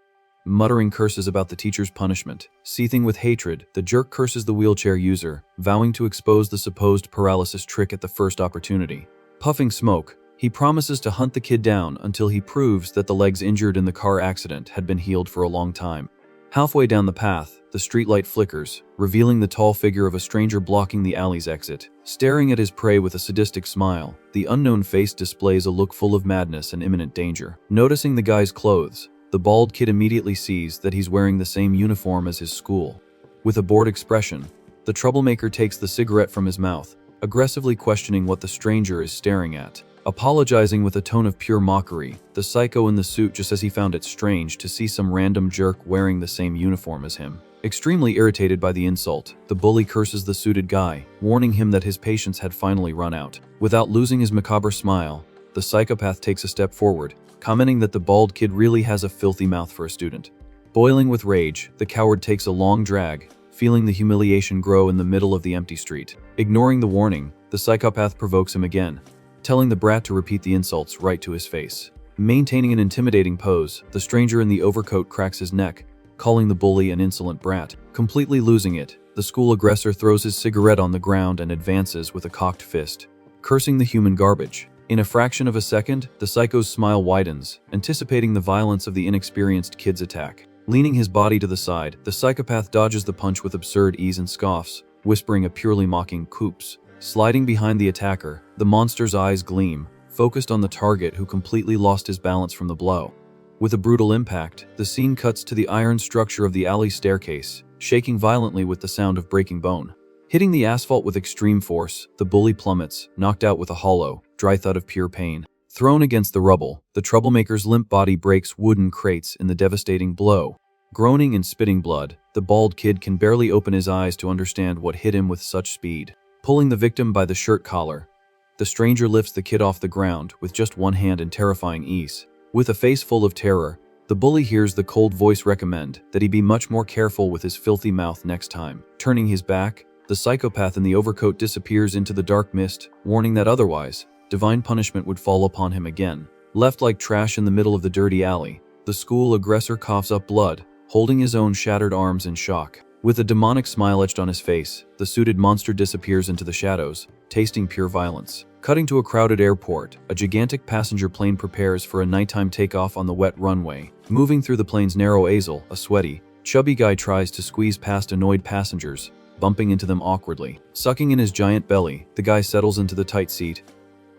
muttering curses about the teacher's punishment. Seething with hatred, the jerk curses the wheelchair user, vowing to expose the supposed paralysis trick at the first opportunity. Puffing smoke, he promises to hunt the kid down until he proves that the legs injured in the car accident had been healed for a long time. Halfway down the path, the streetlight flickers, revealing the tall figure of a stranger blocking the alley's exit. Staring at his prey with a sadistic smile, the unknown face displays a look full of madness and imminent danger. Noticing the guy's clothes, the bald kid immediately sees that he's wearing the same uniform as his school. With a bored expression, the troublemaker takes the cigarette from his mouth, aggressively questioning what the stranger is staring at. Apologizing with a tone of pure mockery, the psycho in the suit just says he found it strange to see some random jerk wearing the same uniform as him. Extremely irritated by the insult, the bully curses the suited guy, warning him that his patience had finally run out. Without losing his macabre smile, the psychopath takes a step forward, commenting that the bald kid really has a filthy mouth for a student. Boiling with rage, the coward takes a long drag, feeling the humiliation grow in the middle of the empty street. Ignoring the warning, the psychopath provokes him again, telling the brat to repeat the insults right to his face. Maintaining an intimidating pose, the stranger in the overcoat cracks his neck, calling the bully an insolent brat. Completely losing it, the school aggressor throws his cigarette on the ground and advances with a cocked fist, cursing the human garbage. In a fraction of a second, the psycho's smile widens, anticipating the violence of the inexperienced kid's attack. Leaning his body to the side, the psychopath dodges the punch with absurd ease and scoffs, whispering a purely mocking "Coops." Sliding behind the attacker, the monster's eyes gleam, focused on the target who completely lost his balance from the blow. With a brutal impact, the scene cuts to the iron structure of the alley staircase, shaking violently with the sound of breaking bone. Hitting the asphalt with extreme force, the bully plummets, knocked out with a hollow, dry thud of pure pain. Thrown against the rubble, the troublemaker's limp body breaks wooden crates in the devastating blow. Groaning and spitting blood, the bald kid can barely open his eyes to understand what hit him with such speed. Pulling the victim by the shirt collar, the stranger lifts the kid off the ground with just one hand in terrifying ease. With a face full of terror, the bully hears the cold voice recommend that he be much more careful with his filthy mouth next time. Turning his back, the psychopath in the overcoat disappears into the dark mist, warning that otherwise, divine punishment would fall upon him again. Left like trash in the middle of the dirty alley, the school aggressor coughs up blood, holding his own shattered arms in shock. With a demonic smile etched on his face, the suited monster disappears into the shadows, tasting pure violence. Cutting to a crowded airport, a gigantic passenger plane prepares for a nighttime takeoff on the wet runway. Moving through the plane's narrow aisle, a sweaty, chubby guy tries to squeeze past annoyed passengers, bumping into them awkwardly. Sucking in his giant belly, the guy settles into the tight seat,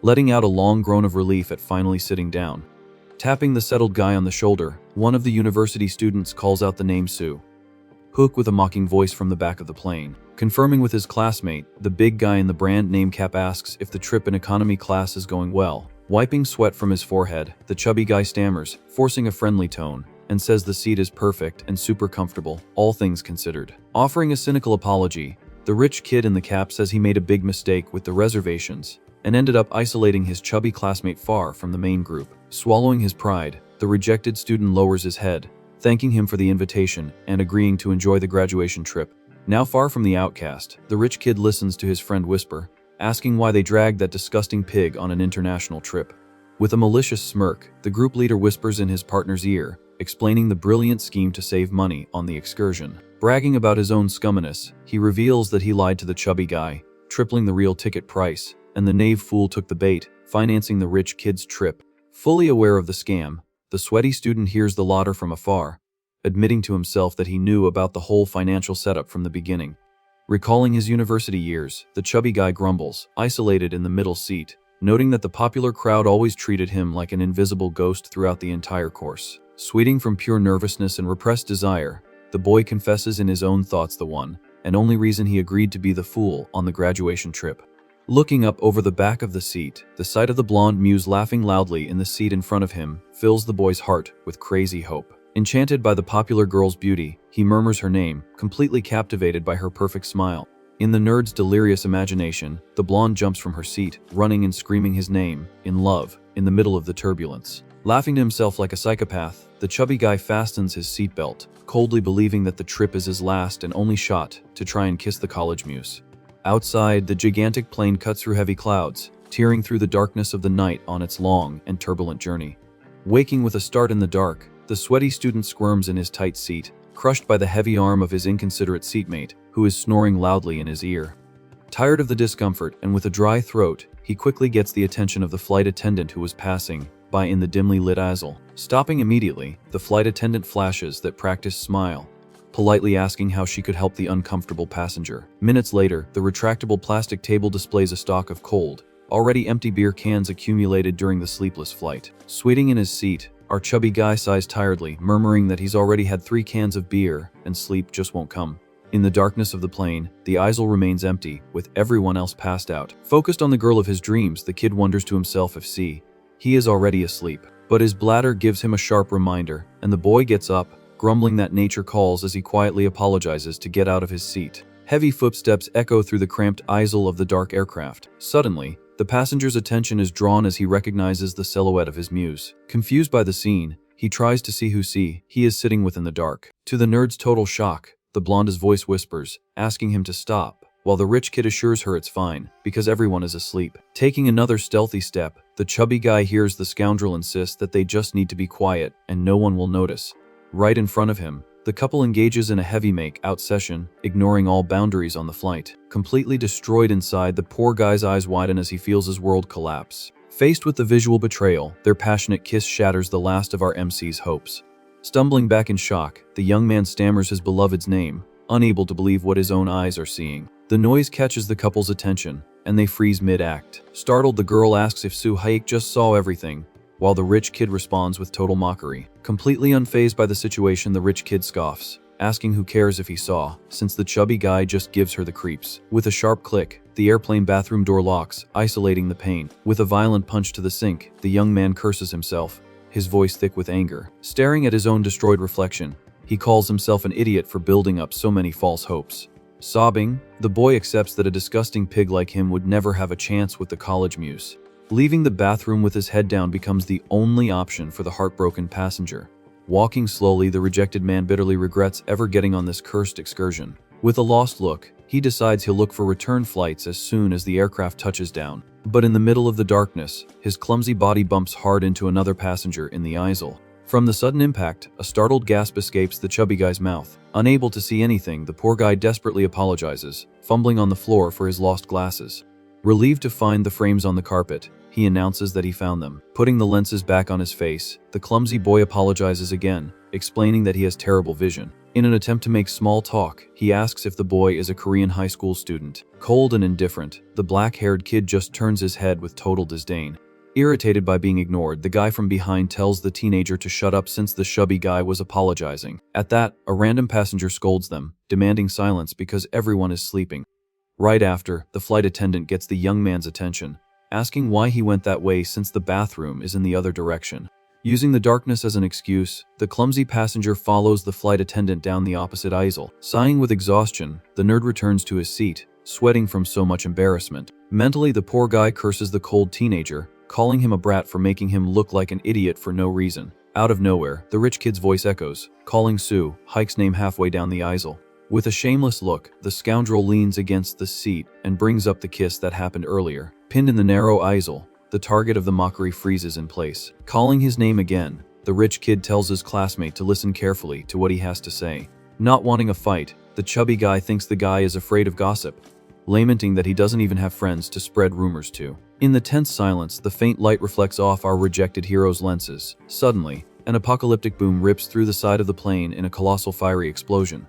letting out a long groan of relief at finally sitting down. Tapping the settled guy on the shoulder, one of the university students calls out the name Sue. Hook with a mocking voice from the back of the plane. Confirming with his classmate, the big guy in the brand name cap asks if the trip in economy class is going well. Wiping sweat from his forehead, the chubby guy stammers, forcing a friendly tone, and says the seat is perfect and super comfortable, all things considered. Offering a cynical apology, the rich kid in the cap says he made a big mistake with the reservations and ended up isolating his chubby classmate far from the main group. Swallowing his pride, the rejected student lowers his head, thanking him for the invitation and agreeing to enjoy the graduation trip. Now far from the outcast, the rich kid listens to his friend whisper, asking why they dragged that disgusting pig on an international trip. With a malicious smirk, the group leader whispers in his partner's ear, explaining the brilliant scheme to save money on the excursion. Bragging about his own scumminess, he reveals that he lied to the chubby guy, tripling the real ticket price, and the knave fool took the bait, financing the rich kid's trip. Fully aware of the scam, the sweaty student hears the laughter from afar, admitting to himself that he knew about the whole financial setup from the beginning. Recalling his university years, the chubby guy grumbles, isolated in the middle seat, noting that the popular crowd always treated him like an invisible ghost throughout the entire course. Sweating from pure nervousness and repressed desire, the boy confesses in his own thoughts the one and only reason he agreed to be the fool on the graduation trip. Looking up over the back of the seat, the sight of the blonde muse laughing loudly in the seat in front of him fills the boy's heart with crazy hope. Enchanted by the popular girl's beauty, he murmurs her name, completely captivated by her perfect smile. In the nerd's delirious imagination, the blonde jumps from her seat, running and screaming his name, in love, in the middle of the turbulence. Laughing to himself like a psychopath, the chubby guy fastens his seatbelt, coldly believing that the trip is his last and only shot to try and kiss the college muse. Outside, the gigantic plane cuts through heavy clouds, tearing through the darkness of the night on its long and turbulent journey. Waking with a start in the dark, the The sweaty student squirms in his tight seat, crushed by the heavy arm of his inconsiderate seatmate, who is snoring loudly in his ear. Tired of the discomfort and with a dry throat, he quickly gets the attention of the flight attendant who was passing by in the dimly lit aisle. Stopping immediately, the flight attendant flashes that practiced smile, politely asking how she could help the uncomfortable passenger. Minutes later, the retractable plastic table displays a stock of cold, already empty beer cans accumulated during the sleepless flight. Sweating in his seat, our chubby guy sighs tiredly, murmuring that he's already had 3 cans of beer and sleep just won't come. In the darkness of the plane, the aisle remains empty, with everyone else passed out. Focused on the girl of his dreams, the kid wonders to himself if he is already asleep. But his bladder gives him a sharp reminder, and the boy gets up, grumbling that nature calls as he quietly apologizes to get out of his seat. Heavy footsteps echo through the cramped aisle of the dark aircraft. Suddenly, the passenger's attention is drawn as he recognizes the silhouette of his muse. Confused by the scene, he tries to see who he is sitting with in the dark. To the nerd's total shock, the blonde's voice whispers, asking him to stop, while the rich kid assures her it's fine, because everyone is asleep. Taking another stealthy step, the chubby guy hears the scoundrel insist that they just need to be quiet and no one will notice. Right in front of him, the couple engages in a heavy make-out session, ignoring all boundaries on the flight. Completely destroyed inside, the poor guy's eyes widen as he feels his world collapse. Faced with the visual betrayal, their passionate kiss shatters the last of our MC's hopes. Stumbling back in shock, the young man stammers his beloved's name, unable to believe what his own eyes are seeing. The noise catches the couple's attention, and they freeze mid-act. Startled, the girl asks if Haik just saw everything, while the rich kid responds with total mockery. Completely unfazed by the situation, the rich kid scoffs, asking who cares if he saw, since the chubby guy just gives her the creeps. With a sharp click, the airplane bathroom door locks, isolating the pain. With a violent punch to the sink, the young man curses himself, his voice thick with anger. Staring at his own destroyed reflection, he calls himself an idiot for building up so many false hopes. Sobbing, the boy accepts that a disgusting pig like him would never have a chance with the college muse. Leaving the bathroom with his head down becomes the only option for the heartbroken passenger. Walking slowly, the rejected man bitterly regrets ever getting on this cursed excursion. With a lost look, he decides he'll look for return flights as soon as the aircraft touches down. But in the middle of the darkness, his clumsy body bumps hard into another passenger in the aisle. From the sudden impact, a startled gasp escapes the chubby guy's mouth. Unable to see anything, the poor guy desperately apologizes, fumbling on the floor for his lost glasses. Relieved to find the frames on the carpet, he announces that he found them. Putting the lenses back on his face, the clumsy boy apologizes again, explaining that he has terrible vision. In an attempt to make small talk, he asks if the boy is a Korean high school student. Cold and indifferent, the black-haired kid just turns his head with total disdain. Irritated by being ignored, the guy from behind tells the teenager to shut up since the chubby guy was apologizing. At that, a random passenger scolds them, demanding silence because everyone is sleeping. Right after, the flight attendant gets the young man's attention, asking why he went that way since the bathroom is in the other direction. Using the darkness as an excuse, the clumsy passenger follows the flight attendant down the opposite aisle. Sighing with exhaustion, the nerd returns to his seat, sweating from so much embarrassment. Mentally, the poor guy curses the cold teenager, calling him a brat for making him look like an idiot for no reason. Out of nowhere, the rich kid's voice echoes, calling Haik's name halfway down the aisle. With a shameless look, the scoundrel leans against the seat and brings up the kiss that happened earlier. Pinned in the narrow aisle, the target of the mockery freezes in place. Calling his name again, the rich kid tells his classmate to listen carefully to what he has to say. Not wanting a fight, the chubby guy thinks the guy is afraid of gossip, lamenting that he doesn't even have friends to spread rumors to. In the tense silence, the faint light reflects off our rejected hero's lenses. Suddenly, an apocalyptic boom rips through the side of the plane in a colossal fiery explosion.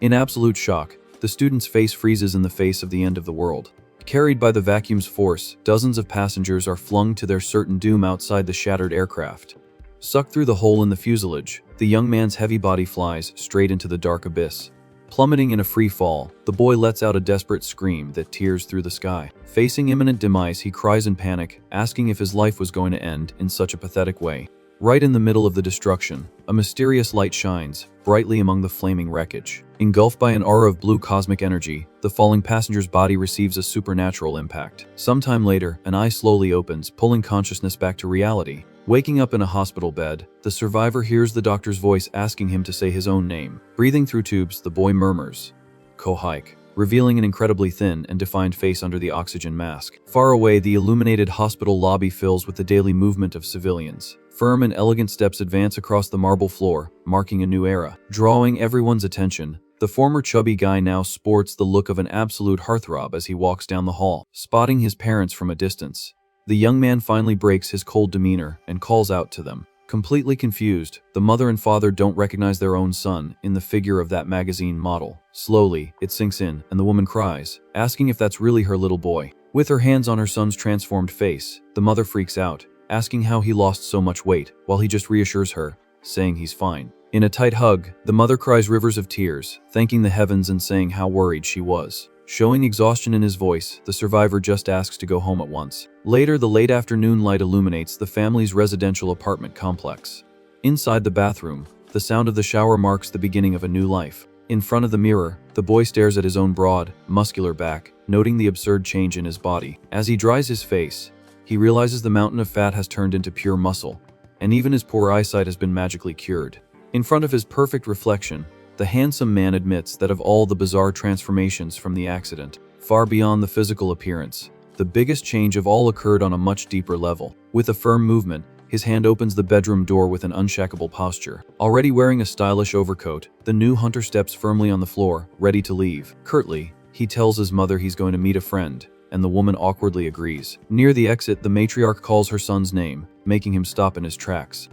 In absolute shock, the student's face freezes in the face of the end of the world. Carried by the vacuum's force, dozens of passengers are flung to their certain doom outside the shattered aircraft. Sucked through the hole in the fuselage, the young man's heavy body flies straight into the dark abyss. Plummeting in a free fall, the boy lets out a desperate scream that tears through the sky. Facing imminent demise, he cries in panic, asking if his life was going to end in such a pathetic way. Right in the middle of the destruction, a mysterious light shines, brightly among the flaming wreckage. Engulfed by an aura of blue cosmic energy, the falling passenger's body receives a supernatural impact. Sometime later, an eye slowly opens, pulling consciousness back to reality. Waking up in a hospital bed, the survivor hears the doctor's voice asking him to say his own name. Breathing through tubes, the boy murmurs, Haik, revealing an incredibly thin and defined face under the oxygen mask. Far away, the illuminated hospital lobby fills with the daily movement of civilians. Firm and elegant steps advance across the marble floor, marking a new era. Drawing everyone's attention, the former chubby guy now sports the look of an absolute heartthrob as he walks down the hall, spotting his parents from a distance. The young man finally breaks his cold demeanor and calls out to them. Completely confused, the mother and father don't recognize their own son in the figure of that magazine model. Slowly, it sinks in, and the woman cries, asking if that's really her little boy. With her hands on her son's transformed face, the mother freaks out, asking how he lost so much weight, while he just reassures her, saying he's fine. In a tight hug, the mother cries rivers of tears, thanking the heavens and saying how worried she was. Showing exhaustion in his voice, the survivor just asks to go home at once. Later, the late afternoon light illuminates the family's residential apartment complex. Inside the bathroom, the sound of the shower marks the beginning of a new life. In front of the mirror, the boy stares at his own broad, muscular back, noting the absurd change in his body. As he dries his face, he realizes the mountain of fat has turned into pure muscle, and even his poor eyesight has been magically cured. In front of his perfect reflection, the handsome man admits that of all the bizarre transformations from the accident, far beyond the physical appearance, the biggest change of all occurred on a much deeper level. With a firm movement, his hand opens the bedroom door with an unshackable posture. Already wearing a stylish overcoat, the new hunter steps firmly on the floor, ready to leave. Curtly, he tells his mother he's going to meet a friend, and the woman awkwardly agrees. Near the exit, the matriarch calls her son's name, making him stop in his tracks.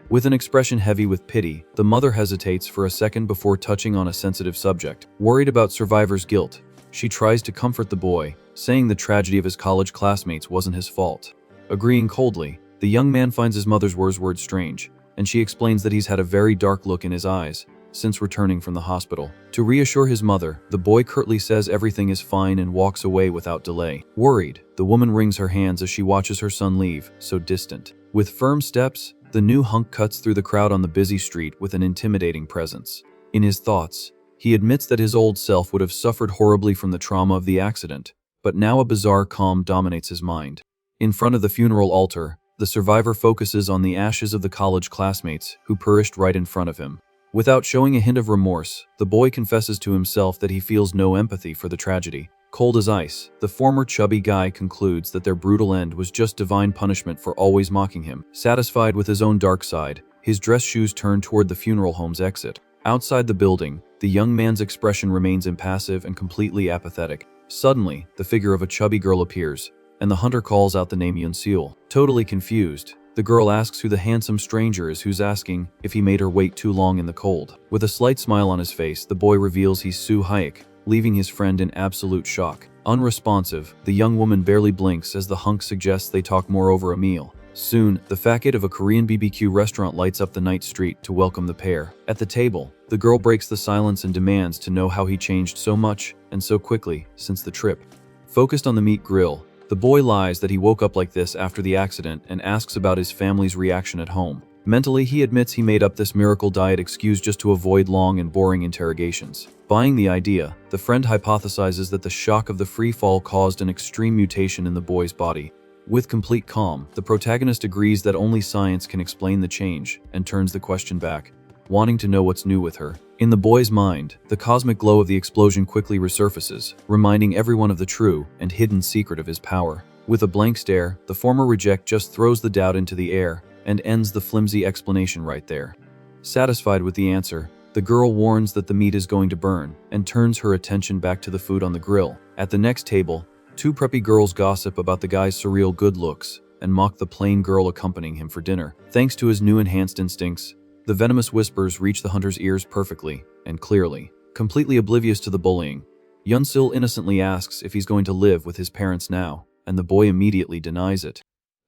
With an expression heavy with pity, the mother hesitates for a second before touching on a sensitive subject. Worried about survivor's guilt, she tries to comfort the boy, saying the tragedy of his college classmates wasn't his fault. Agreeing coldly, the young man finds his mother's words strange, and she explains that he's had a very dark look in his eyes since returning from the hospital. To reassure his mother, the boy curtly says everything is fine and walks away without delay. Worried, the woman wrings her hands as she watches her son leave, so distant. With firm steps, the new hunk cuts through the crowd on the busy street with an intimidating presence. In his thoughts, he admits that his old self would have suffered horribly from the trauma of the accident, but now a bizarre calm dominates his mind. In front of the funeral altar, the survivor focuses on the ashes of the college classmates who perished right in front of him. Without showing a hint of remorse, the boy confesses to himself that he feels no empathy for the tragedy. Cold as ice, the former chubby guy concludes that their brutal end was just divine punishment for always mocking him. Satisfied with his own dark side, his dress shoes turn toward the funeral home's exit. Outside the building, the young man's expression remains impassive and completely apathetic. Suddenly, the figure of a chubby girl appears, and the hunter calls out the name Yunseul. Totally confused, the girl asks who the handsome stranger is who's asking if he made her wait too long in the cold. With a slight smile on his face, the boy reveals he's Soo Hayek, leaving his friend in absolute shock. Unresponsive, the young woman barely blinks as the hunk suggests they talk more over a meal. Soon, the facade of a Korean BBQ restaurant lights up the night street to welcome the pair. At the table, the girl breaks the silence and demands to know how he changed so much and so quickly since the trip. Focused on the meat grill, the boy lies that he woke up like this after the accident and asks about his family's reaction at home. Mentally, he admits he made up this miracle diet excuse just to avoid long and boring interrogations. Buying the idea, the friend hypothesizes that the shock of the free fall caused an extreme mutation in the boy's body. With complete calm, the protagonist agrees that only science can explain the change and turns the question back, wanting to know what's new with her. In the boy's mind, the cosmic glow of the explosion quickly resurfaces, reminding everyone of the true and hidden secret of his power. With a blank stare, the former reject just throws the doubt into the air and ends the flimsy explanation right there. Satisfied with the answer, the girl warns that the meat is going to burn and turns her attention back to the food on the grill. At the next table, two preppy girls gossip about the guy's surreal good looks and mock the plain girl accompanying him for dinner. Thanks to his new enhanced instincts, the venomous whispers reach the hunter's ears perfectly and clearly. Completely oblivious to the bullying, Yunseul innocently asks if he's going to live with his parents now, and the boy immediately denies it.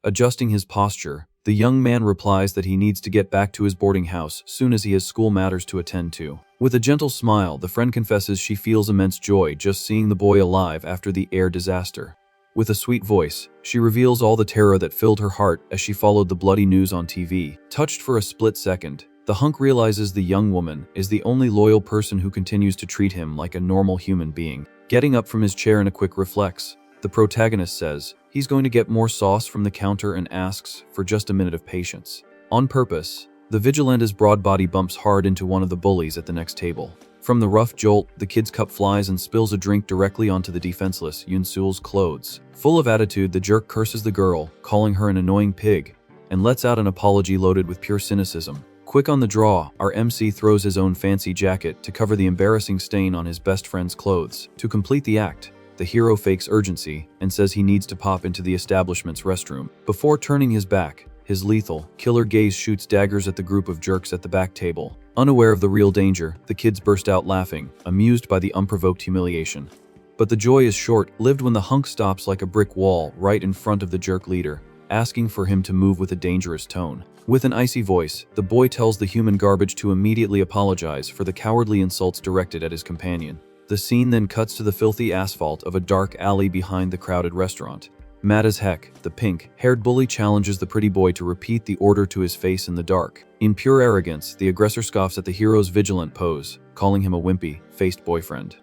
Adjusting his posture, the young man replies that he needs to get back to his boarding house soon as he has school matters to attend to. With a gentle smile, the friend confesses she feels immense joy just seeing the boy alive after the air disaster. With a sweet voice, she reveals all the terror that filled her heart as she followed the bloody news on TV. Touched for a split second, the hunk realizes the young woman is the only loyal person who continues to treat him like a normal human being. Getting up from his chair in a quick reflex, the protagonist says he's going to get more sauce from the counter and asks for just a minute of patience. On purpose, the Vigilante's broad body bumps hard into one of the bullies at the next table. From the rough jolt, the kid's cup flies and spills a drink directly onto the defenseless Yunseul's clothes. Full of attitude, the jerk curses the girl, calling her an annoying pig, and lets out an apology loaded with pure cynicism. Quick on the draw, our MC throws his own fancy jacket to cover the embarrassing stain on his best friend's clothes. To complete the act, the hero fakes urgency and says he needs to pop into the establishment's restroom. Before turning his back, his lethal, killer gaze shoots daggers at the group of jerks at the back table. Unaware of the real danger, the kids burst out laughing, amused by the unprovoked humiliation. But the joy is short-lived when the hunk stops like a brick wall right in front of the jerk leader, asking for him to move with a dangerous tone. With an icy voice, the boy tells the human garbage to immediately apologize for the cowardly insults directed at his companion. The scene then cuts to the filthy asphalt of a dark alley behind the crowded restaurant. Mad as heck, the pink-haired bully challenges the pretty boy to repeat the order to his face in the dark. In pure arrogance, the aggressor scoffs at the hero's vigilant pose, calling him a wimpy-faced boyfriend.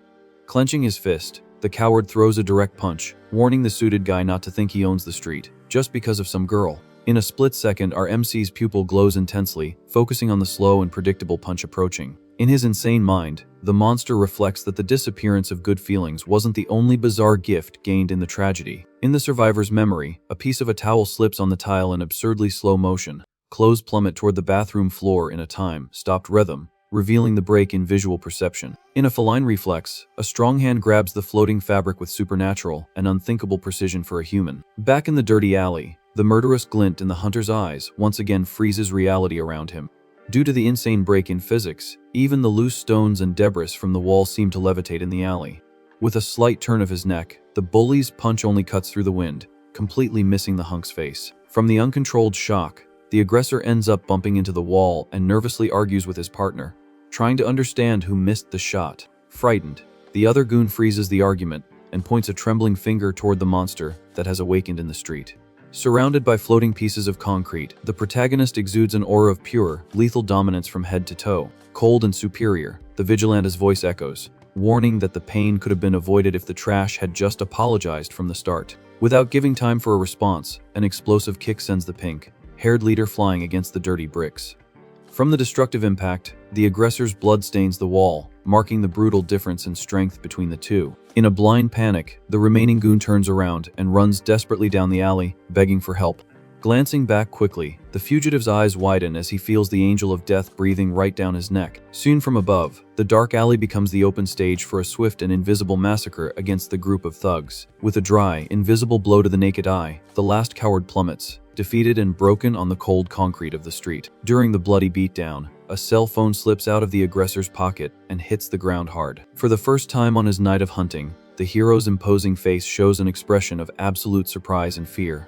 Clenching his fist, the coward throws a direct punch, warning the suited guy not to think he owns the street, just because of some girl. In a split second, our MC's pupil glows intensely, focusing on the slow and predictable punch approaching. In his insane mind, the monster reflects that the disappearance of good feelings wasn't the only bizarre gift gained in the tragedy. In the survivor's memory, a piece of a towel slips on the tile in absurdly slow motion. Clothes plummet toward the bathroom floor in a time-stopped rhythm, revealing the break in visual perception. In a feline reflex, a strong hand grabs the floating fabric with supernatural and unthinkable precision for a human. Back in the dirty alley, the murderous glint in the hunter's eyes once again freezes reality around him. Due to the insane break in physics, even the loose stones and debris from the wall seem to levitate in the alley. With a slight turn of his neck, the bully's punch only cuts through the wind, completely missing the hunk's face. From the uncontrolled shock, the aggressor ends up bumping into the wall and nervously argues with his partner, trying to understand who missed the shot. Frightened, the other goon freezes the argument and points a trembling finger toward the monster that has awakened in the street. Surrounded by floating pieces of concrete, the protagonist exudes an aura of pure, lethal dominance from head to toe. Cold and superior, the Vigilante's voice echoes, warning that the pain could have been avoided if the trash had just apologized from the start. Without giving time for a response, an explosive kick sends the pink-haired leader flying against the dirty bricks. From the destructive impact, the aggressor's blood stains the wall, marking the brutal difference in strength between the two. In a blind panic, the remaining goon turns around and runs desperately down the alley, begging for help. Glancing back quickly, the fugitive's eyes widen as he feels the angel of death breathing right down his neck. Soon from above, the dark alley becomes the open stage for a swift and invisible massacre against the group of thugs. With a dry, invisible blow to the naked eye, the last coward plummets, defeated and broken on the cold concrete of the street. During the bloody beatdown, a cell phone slips out of the aggressor's pocket and hits the ground hard. For the first time on his night of hunting, the hero's imposing face shows an expression of absolute surprise and fear.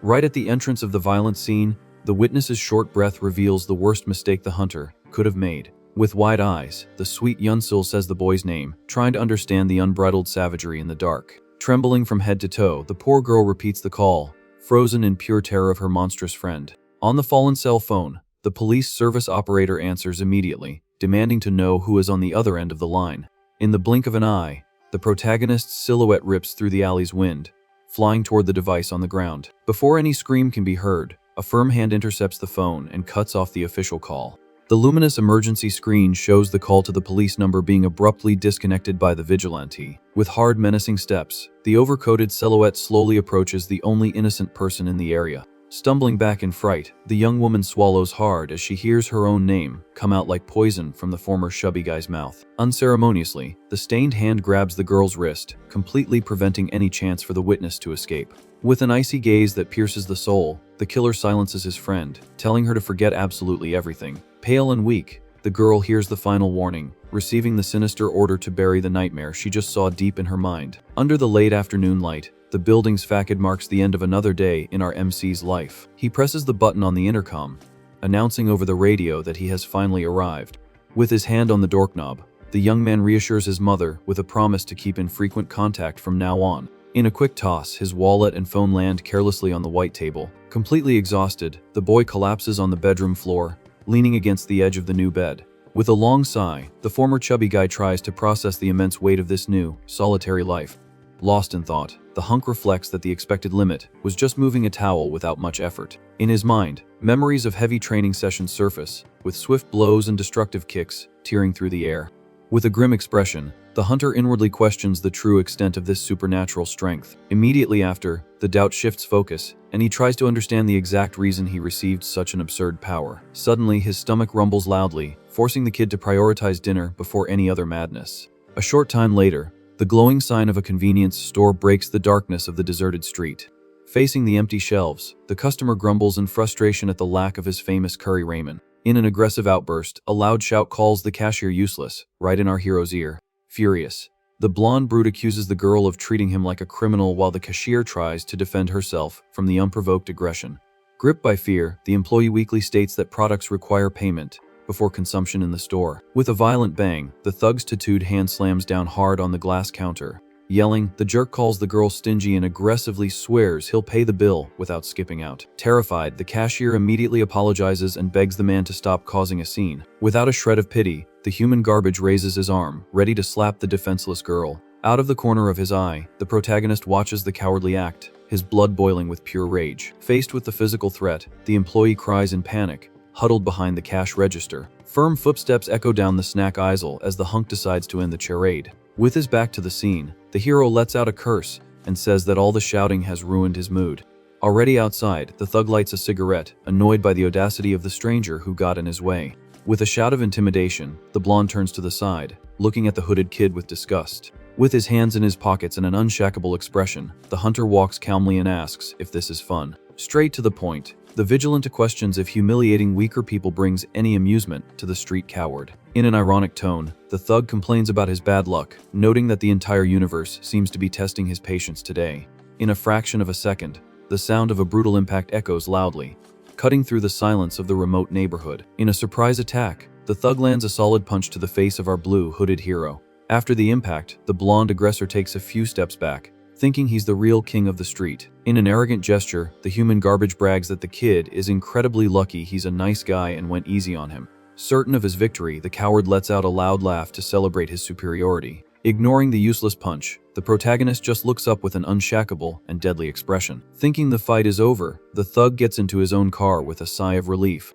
Right at the entrance of the violent scene, the witness's short breath reveals the worst mistake the hunter could have made. With wide eyes, the sweet Yunsul says the boy's name, trying to understand the unbridled savagery in the dark. Trembling from head to toe, the poor girl repeats the call, frozen in pure terror of her monstrous friend. On the fallen cell phone, the police service operator answers immediately, demanding to know who is on the other end of the line. In the blink of an eye, the protagonist's silhouette rips through the alley's wind, flying toward the device on the ground. Before any scream can be heard, a firm hand intercepts the phone and cuts off the official call. The luminous emergency screen shows the call to the police number being abruptly disconnected by the vigilante. With hard, menacing steps, the overcoated silhouette slowly approaches the only innocent person in the area. Stumbling back in fright, the young woman swallows hard as she hears her own name come out like poison from the former chubby guy's mouth. Unceremoniously, the stained hand grabs the girl's wrist, completely preventing any chance for the witness to escape. With an icy gaze that pierces the soul, the killer silences his friend, telling her to forget absolutely everything. Pale and weak, the girl hears the final warning, receiving the sinister order to bury the nightmare she just saw deep in her mind. Under the late afternoon light, the building's facade marks the end of another day in our MC's life. He presses the button on the intercom, announcing over the radio that he has finally arrived. With his hand on the doorknob, the young man reassures his mother with a promise to keep in frequent contact from now on. In a quick toss, his wallet and phone land carelessly on the white table. Completely exhausted, the boy collapses on the bedroom floor, leaning against the edge of the new bed. With a long sigh, the former chubby guy tries to process the immense weight of this new, solitary life. Lost in thought, the hunk reflects that the expected limit was just moving a towel without much effort. In his mind, memories of heavy training sessions surface, with swift blows and destructive kicks tearing through the air. With a grim expression, the hunter inwardly questions the true extent of this supernatural strength. Immediately after, the doubt shifts focus, and he tries to understand the exact reason he received such an absurd power. Suddenly, his stomach rumbles loudly, forcing the kid to prioritize dinner before any other madness. A short time later, the glowing sign of a convenience store breaks the darkness of the deserted street. Facing the empty shelves, the customer grumbles in frustration at the lack of his famous curry ramen. In an aggressive outburst, a loud shout calls the cashier useless, right in our hero's ear. Furious, the blonde brute accuses the girl of treating him like a criminal while the cashier tries to defend herself from the unprovoked aggression. Gripped by fear, the employee weakly states that products require payment before consumption in the store. With a violent bang, the thug's tattooed hand slams down hard on the glass counter. Yelling, the jerk calls the girl stingy and aggressively swears he'll pay the bill without skipping out. Terrified, the cashier immediately apologizes and begs the man to stop causing a scene. Without a shred of pity, the human garbage raises his arm, ready to slap the defenseless girl. Out of the corner of his eye, the protagonist watches the cowardly act, his blood boiling with pure rage. Faced with the physical threat, the employee cries in panic, huddled behind the cash register. Firm footsteps echo down the snack aisle as the hunk decides to end the charade. With his back to the scene, the hero lets out a curse and says that all the shouting has ruined his mood. Already outside, the thug lights a cigarette, annoyed by the audacity of the stranger who got in his way. With a shout of intimidation, the blonde turns to the side, looking at the hooded kid with disgust. With his hands in his pockets and an unshackable expression, the hunter walks calmly and asks if this is fun. Straight to the point, the Vigilante questions if humiliating weaker people brings any amusement to the street coward. In an ironic tone, the thug complains about his bad luck, noting that the entire universe seems to be testing his patience today. In a fraction of a second, the sound of a brutal impact echoes loudly, cutting through the silence of the remote neighborhood. In a surprise attack, the thug lands a solid punch to the face of our blue-hooded hero. After the impact, the blonde aggressor takes a few steps back, thinking he's the real king of the street. In an arrogant gesture, the human garbage brags that the kid is incredibly lucky he's a nice guy and went easy on him. Certain of his victory, the coward lets out a loud laugh to celebrate his superiority. Ignoring the useless punch, the protagonist just looks up with an unshackable and deadly expression. Thinking the fight is over, the thug gets into his own car with a sigh of relief.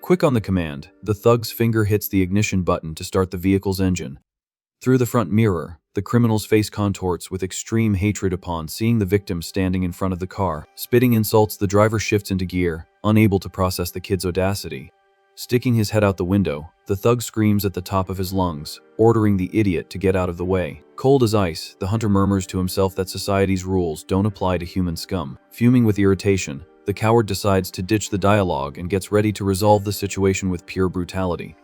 Quick on the command, the thug's finger hits the ignition button to start the vehicle's engine. Through the front mirror, the criminal's face contorts with extreme hatred upon seeing the victim standing in front of the car. Spitting insults, the driver shifts into gear, unable to process the kid's audacity. Sticking his head out the window, the thug screams at the top of his lungs, ordering the idiot to get out of the way. Cold as ice, the hunter murmurs to himself that society's rules don't apply to human scum. Fuming with irritation, the coward decides to ditch the dialogue and gets ready to resolve the situation with pure brutality.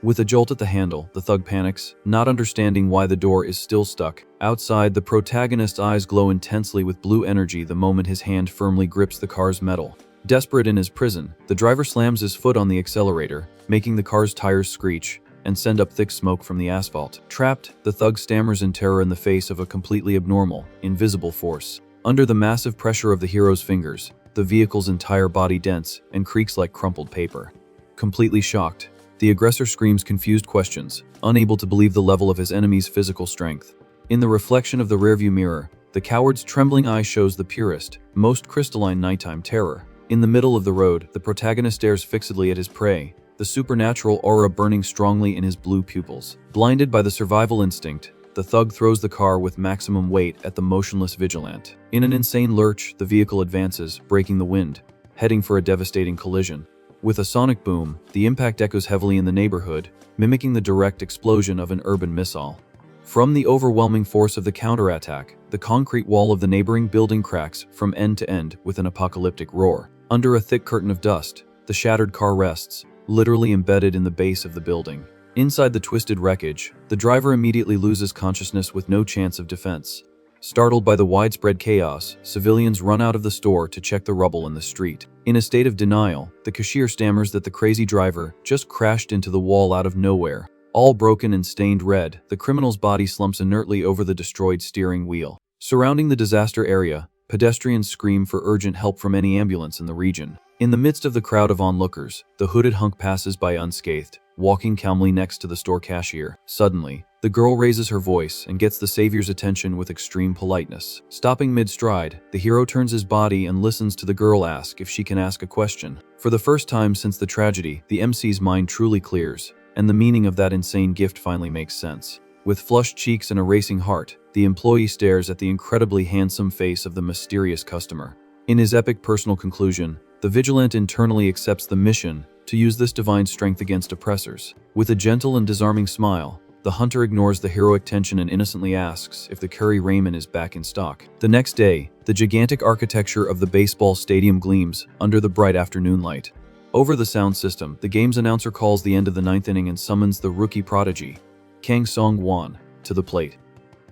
With a jolt at the handle, the thug panics, not understanding why the door is still stuck. Outside, the protagonist's eyes glow intensely with blue energy the moment his hand firmly grips the car's metal. Desperate in his prison, the driver slams his foot on the accelerator, making the car's tires screech and send up thick smoke from the asphalt. Trapped, the thug stammers in terror in the face of a completely abnormal, invisible force. Under the massive pressure of the hero's fingers, the vehicle's entire body dents and creaks like crumpled paper. Completely shocked, the aggressor screams confused questions, unable to believe the level of his enemy's physical strength. In the reflection of the rearview mirror, the coward's trembling eye shows the purest, most crystalline nighttime terror. In the middle of the road, the protagonist stares fixedly at his prey, the supernatural aura burning strongly in his blue pupils. Blinded by the survival instinct, the thug throws the car with maximum weight at the motionless Vigilante. In an insane lurch, the vehicle advances, breaking the wind, heading for a devastating collision. With a sonic boom, the impact echoes heavily in the neighborhood, mimicking the direct explosion of an urban missile. From the overwhelming force of the counterattack, the concrete wall of the neighboring building cracks from end to end with an apocalyptic roar. Under a thick curtain of dust, the shattered car rests, literally embedded in the base of the building. Inside the twisted wreckage, the driver immediately loses consciousness with no chance of defense. Startled by the widespread chaos, civilians run out of the store to check the rubble in the street. In a state of denial, the cashier stammers that the crazy driver just crashed into the wall out of nowhere. All broken and stained red, the criminal's body slumps inertly over the destroyed steering wheel. Surrounding the disaster area, pedestrians scream for urgent help from any ambulance in the region. In the midst of the crowd of onlookers, the hooded hunk passes by unscathed, walking calmly next to the store cashier. Suddenly, the girl raises her voice and gets the savior's attention with extreme politeness. Stopping mid-stride, the hero turns his body and listens to the girl ask if she can ask a question. For the first time since the tragedy, the MC's mind truly clears, and the meaning of that insane gift finally makes sense. With flushed cheeks and a racing heart, the employee stares at the incredibly handsome face of the mysterious customer. In his epic personal conclusion, the Vigilante internally accepts the mission to use this divine strength against oppressors. With a gentle and disarming smile, the hunter ignores the heroic tension and innocently asks if the curry ramen is back in stock. The next day, the gigantic architecture of the baseball stadium gleams under the bright afternoon light. Over the sound system, the game's announcer calls the end of the 9th inning and summons the rookie prodigy, Kang Song-won, to the plate.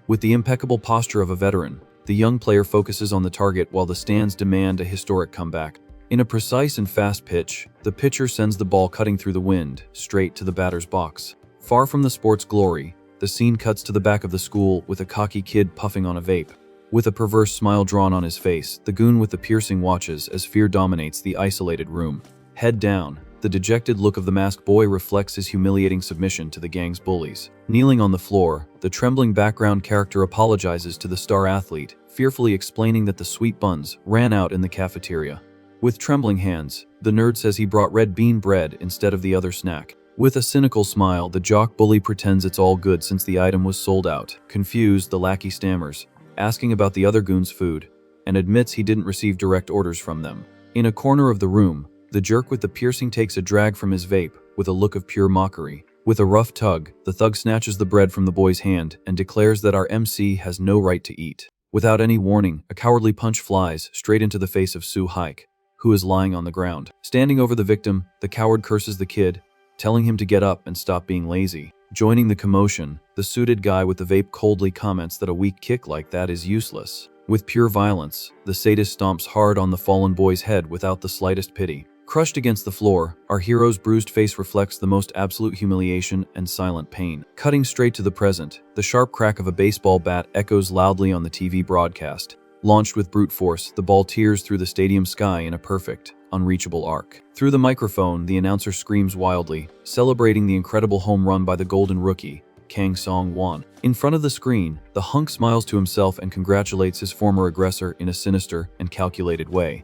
With the impeccable posture of a veteran, the young player focuses on the target while the stands demand a historic comeback. In a precise and fast pitch, the pitcher sends the ball cutting through the wind, straight to the batter's box. Far from the sport's glory, the scene cuts to the back of the school with a cocky kid puffing on a vape. With a perverse smile drawn on his face, the goon with the piercing watches as fear dominates the isolated room. Head down, the dejected look of the masked boy reflects his humiliating submission to the gang's bullies. Kneeling on the floor, the trembling background character apologizes to the star athlete, fearfully explaining that the sweet buns ran out in the cafeteria. With trembling hands, the nerd says he brought red bean bread instead of the other snack. With a cynical smile, the jock bully pretends it's all good since the item was sold out. Confused, the lackey stammers, asking about the other goon's food, and admits he didn't receive direct orders from them. In a corner of the room, the jerk with the piercing takes a drag from his vape with a look of pure mockery. With a rough tug, the thug snatches the bread from the boy's hand and declares that our MC has no right to eat. Without any warning, a cowardly punch flies straight into the face of Soo Haik, who is lying on the ground. Standing over the victim, the coward curses the kid, telling him to get up and stop being lazy. Joining the commotion, the suited guy with the vape coldly comments that a weak kick like that is useless. With pure violence, the sadist stomps hard on the fallen boy's head without the slightest pity. Crushed against the floor, our hero's bruised face reflects the most absolute humiliation and silent pain. Cutting straight to the present, the sharp crack of a baseball bat echoes loudly on the TV broadcast. Launched with brute force, the ball tears through the stadium sky in a perfect, unreachable arc. Through the microphone, the announcer screams wildly, celebrating the incredible home run by the golden rookie, Kang Song-won. In front of the screen, the hunk smiles to himself and congratulates his former aggressor in a sinister and calculated way.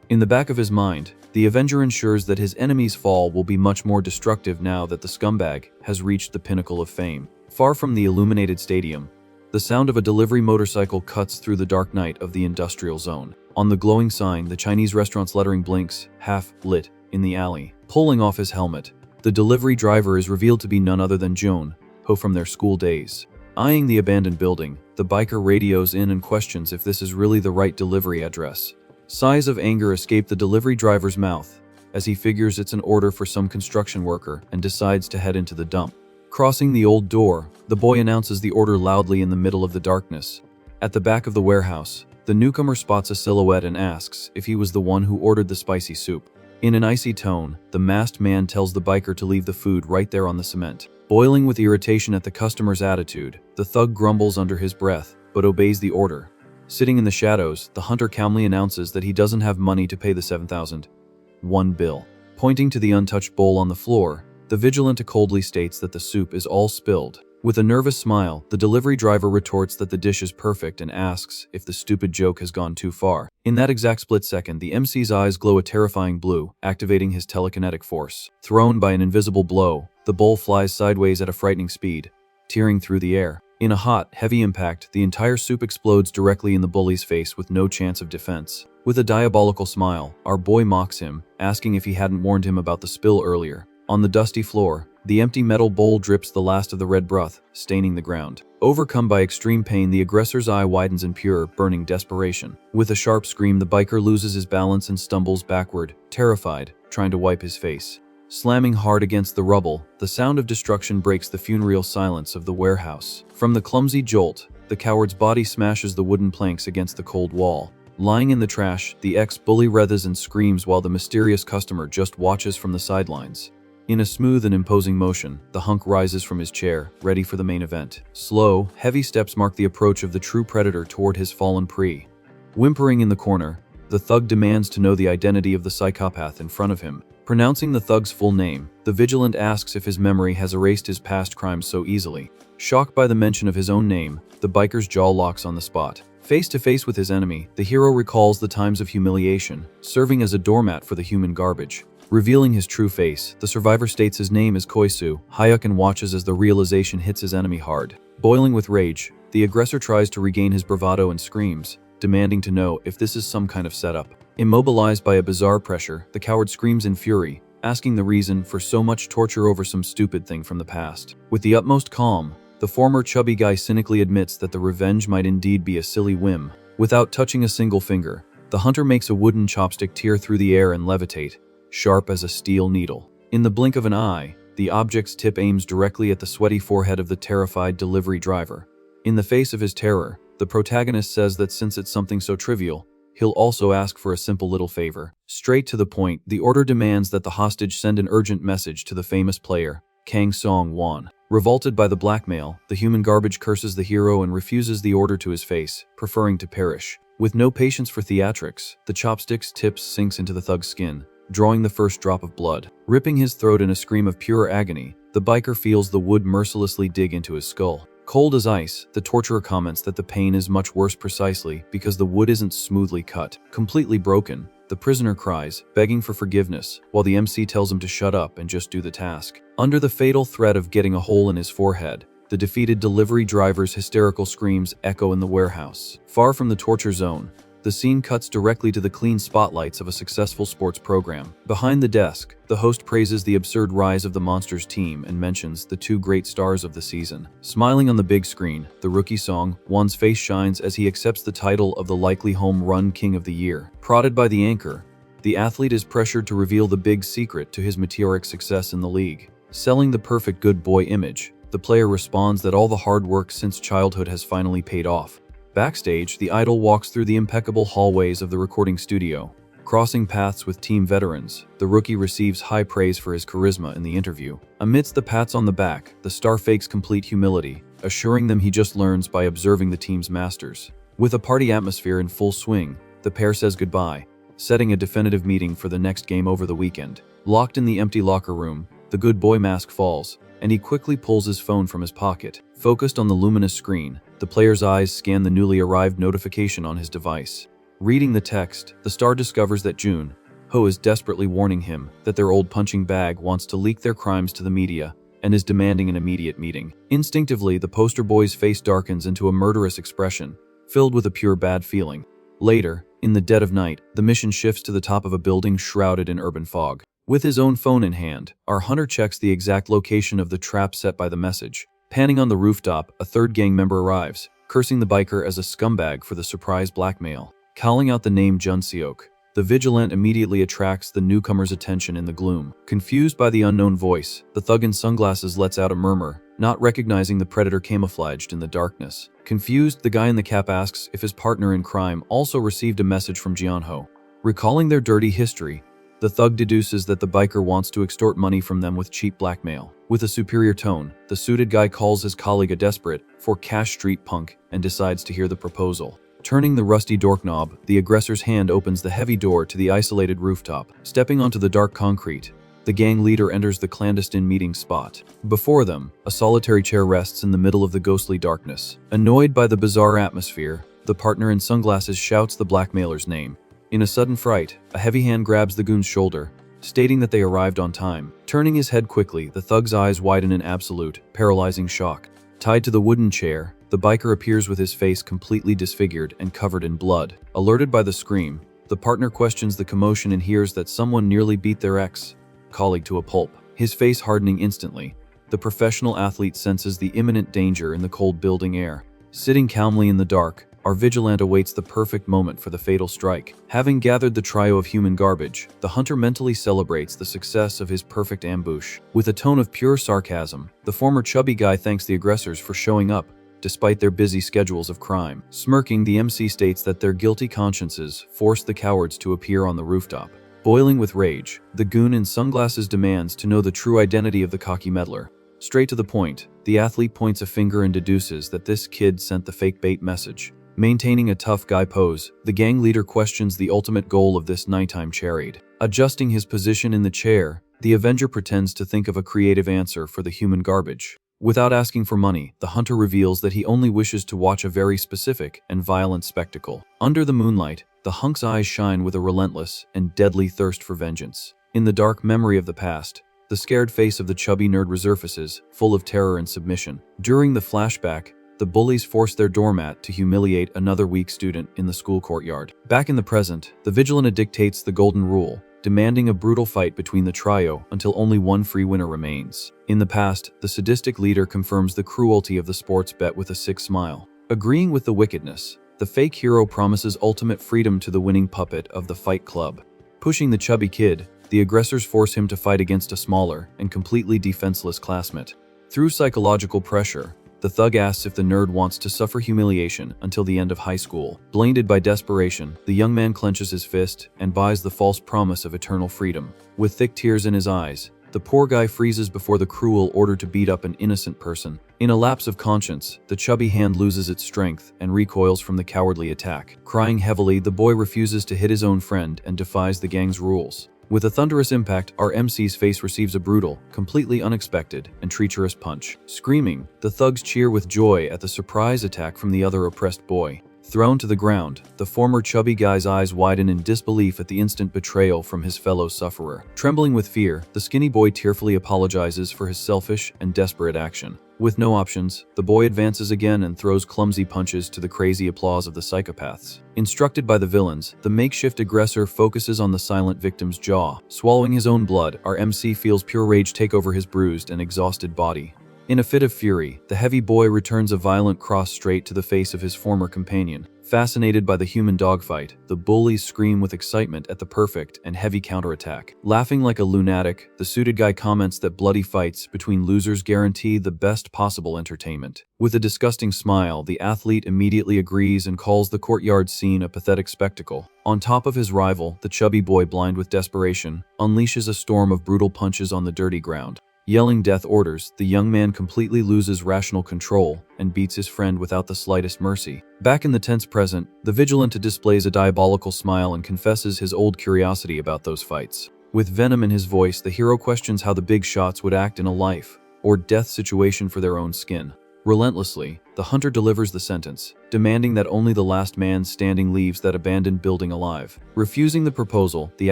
In the back of his mind, the Avenger ensures that his enemy's fall will be much more destructive now that the scumbag has reached the pinnacle of fame. Far from the illuminated stadium, the sound of a delivery motorcycle cuts through the dark night of the industrial zone. On the glowing sign, the Chinese restaurant's lettering blinks, half-lit, in the alley. Pulling off his helmet, the delivery driver is revealed to be none other than Joan, Ho from their school days. Eyeing the abandoned building, the biker radios in and questions if this is really the right delivery address. Sighs of anger escape the delivery driver's mouth as he figures it's an order for some construction worker and decides to head into the dump. Crossing the old door, the boy announces the order loudly in the middle of the darkness. At the back of the warehouse, the newcomer spots a silhouette and asks if he was the one who ordered the spicy soup. In an icy tone, the masked man tells the biker to leave the food right there on the cement. Boiling with irritation at the customer's attitude, the thug grumbles under his breath, but obeys the order. Sitting in the shadows, the hunter calmly announces that he doesn't have money to pay the 7,001 bill. Pointing to the untouched bowl on the floor, the Vigilante coldly states that the soup is all spilled. With a nervous smile, the delivery driver retorts that the dish is perfect and asks if the stupid joke has gone too far. In that exact split second, the MC's eyes glow a terrifying blue, activating his telekinetic force. Thrown by an invisible blow, the bowl flies sideways at a frightening speed, tearing through the air. In a hot, heavy impact, the entire soup explodes directly in the bully's face with no chance of defense. With a diabolical smile, our boy mocks him, asking if he hadn't warned him about the spill earlier. On the dusty floor, the empty metal bowl drips the last of the red broth, staining the ground. Overcome by extreme pain, the aggressor's eye widens in pure, burning desperation. With a sharp scream, the biker loses his balance and stumbles backward, terrified, trying to wipe his face. Slamming hard against the rubble, the sound of destruction breaks the funereal silence of the warehouse. From the clumsy jolt, the coward's body smashes the wooden planks against the cold wall. Lying in the trash, the ex-bully writhes and screams while the mysterious customer just watches from the sidelines. In a smooth and imposing motion, the hunk rises from his chair, ready for the main event. Slow, heavy steps mark the approach of the true predator toward his fallen prey. Whimpering in the corner, the thug demands to know the identity of the psychopath in front of him. Pronouncing the thug's full name, the Vigilant asks if his memory has erased his past crimes so easily. Shocked by the mention of his own name, the biker's jaw locks on the spot. Face to face with his enemy, the hero recalls the times of humiliation, serving as a doormat for the human garbage. Revealing his true face, the survivor states his name is Koisu, Hayuk, and watches as the realization hits his enemy hard. Boiling with rage, the aggressor tries to regain his bravado and screams, demanding to know if this is some kind of setup. Immobilized by a bizarre pressure, the coward screams in fury, asking the reason for so much torture over some stupid thing from the past. With the utmost calm, the former chubby guy cynically admits that the revenge might indeed be a silly whim. Without touching a single finger, the hunter makes a wooden chopstick tear through the air and levitate, sharp as a steel needle. In the blink of an eye, the object's tip aims directly at the sweaty forehead of the terrified delivery driver. In the face of his terror, the protagonist says that since it's something so trivial, he'll also ask for a simple little favor. Straight to the point, the order demands that the hostage send an urgent message to the famous player, Kang Song-won. Revolted by the blackmail, the human garbage curses the hero and refuses the order to his face, preferring to perish. With no patience for theatrics, the chopstick's tip sinks into the thug's skin, drawing the first drop of blood. Ripping his throat in a scream of pure agony, the biker feels the wood mercilessly dig into his skull. Cold as ice, the torturer comments that the pain is much worse precisely because the wood isn't smoothly cut. Completely broken, the prisoner cries, begging for forgiveness, while the MC tells him to shut up and just do the task. Under the fatal threat of getting a hole in his forehead, the defeated delivery driver's hysterical screams echo in the warehouse. Far from the torture zone, the scene cuts directly to the clean spotlights of a successful sports program. Behind the desk, the host praises the absurd rise of the Monsters team and mentions the two great stars of the season. Smiling on the big screen, the rookie song, Won's face shines as he accepts the title of the likely home run king of the year. Prodded by the anchor, the athlete is pressured to reveal the big secret to his meteoric success in the league. Selling the perfect good boy image, the player responds that all the hard work since childhood has finally paid off. Backstage, the idol walks through the impeccable hallways of the recording studio. Crossing paths with team veterans, the rookie receives high praise for his charisma in the interview. Amidst the pats on the back, the star fakes complete humility, assuring them he just learns by observing the team's masters. With a party atmosphere in full swing, the pair says goodbye, setting a definitive meeting for the next game over the weekend. Locked in the empty locker room, the good boy mask falls, and he quickly pulls his phone from his pocket. Focused on the luminous screen, the player's eyes scan the newly arrived notification on his device. Reading the text, the star discovers that Jun Ho is desperately warning him that their old punching bag wants to leak their crimes to the media and is demanding an immediate meeting. Instinctively, the poster boy's face darkens into a murderous expression, filled with a pure bad feeling. Later, in the dead of night, the mission shifts to the top of a building shrouded in urban fog. With his own phone in hand, our hunter checks the exact location of the trap set by the message. Panning on the rooftop, a third gang member arrives, cursing the biker as a scumbag for the surprise blackmail. Calling out the name Jun Seok, the Vigilante immediately attracts the newcomer's attention in the gloom. Confused by the unknown voice, the thug in sunglasses lets out a murmur, not recognizing the predator camouflaged in the darkness. Confused, the guy in the cap asks if his partner in crime also received a message from Jianho. Recalling their dirty history, the thug deduces that the biker wants to extort money from them with cheap blackmail. With a superior tone, the suited guy calls his colleague a desperate, for cash street punk and decides to hear the proposal. Turning the rusty doorknob, the aggressor's hand opens the heavy door to the isolated rooftop. Stepping onto the dark concrete, the gang leader enters the clandestine meeting spot. Before them, a solitary chair rests in the middle of the ghostly darkness. Annoyed by the bizarre atmosphere, the partner in sunglasses shouts the blackmailer's name. In a sudden fright, a heavy hand grabs the goon's shoulder, stating that they arrived on time. Turning his head quickly, the thug's eyes widen in absolute, paralyzing shock. Tied to the wooden chair, the biker appears with his face completely disfigured and covered in blood. Alerted by the scream, the partner questions the commotion and hears that someone nearly beat their ex-colleague to a pulp. His face hardening instantly, the professional athlete senses the imminent danger in the cold building air. Sitting calmly in the dark, our Vigilante awaits the perfect moment for the fatal strike. Having gathered the trio of human garbage, the hunter mentally celebrates the success of his perfect ambush. With a tone of pure sarcasm, the former chubby guy thanks the aggressors for showing up, despite their busy schedules of crime. Smirking, the MC states that their guilty consciences forced the cowards to appear on the rooftop. Boiling with rage, the goon in sunglasses demands to know the true identity of the cocky meddler. Straight to the point, the athlete points a finger and deduces that this kid sent the fake bait message. Maintaining a tough guy pose, the gang leader questions the ultimate goal of this nighttime charade. Adjusting his position in the chair, the Avenger pretends to think of a creative answer for the human garbage. Without asking for money, the hunter reveals that he only wishes to watch a very specific and violent spectacle. Under the moonlight, the hunk's eyes shine with a relentless and deadly thirst for vengeance. In the dark memory of the past, the scared face of the chubby nerd resurfaces, full of terror and submission. During the flashback, the bullies force their doormat to humiliate another weak student in the school courtyard. Back in the present, the Vigilante dictates the golden rule, demanding a brutal fight between the trio until only one free winner remains. In the past, the sadistic leader confirms the cruelty of the sports bet with a sick smile. Agreeing with the wickedness, the fake hero promises ultimate freedom to the winning puppet of the Fight Club. Pushing the chubby kid, the aggressors force him to fight against a smaller and completely defenseless classmate. Through psychological pressure, the thug asks if the nerd wants to suffer humiliation until the end of high school. Blinded by desperation, the young man clenches his fist and buys the false promise of eternal freedom. With thick tears in his eyes, the poor guy freezes before the cruel order to beat up an innocent person. In a lapse of conscience, the chubby hand loses its strength and recoils from the cowardly attack. Crying heavily, the boy refuses to hit his own friend and defies the gang's rules. With a thunderous impact, our MC's face receives a brutal, completely unexpected, and treacherous punch. Screaming, the thugs cheer with joy at the surprise attack from the other oppressed boy. Thrown to the ground, the former chubby guy's eyes widen in disbelief at the instant betrayal from his fellow sufferer. Trembling with fear, the skinny boy tearfully apologizes for his selfish and desperate action. With no options, the boy advances again and throws clumsy punches to the crazy applause of the psychopaths. Instructed by the villains, the makeshift aggressor focuses on the silent victim's jaw. Swallowing his own blood, our MC feels pure rage take over his bruised and exhausted body. In a fit of fury, the heavy boy returns a violent cross straight to the face of his former companion. Fascinated by the human dogfight, the bullies scream with excitement at the perfect and heavy counterattack. Laughing like a lunatic, the suited guy comments that bloody fights between losers guarantee the best possible entertainment. With a disgusting smile, the athlete immediately agrees and calls the courtyard scene a pathetic spectacle. On top of his rival, the chubby boy, blind with desperation, unleashes a storm of brutal punches on the dirty ground. Yelling death orders, the young man completely loses rational control and beats his friend without the slightest mercy. Back in the tense present, the Vigilante displays a diabolical smile and confesses his old curiosity about those fights. With venom in his voice, the hero questions how the big shots would act in a life or death situation for their own skin. Relentlessly, the hunter delivers the sentence, demanding that only the last man standing leaves that abandoned building alive. Refusing the proposal, the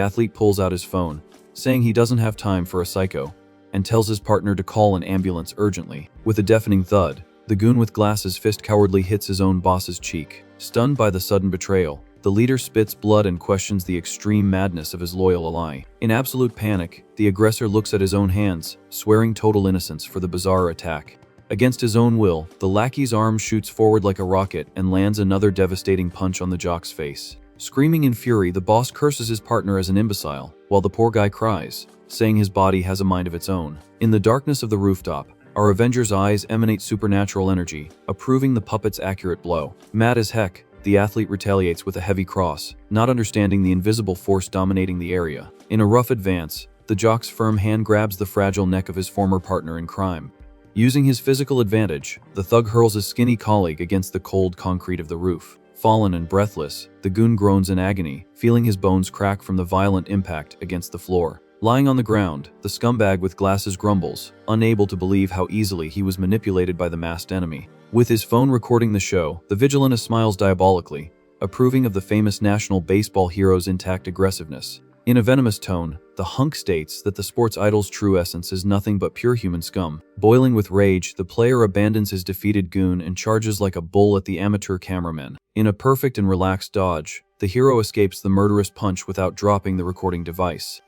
athlete pulls out his phone, saying he doesn't have time for a psycho, and tells his partner to call an ambulance urgently. With a deafening thud, the goon with glasses fist cowardly hits his own boss's cheek. Stunned by the sudden betrayal, the leader spits blood and questions the extreme madness of his loyal ally. In absolute panic, the aggressor looks at his own hands, swearing total innocence for the bizarre attack. Against his own will, the lackey's arm shoots forward like a rocket and lands another devastating punch on the jock's face. Screaming in fury, the boss curses his partner as an imbecile, while the poor guy cries, saying his body has a mind of its own. In the darkness of the rooftop, our Avenger's eyes emanate supernatural energy, approving the puppet's accurate blow. Mad as heck, the athlete retaliates with a heavy cross, not understanding the invisible force dominating the area. In a rough advance, the jock's firm hand grabs the fragile neck of his former partner in crime. Using his physical advantage, the thug hurls his skinny colleague against the cold concrete of the roof. Fallen and breathless, the goon groans in agony, feeling his bones crack from the violent impact against the floor. Lying on the ground, the scumbag with glasses grumbles, unable to believe how easily he was manipulated by the masked enemy. With his phone recording the show, the Vigilante smiles diabolically, approving of the famous national baseball hero's intact aggressiveness. In a venomous tone, the hunk states that the sports idol's true essence is nothing but pure human scum. Boiling with rage, the player abandons his defeated goon and charges like a bull at the amateur cameraman. In a perfect and relaxed dodge, the hero escapes the murderous punch without dropping the recording device.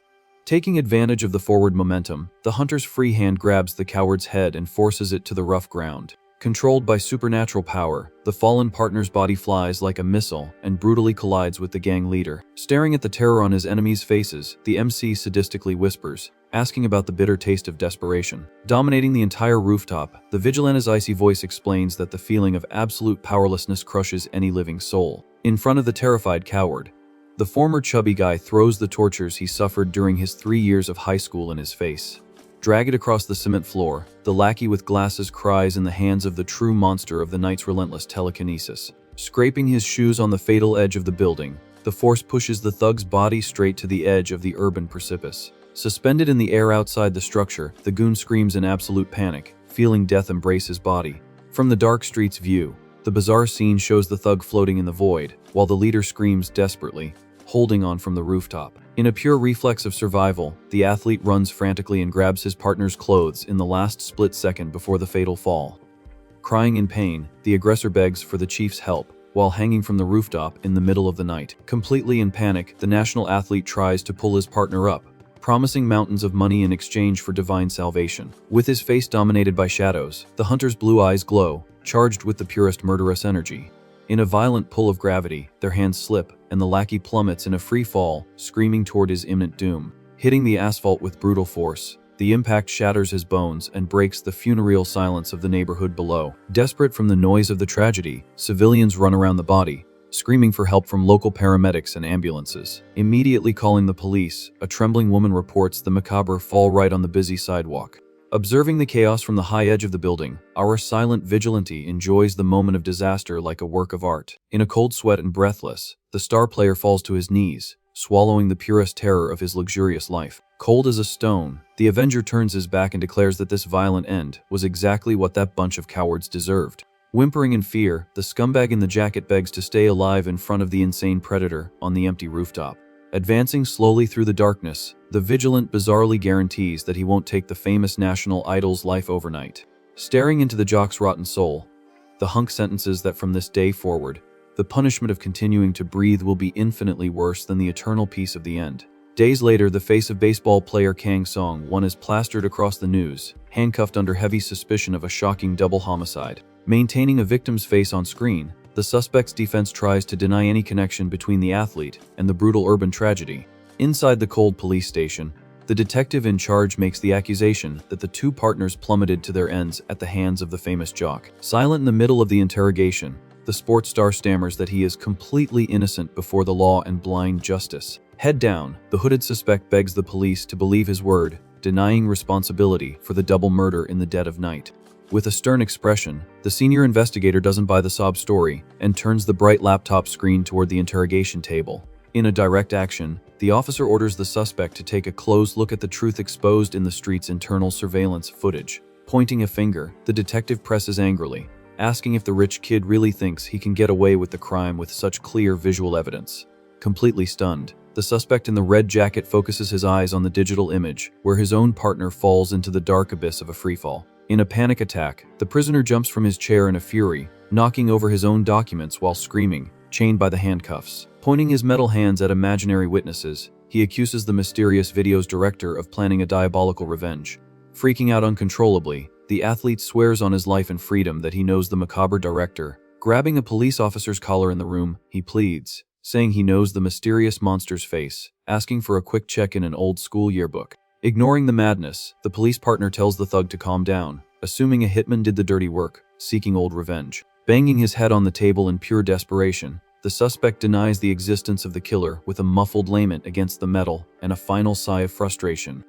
Taking advantage of the forward momentum, the hunter's free hand grabs the coward's head and forces it to the rough ground. Controlled by supernatural power, the fallen partner's body flies like a missile and brutally collides with the gang leader. Staring at the terror on his enemies' faces, the MC sadistically whispers, asking about the bitter taste of desperation. Dominating the entire rooftop, the Vigilante's icy voice explains that the feeling of absolute powerlessness crushes any living soul. In front of the terrified coward, the former chubby guy throws the tortures he suffered during his 3 years of high school in his face. Dragged across the cement floor, the lackey with glasses cries in the hands of the true monster of the night's relentless telekinesis. Scraping his shoes on the fatal edge of the building, the force pushes the thug's body straight to the edge of the urban precipice. Suspended in the air outside the structure, the goon screams in absolute panic, feeling death embrace his body. From the dark street's view, the bizarre scene shows the thug floating in the void, while the leader screams desperately, holding on from the rooftop. In a pure reflex of survival, the athlete runs frantically and grabs his partner's clothes in the last split second before the fatal fall. Crying in pain, the aggressor begs for the chief's help, while hanging from the rooftop in the middle of the night. Completely in panic, the national athlete tries to pull his partner up, promising mountains of money in exchange for divine salvation. With his face dominated by shadows, the hunter's blue eyes glow, charged with the purest murderous energy. In a violent pull of gravity, their hands slip, and the lackey plummets in a free fall, screaming toward his imminent doom. Hitting the asphalt with brutal force, the impact shatters his bones and breaks the funereal silence of the neighborhood below. Desperate from the noise of the tragedy, civilians run around the body, screaming for help from local paramedics and ambulances. Immediately calling the police, a trembling woman reports the macabre fall right on the busy sidewalk. Observing the chaos from the high edge of the building, our silent vigilante enjoys the moment of disaster like a work of art. In a cold sweat and breathless, the star player falls to his knees, swallowing the purest terror of his luxurious life. Cold as a stone, the Avenger turns his back and declares that this violent end was exactly what that bunch of cowards deserved. Whimpering in fear, the scumbag in the jacket begs to stay alive in front of the insane predator on the empty rooftop. Advancing slowly through the darkness, the vigilant bizarrely guarantees that he won't take the famous national idol's life overnight. Staring into the jock's rotten soul, the hunk sentences that from this day forward, the punishment of continuing to breathe will be infinitely worse than the eternal peace of the end. Days later, the face of baseball player Kang Song-won is plastered across the news, handcuffed under heavy suspicion of a shocking double homicide. Maintaining a victim's face on screen, the suspect's defense tries to deny any connection between the athlete and the brutal urban tragedy. Inside the cold police station, the detective in charge makes the accusation that the two partners plummeted to their ends at the hands of the famous jock. Silent in the middle of the interrogation, the sports star stammers that he is completely innocent before the law and blind justice. Head down, the hooded suspect begs the police to believe his word, denying responsibility for the double murder in the dead of night. With a stern expression, the senior investigator doesn't buy the sob story and turns the bright laptop screen toward the interrogation table. In a direct action, the officer orders the suspect to take a close look at the truth exposed in the street's internal surveillance footage. Pointing a finger, the detective presses angrily, asking if the rich kid really thinks he can get away with the crime with such clear visual evidence. Completely stunned, the suspect in the red jacket focuses his eyes on the digital image, where his own partner falls into the dark abyss of a freefall. In a panic attack, the prisoner jumps from his chair in a fury, knocking over his own documents while screaming, chained by the handcuffs. Pointing his metal hands at imaginary witnesses, he accuses the mysterious video's director of planning a diabolical revenge. Freaking out uncontrollably, the athlete swears on his life and freedom that he knows the macabre director. Grabbing a police officer's collar in the room, he pleads, saying he knows the mysterious monster's face, asking for a quick check in an old school yearbook. Ignoring the madness, the police partner tells the thug to calm down, assuming a hitman did the dirty work, seeking old revenge. Banging his head on the table in pure desperation, the suspect denies the existence of the killer with a muffled lament against the metal and a final sigh of frustration.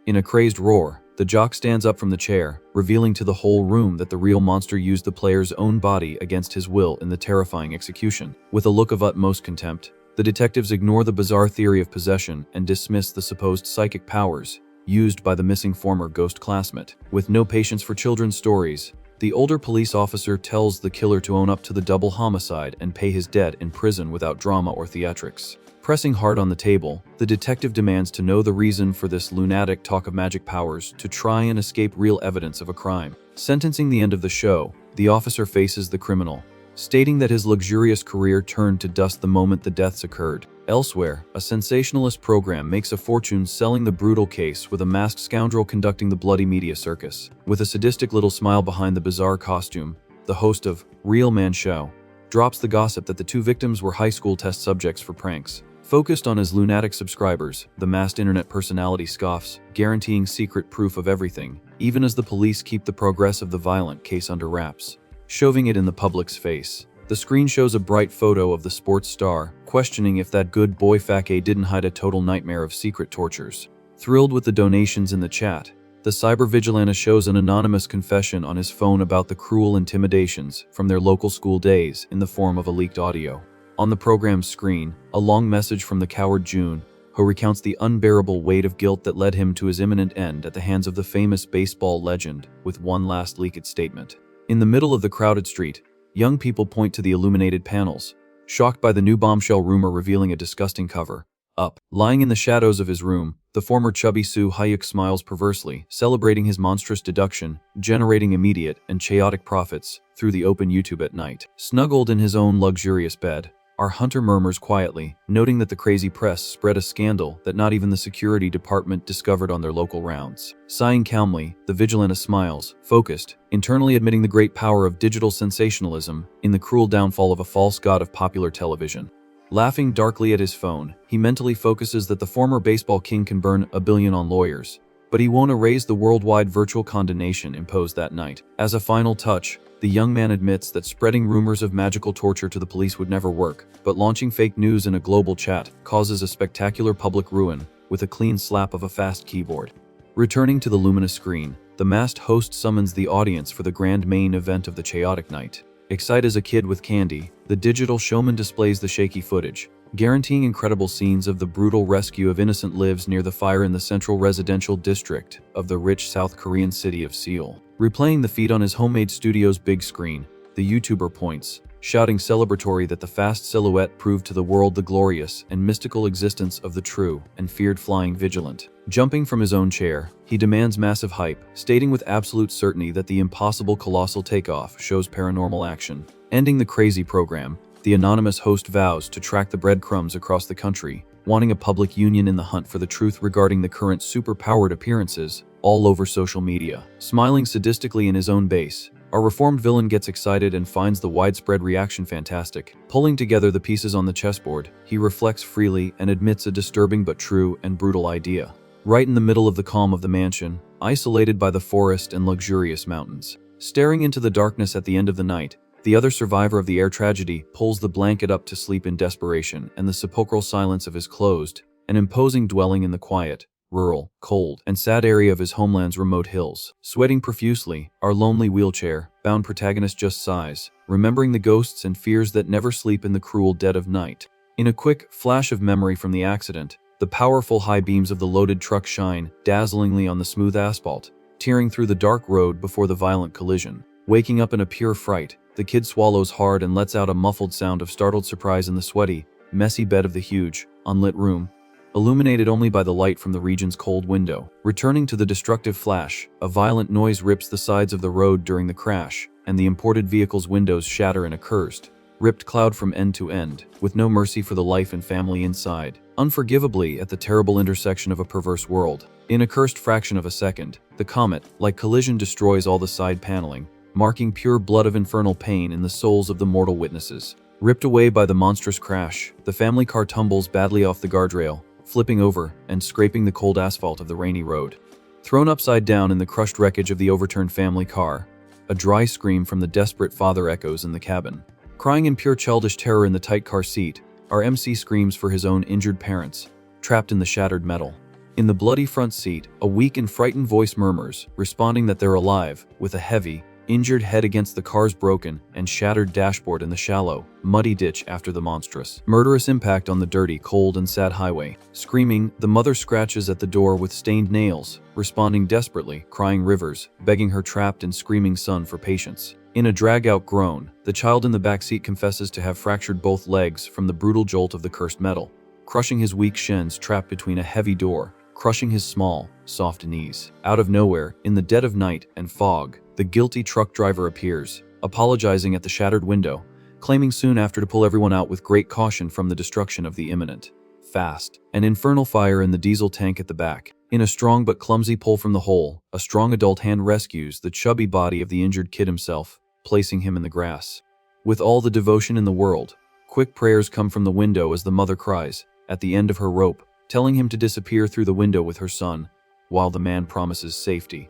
In a crazed roar, the jock stands up from the chair, revealing to the whole room that the real monster used the player's own body against his will in the terrifying execution. With a look of utmost contempt, the detectives ignore the bizarre theory of possession and dismiss the supposed psychic powers used by the missing former ghost classmate. With no patience for children's stories, the older police officer tells the killer to own up to the double homicide and pay his debt in prison without drama or theatrics. Pressing hard on the table, the detective demands to know the reason for this lunatic talk of magic powers to try and escape real evidence of a crime. Sentencing the end of the show, the officer faces the criminal, stating that his luxurious career turned to dust the moment the deaths occurred. Elsewhere, a sensationalist program makes a fortune selling the brutal case with a masked scoundrel conducting the bloody media circus. With a sadistic little smile behind the bizarre costume, the host of Real Man Show drops the gossip that the two victims were high school test subjects for pranks. Focused on his lunatic subscribers, the masked internet personality scoffs, guaranteeing secret proof of everything, even as the police keep the progress of the violent case under wraps, shoving it in the public's face. The screen shows a bright photo of the sports star, questioning if that good boy Fake didn't hide a total nightmare of secret tortures. Thrilled with the donations in the chat, the cyber vigilante shows an anonymous confession on his phone about the cruel intimidations from their local school days in the form of a leaked audio. On the program's screen, a long message from the coward June, who recounts the unbearable weight of guilt that led him to his imminent end at the hands of the famous baseball legend, with one last leaked statement. In the middle of the crowded street, young people point to the illuminated panels, shocked by the new bombshell rumor revealing a disgusting cover. Up, lying in the shadows of his room, The former chubby Soo Hyuk smiles perversely, celebrating his monstrous deduction, generating immediate and chaotic profits through the open YouTube at night. Snuggled in his own luxurious bed, our hunter murmurs quietly, noting that the crazy press spread a scandal that not even the security department discovered on their local rounds. Sighing calmly, the Vigilante smiles, focused, internally admitting the great power of digital sensationalism in the cruel downfall of a false god of popular television. Laughing darkly at his phone, he mentally focuses that the former baseball king can burn $1 billion on lawyers, but he won't erase the worldwide virtual condemnation imposed that night. As a final touch, the young man admits that spreading rumors of magical torture to the police would never work, but launching fake news in a global chat causes a spectacular public ruin with a clean slap of a fast keyboard. Returning to the luminous screen, the masked host summons the audience for the grand main event of the chaotic night. Excited as a kid with candy, the digital showman displays the shaky footage, guaranteeing incredible scenes of the brutal rescue of innocent lives near the fire in the central residential district of the rich South Korean city of Seoul. Replaying the feat on his homemade studio's big screen, the YouTuber points, shouting celebratory that the fast silhouette proved to the world the glorious and mystical existence of the true and feared flying Vigilante. Jumping from his own chair, he demands massive hype, stating with absolute certainty that the impossible colossal takeoff shows paranormal action. Ending the crazy program, the anonymous host vows to track the breadcrumbs across the country, wanting a public union in the hunt for the truth regarding the current super-powered appearances all over social media. Smiling sadistically in his own base, our reformed villain gets excited and finds the widespread reaction fantastic. Pulling together the pieces on the chessboard, he reflects freely and admits a disturbing but true and brutal idea. Right in the middle of the calm of the mansion, isolated by the forest and luxurious mountains, staring into the darkness at the end of the night, the other survivor of the air tragedy pulls the blanket up to sleep in desperation and the sepulchral silence of his closed, an imposing dwelling in the quiet, rural, cold, and sad area of his homeland's remote hills. Sweating profusely, our lonely wheelchair-bound protagonist just sighs, remembering the ghosts and fears that never sleep in the cruel dead of night. In a quick flash of memory from the accident, the powerful high beams of the loaded truck shine dazzlingly on the smooth asphalt, tearing through the dark road before the violent collision. Waking up in a pure fright, the kid swallows hard and lets out a muffled sound of startled surprise in the sweaty, messy bed of the huge, unlit room, illuminated only by the light from the region's cold window. Returning to the destructive flash, a violent noise rips the sides of the road during the crash, and the imported vehicle's windows shatter in a cursed, ripped cloud from end to end, with no mercy for the life and family inside. Unforgivably at the terrible intersection of a perverse world. In a cursed fraction of a second, the comet, like collision, destroys all the side paneling, marking pure blood of infernal pain in the souls of the mortal witnesses. Ripped away by the monstrous crash, the family car tumbles badly off the guardrail, flipping over and scraping the cold asphalt of the rainy road. Thrown upside down in the crushed wreckage of the overturned family car, a dry scream from the desperate father echoes in the cabin. Crying in pure childish terror in the tight car seat, our MC screams for his own injured parents, trapped in the shattered metal. In the bloody front seat, a weak and frightened voice murmurs, responding that they're alive, with a heavy, injured head against the car's broken and shattered dashboard in the shallow, muddy ditch after the monstrous, murderous impact on the dirty, cold, and sad highway. Screaming, the mother scratches at the door with stained nails, responding desperately, crying rivers, begging her trapped and screaming son for patience. In a drag-out groan, the child in the backseat confesses to have fractured both legs from the brutal jolt of the cursed metal, crushing his weak shins trapped between a heavy door, crushing his small, soft knees. Out of nowhere, in the dead of night and fog, the guilty truck driver appears, apologizing at the shattered window, claiming soon after to pull everyone out with great caution from the destruction of the imminent, fast, and infernal fire in the diesel tank at the back. In a strong but clumsy pull from the hole, a strong adult hand rescues the chubby body of the injured kid himself, placing him in the grass. With all the devotion in the world, quick prayers come from the window as the mother cries, at the end of her rope, telling him to disappear through the window with her son, while the man promises safety.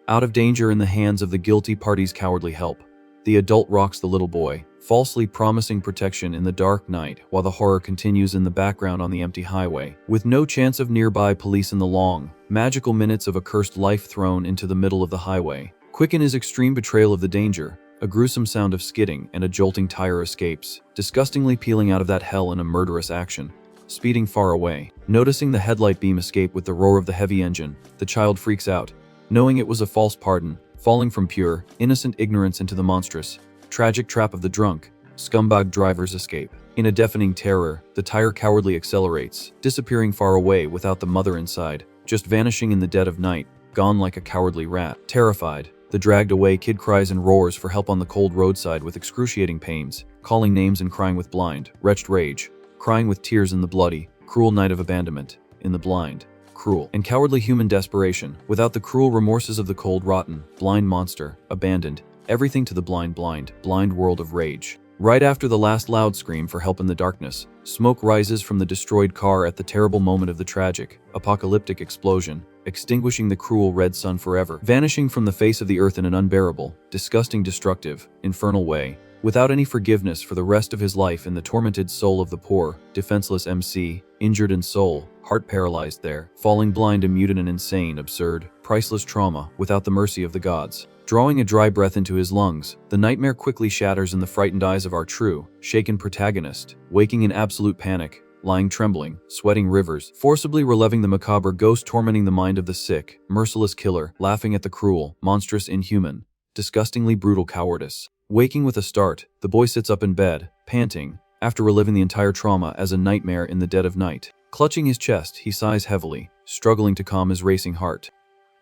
Out of danger in the hands of the guilty party's cowardly help, the adult rocks the little boy, falsely promising protection in the dark night while the horror continues in the background on the empty highway. With no chance of nearby police in the long, magical minutes of a cursed life thrown into the middle of the highway, quicken his extreme betrayal of the danger, a gruesome sound of skidding and a jolting tire escapes, disgustingly peeling out of that hell in a murderous action. Speeding far away, noticing the headlight beam escape with the roar of the heavy engine, the child freaks out, knowing it was a false pardon, falling from pure, innocent ignorance into the monstrous, tragic trap of the drunk, scumbag driver's escape. In a deafening terror, the tire cowardly accelerates, disappearing far away without the mother inside, just vanishing in the dead of night, gone like a cowardly rat. Terrified, the dragged away kid cries and roars for help on the cold roadside with excruciating pains, calling names and crying with blind, wretched rage, crying with tears in the bloody, cruel night of abandonment, in the blind, cruel, and cowardly human desperation, without the cruel remorses of the cold, rotten, blind monster, abandoned, everything to the blind world of rage. Right after the last loud scream for help in the darkness, smoke rises from the destroyed car at the terrible moment of the tragic, apocalyptic explosion, extinguishing the cruel red sun forever, vanishing from the face of the earth in an unbearable, disgusting, destructive, infernal way, without any forgiveness for the rest of his life in the tormented soul of the poor, defenseless MC, injured in soul, heart paralyzed there, falling blind and mute in an insane, absurd, priceless trauma without the mercy of the gods. Drawing a dry breath into his lungs, the nightmare quickly shatters in the frightened eyes of our true, shaken protagonist, waking in absolute panic, lying trembling, sweating rivers, forcibly reliving the macabre ghost tormenting the mind of the sick, merciless killer, laughing at the cruel, monstrous, inhuman, disgustingly brutal cowardice. Waking with a start, the boy sits up in bed, panting, after reliving the entire trauma as a nightmare in the dead of night. Clutching his chest, he sighs heavily, struggling to calm his racing heart.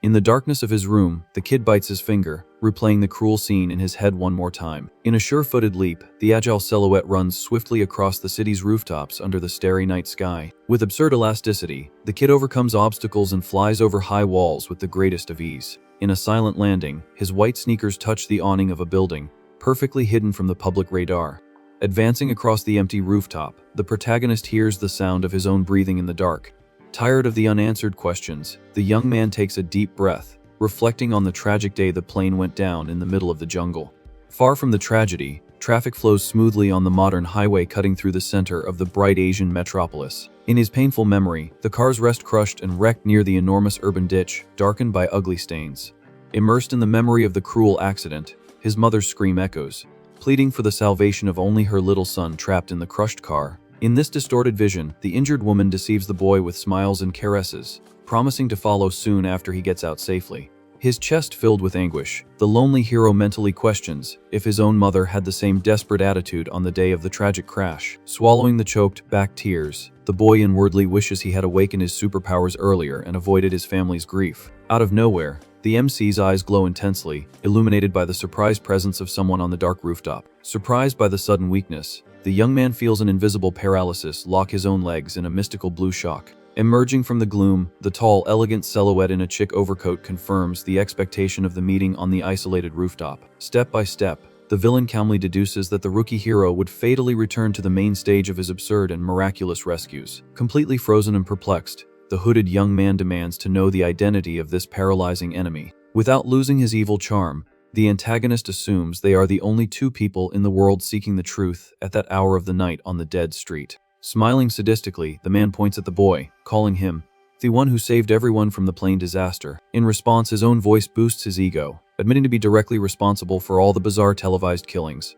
In the darkness of his room, the kid bites his finger, replaying the cruel scene in his head one more time. In a sure-footed leap, the agile silhouette runs swiftly across the city's rooftops under the starry night sky. With absurd elasticity, the kid overcomes obstacles and flies over high walls with the greatest of ease. In a silent landing, his white sneakers touch the awning of a building, perfectly hidden from the public radar. Advancing across the empty rooftop, the protagonist hears the sound of his own breathing in the dark. Tired of the unanswered questions, the young man takes a deep breath, reflecting on the tragic day the plane went down in the middle of the jungle. Far from the tragedy, traffic flows smoothly on the modern highway cutting through the center of the bright Asian metropolis. In his painful memory, the cars rest crushed and wrecked near the enormous urban ditch, darkened by ugly stains. Immersed in the memory of the cruel accident, his mother's scream echoes, pleading for the salvation of only her little son trapped in the crushed car. In this distorted vision, the injured woman deceives the boy with smiles and caresses, promising to follow soon after he gets out safely. His chest filled with anguish, the lonely hero mentally questions if his own mother had the same desperate attitude on the day of the tragic crash. Swallowing the choked back tears, the boy inwardly wishes he had awakened his superpowers earlier and avoided his family's grief. Out of nowhere, the MC's eyes glow intensely, illuminated by the surprise presence of someone on the dark rooftop. Surprised by the sudden weakness, the young man feels an invisible paralysis lock his own legs in a mystical blue shock. Emerging from the gloom, the tall, elegant silhouette in a chic overcoat confirms the expectation of the meeting on the isolated rooftop. Step by step, the villain calmly deduces that the rookie hero would fatally return to the main stage of his absurd and miraculous rescues. Completely frozen and perplexed, the hooded young man demands to know the identity of this paralyzing enemy. Without losing his evil charm, the antagonist assumes they are the only two people in the world seeking the truth at that hour of the night on the dead street. Smiling sadistically, the man points at the boy, calling him the one who saved everyone from the plane disaster. In response, his own voice boosts his ego, admitting to be directly responsible for all the bizarre televised killings.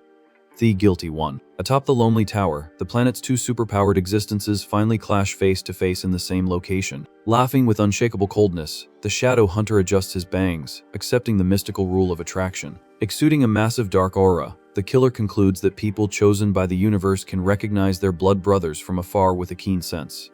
The guilty one. Atop the lonely tower, the planet's two superpowered existences finally clash face to face in the same location. Laughing with unshakable coldness, the shadow hunter adjusts his bangs, accepting the mystical rule of attraction. Exuding a massive dark aura, the killer concludes that people chosen by the universe can recognize their blood brothers from afar with a keen sense.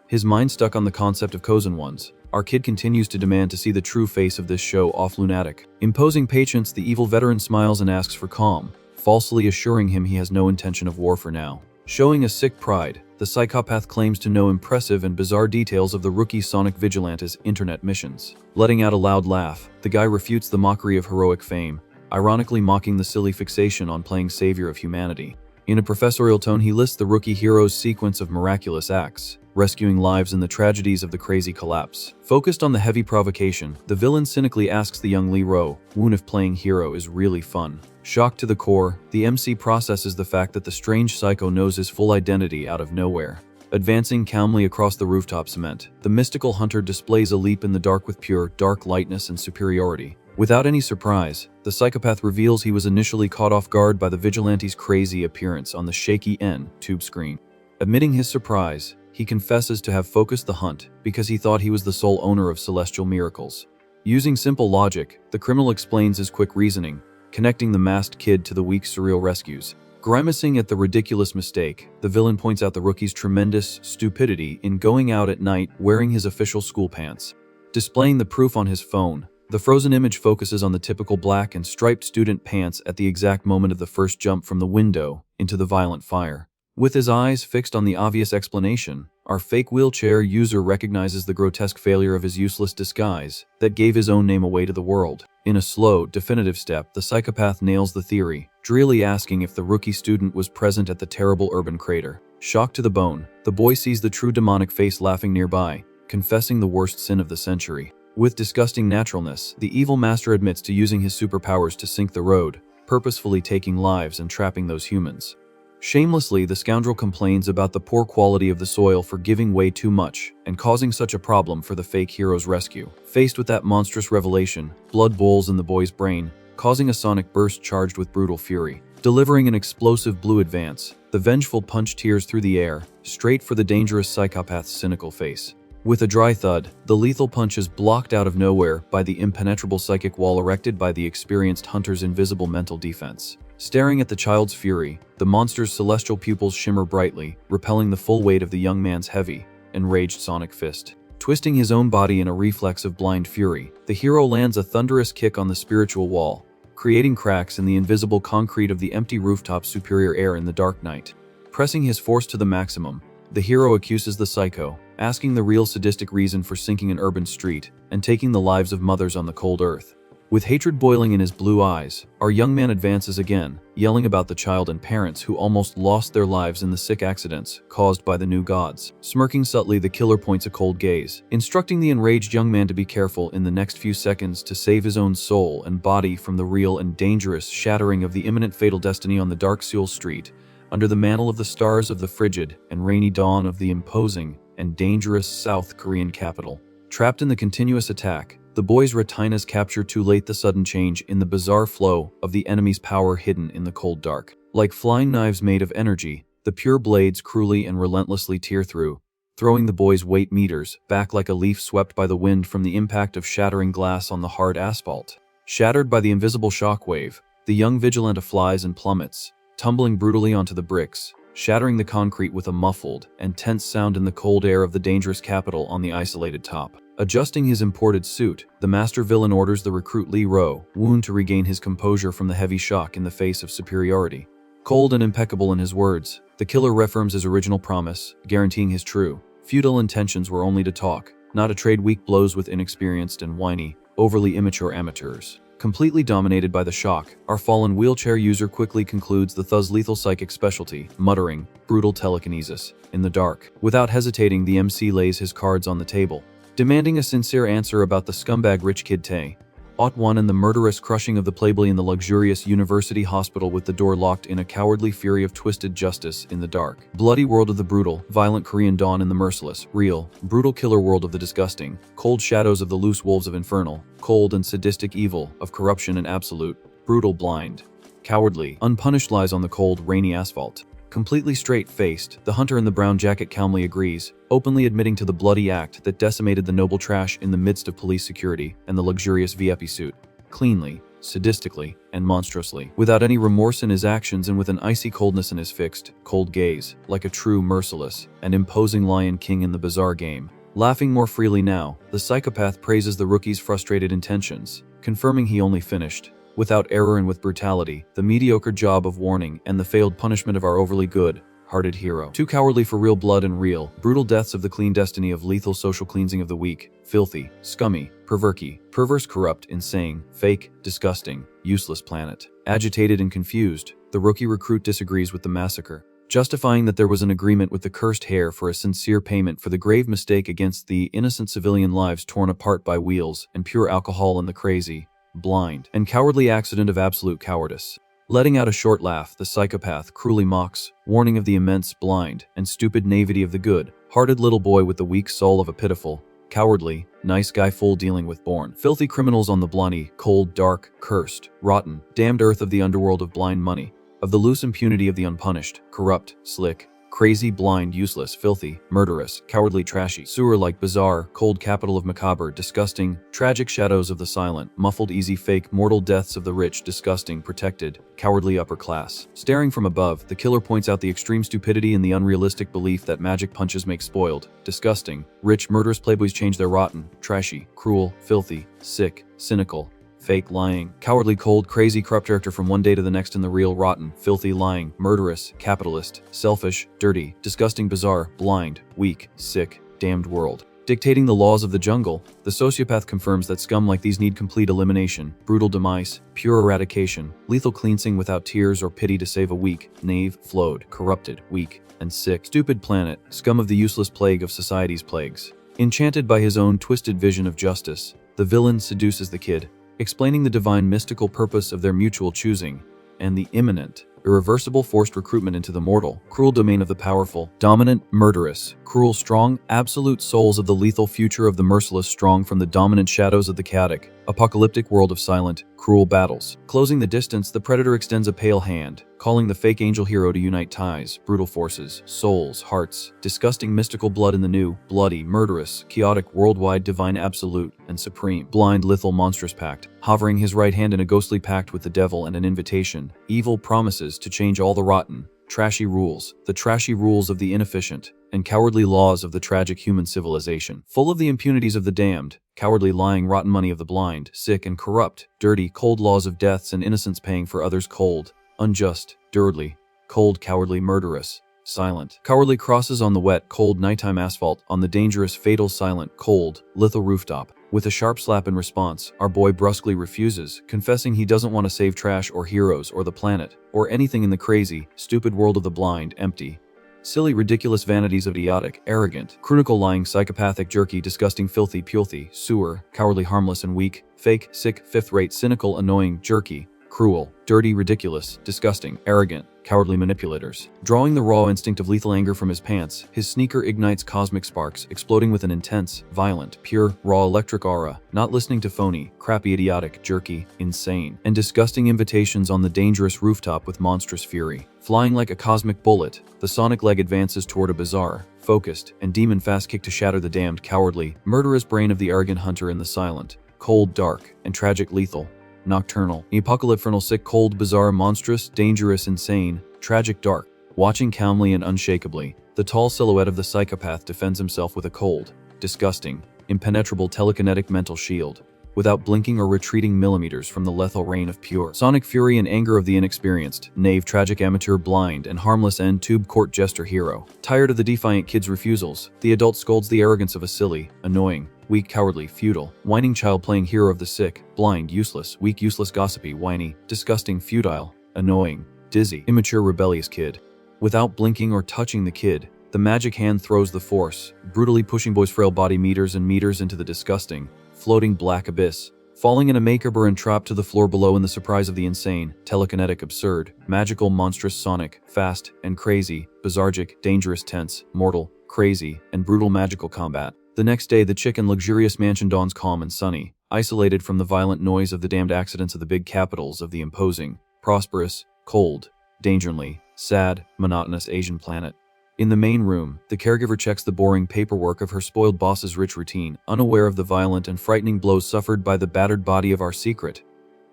His mind stuck on the concept of chosen ones, our kid continues to demand to see the true face of this show-off lunatic. Imposing patience, the evil veteran smiles and asks for calm, falsely assuring him he has no intention of war for now. Showing a sick pride, the psychopath claims to know impressive and bizarre details of the rookie Sonic Vigilante's internet missions. Letting out a loud laugh, the guy refutes the mockery of heroic fame, ironically mocking the silly fixation on playing savior of humanity. In a professorial tone, he lists the rookie hero's sequence of miraculous acts, rescuing lives in the tragedies of the crazy collapse. Focused on the heavy provocation, the villain cynically asks the young Lee Ro-woon if playing hero is really fun. Shocked to the core, the MC processes the fact that the strange psycho knows his full identity out of nowhere. Advancing calmly across the rooftop cement, the mystical hunter displays a leap in the dark with pure, dark lightness and superiority. Without any surprise, the psychopath reveals he was initially caught off guard by the vigilante's crazy appearance on the shaky tube screen. Admitting his surprise, he confesses to have focused the hunt because he thought he was the sole owner of celestial miracles. Using simple logic, the criminal explains his quick reasoning, connecting the masked kid to the weak surreal rescues. Grimacing at the ridiculous mistake, the villain points out the rookie's tremendous stupidity in going out at night wearing his official school pants. Displaying the proof on his phone, the frozen image focuses on the typical black and striped student pants at the exact moment of the first jump from the window into the violent fire. With his eyes fixed on the obvious explanation, our fake wheelchair user recognizes the grotesque failure of his useless disguise that gave his own name away to the world. In a slow, definitive step, the psychopath nails the theory, drearily asking if the rookie student was present at the terrible urban crater. Shocked to the bone, the boy sees the true demonic face laughing nearby, confessing the worst sin of the century. With disgusting naturalness, the evil master admits to using his superpowers to sink the road, purposefully taking lives and trapping those humans. Shamelessly, the scoundrel complains about the poor quality of the soil for giving way too much and causing such a problem for the fake hero's rescue. Faced with that monstrous revelation, blood boils in the boy's brain, causing a sonic burst charged with brutal fury. Delivering an explosive blue advance, the vengeful punch tears through the air, straight for the dangerous psychopath's cynical face. With a dry thud, the lethal punch is blocked out of nowhere by the impenetrable psychic wall erected by the experienced hunter's invisible mental defense. Staring at the child's fury, the monster's celestial pupils shimmer brightly, repelling the full weight of the young man's heavy, enraged sonic fist. Twisting his own body in a reflex of blind fury, the hero lands a thunderous kick on the spiritual wall, creating cracks in the invisible concrete of the empty rooftop's superior air in the dark night. Pressing his force to the maximum, the hero accuses the psycho, asking the real sadistic reason for sinking an urban street and taking the lives of mothers on the cold earth. With hatred boiling in his blue eyes, our young man advances again, yelling about the child and parents who almost lost their lives in the sick accidents caused by the new gods. Smirking subtly, the killer points a cold gaze, instructing the enraged young man to be careful in the next few seconds to save his own soul and body from the real and dangerous shattering of the imminent fatal destiny on the dark Seoul street, under the mantle of the stars of the frigid and rainy dawn of the imposing and dangerous South Korean capital. Trapped in the continuous attack, the boy's retinas capture too late the sudden change in the bizarre flow of the enemy's power hidden in the cold dark. Like flying knives made of energy, the pure blades cruelly and relentlessly tear through, throwing the boy's weight meters back like a leaf swept by the wind from the impact of shattering glass on the hard asphalt. Shattered by the invisible shockwave, the young vigilante flies and plummets, tumbling brutally onto the bricks, shattering the concrete with a muffled and tense sound in the cold air of the dangerous capital on the isolated top. Adjusting his imported suit, the master villain orders the recruit Lee Ro-woon to regain his composure from the heavy shock in the face of superiority. Cold and impeccable in his words, the killer reaffirms his original promise, guaranteeing his true, feudal intentions were only to talk, not to trade weak blows with inexperienced and whiny, overly immature amateurs. Completely dominated by the shock, our fallen wheelchair user quickly concludes the Thug's lethal psychic specialty, muttering, brutal telekinesis. In the dark, without hesitating, the MC lays his cards on the table, demanding a sincere answer about the scumbag rich kid Tae Ot-1 and the murderous crushing of the playboy in the luxurious university hospital with the door locked in a cowardly fury of twisted justice in the dark. Bloody world of the brutal, violent Korean dawn in the merciless, real, brutal killer world of the disgusting, cold shadows of the loose wolves of infernal, cold and sadistic evil of corruption and absolute, brutal blind, cowardly, unpunished lies on the cold, rainy asphalt. Completely straight-faced, the hunter in the brown jacket calmly agrees, openly admitting to the bloody act that decimated the noble trash in the midst of police security and the luxurious VIP suit. Cleanly, sadistically, and monstrously, without any remorse in his actions and with an icy coldness in his fixed, cold gaze, like a true merciless and imposing lion king in the bizarre game. Laughing more freely now, the psychopath praises the rookie's frustrated intentions, confirming he only finished, without error and with brutality, the mediocre job of warning and the failed punishment of our overly good-hearted hero. Too cowardly for real blood and real, brutal deaths of the clean destiny of lethal social cleansing of the weak, filthy, scummy, perverse, corrupt, insane, fake, disgusting, useless planet. Agitated and confused, the rookie recruit disagrees with the massacre, justifying that there was an agreement with the cursed hair for a sincere payment for the grave mistake against the innocent civilian lives torn apart by wheels and pure alcohol and the crazy, blind, and cowardly accident of absolute cowardice. Letting out a short laugh, the psychopath cruelly mocks, warning of the immense, blind, and stupid naivety of the good-hearted little boy with the weak soul of a pitiful, cowardly, nice guy full dealing with born filthy criminals on the blarney, cold, dark, cursed, rotten, damned earth of the underworld of blind money, of the loose impunity of the unpunished, corrupt, slick, crazy, blind, useless, filthy, murderous, cowardly, trashy, sewer-like, bizarre, cold capital of macabre, disgusting, tragic shadows of the silent, muffled, easy, fake, mortal deaths of the rich, disgusting, protected, cowardly upper class. Staring from above, the killer points out the extreme stupidity and the unrealistic belief that magic punches make spoiled, disgusting, rich, murderous playboys change their rotten, trashy, cruel, filthy, sick, cynical, fake, lying, cowardly, cold, crazy, corrupt character from one day to the next in the real, rotten, filthy, lying, murderous, capitalist, selfish, dirty, disgusting, bizarre, blind, weak, sick, damned world. Dictating the laws of the jungle, the sociopath confirms that scum like these need complete elimination, brutal demise, pure eradication, lethal cleansing without tears or pity to save a weak, knave, flawed, corrupted, weak, and sick, stupid planet, scum of the useless plague of society's plagues. Enchanted by his own twisted vision of justice, the villain seduces the kid, explaining the divine mystical purpose of their mutual choosing, and the imminent, irreversible forced recruitment into the mortal, cruel domain of the powerful, dominant, murderous, cruel, strong, absolute souls of the lethal future of the merciless strong from the dominant shadows of the chaotic, apocalyptic world of silent, cruel battles. Closing the distance, the predator extends a pale hand, calling the fake angel hero to unite ties, brutal forces, souls, hearts, disgusting mystical blood in the new, bloody, murderous, chaotic, worldwide, divine, absolute, and supreme, blind, lethal, monstrous pact, hovering his right hand in a ghostly pact with the devil and an invitation, evil promises to change all the rotten, trashy rules, the trashy rules of the inefficient, and cowardly laws of the tragic human civilization, full of the impunities of the damned, cowardly, lying, rotten money of the blind, sick and corrupt, dirty, cold laws of deaths and innocence paying for others, cold, unjust, dirtly, cold, cowardly, murderous, silent, cowardly crosses on the wet, cold nighttime asphalt, on the dangerous, fatal, silent, cold, lethal rooftop. With a sharp slap in response, our boy brusquely refuses, confessing he doesn't want to save trash or heroes or the planet, or anything in the crazy, stupid world of the blind, empty, silly, ridiculous vanities of idiotic, arrogant, chronicle, lying, psychopathic, jerky, disgusting, filthy, pulthy, sewer, cowardly, harmless and weak, fake, sick, fifth-rate, cynical, annoying, jerky, cruel, dirty, ridiculous, disgusting, arrogant, cowardly manipulators. Drawing the raw instinct of lethal anger from his pants, his sneaker ignites cosmic sparks, exploding with an intense, violent, pure, raw electric aura, not listening to phony, crappy, idiotic, jerky, insane, and disgusting invitations on the dangerous rooftop with monstrous fury. Flying like a cosmic bullet, the sonic leg advances toward a bizarre, focused, and demon-fast kick to shatter the damned, cowardly, murderous brain of the arrogant hunter in the silent, cold, dark, and tragic, lethal, nocturnal, apocalyptic, sick, cold, bizarre, monstrous, dangerous, insane, tragic, dark. Watching calmly and unshakably, the tall silhouette of the psychopath defends himself with a cold, disgusting, impenetrable telekinetic mental shield, without blinking or retreating millimeters from the lethal rain of pure sonic fury and anger of the inexperienced, knave, tragic, amateur, blind, and harmless end-tube court jester hero. Tired of the defiant kid's refusals, the adult scolds the arrogance of a silly, annoying, weak, cowardly, futile, whining child playing hero of the sick, blind, useless, weak, useless, gossipy, whiny, disgusting, futile, annoying, dizzy, immature, rebellious kid. Without blinking or touching the kid, the magic hand throws the force, brutally pushing boy's frail body meters and meters into the disgusting, floating black abyss, falling in a macabre and trapped to the floor below in the surprise of the insane, telekinetic, absurd, magical, monstrous, sonic, fast, and crazy, bizargic, dangerous, tense, mortal, crazy, and brutal magical combat. The next day, the chic and luxurious mansion dawns calm and sunny, isolated from the violent noise of the damned accidents of the big capitals of the imposing, prosperous, cold, dangerously, sad, monotonous Asian planet. In the main room, the caregiver checks the boring paperwork of her spoiled boss's rich routine, unaware of the violent and frightening blows suffered by the battered body of our secret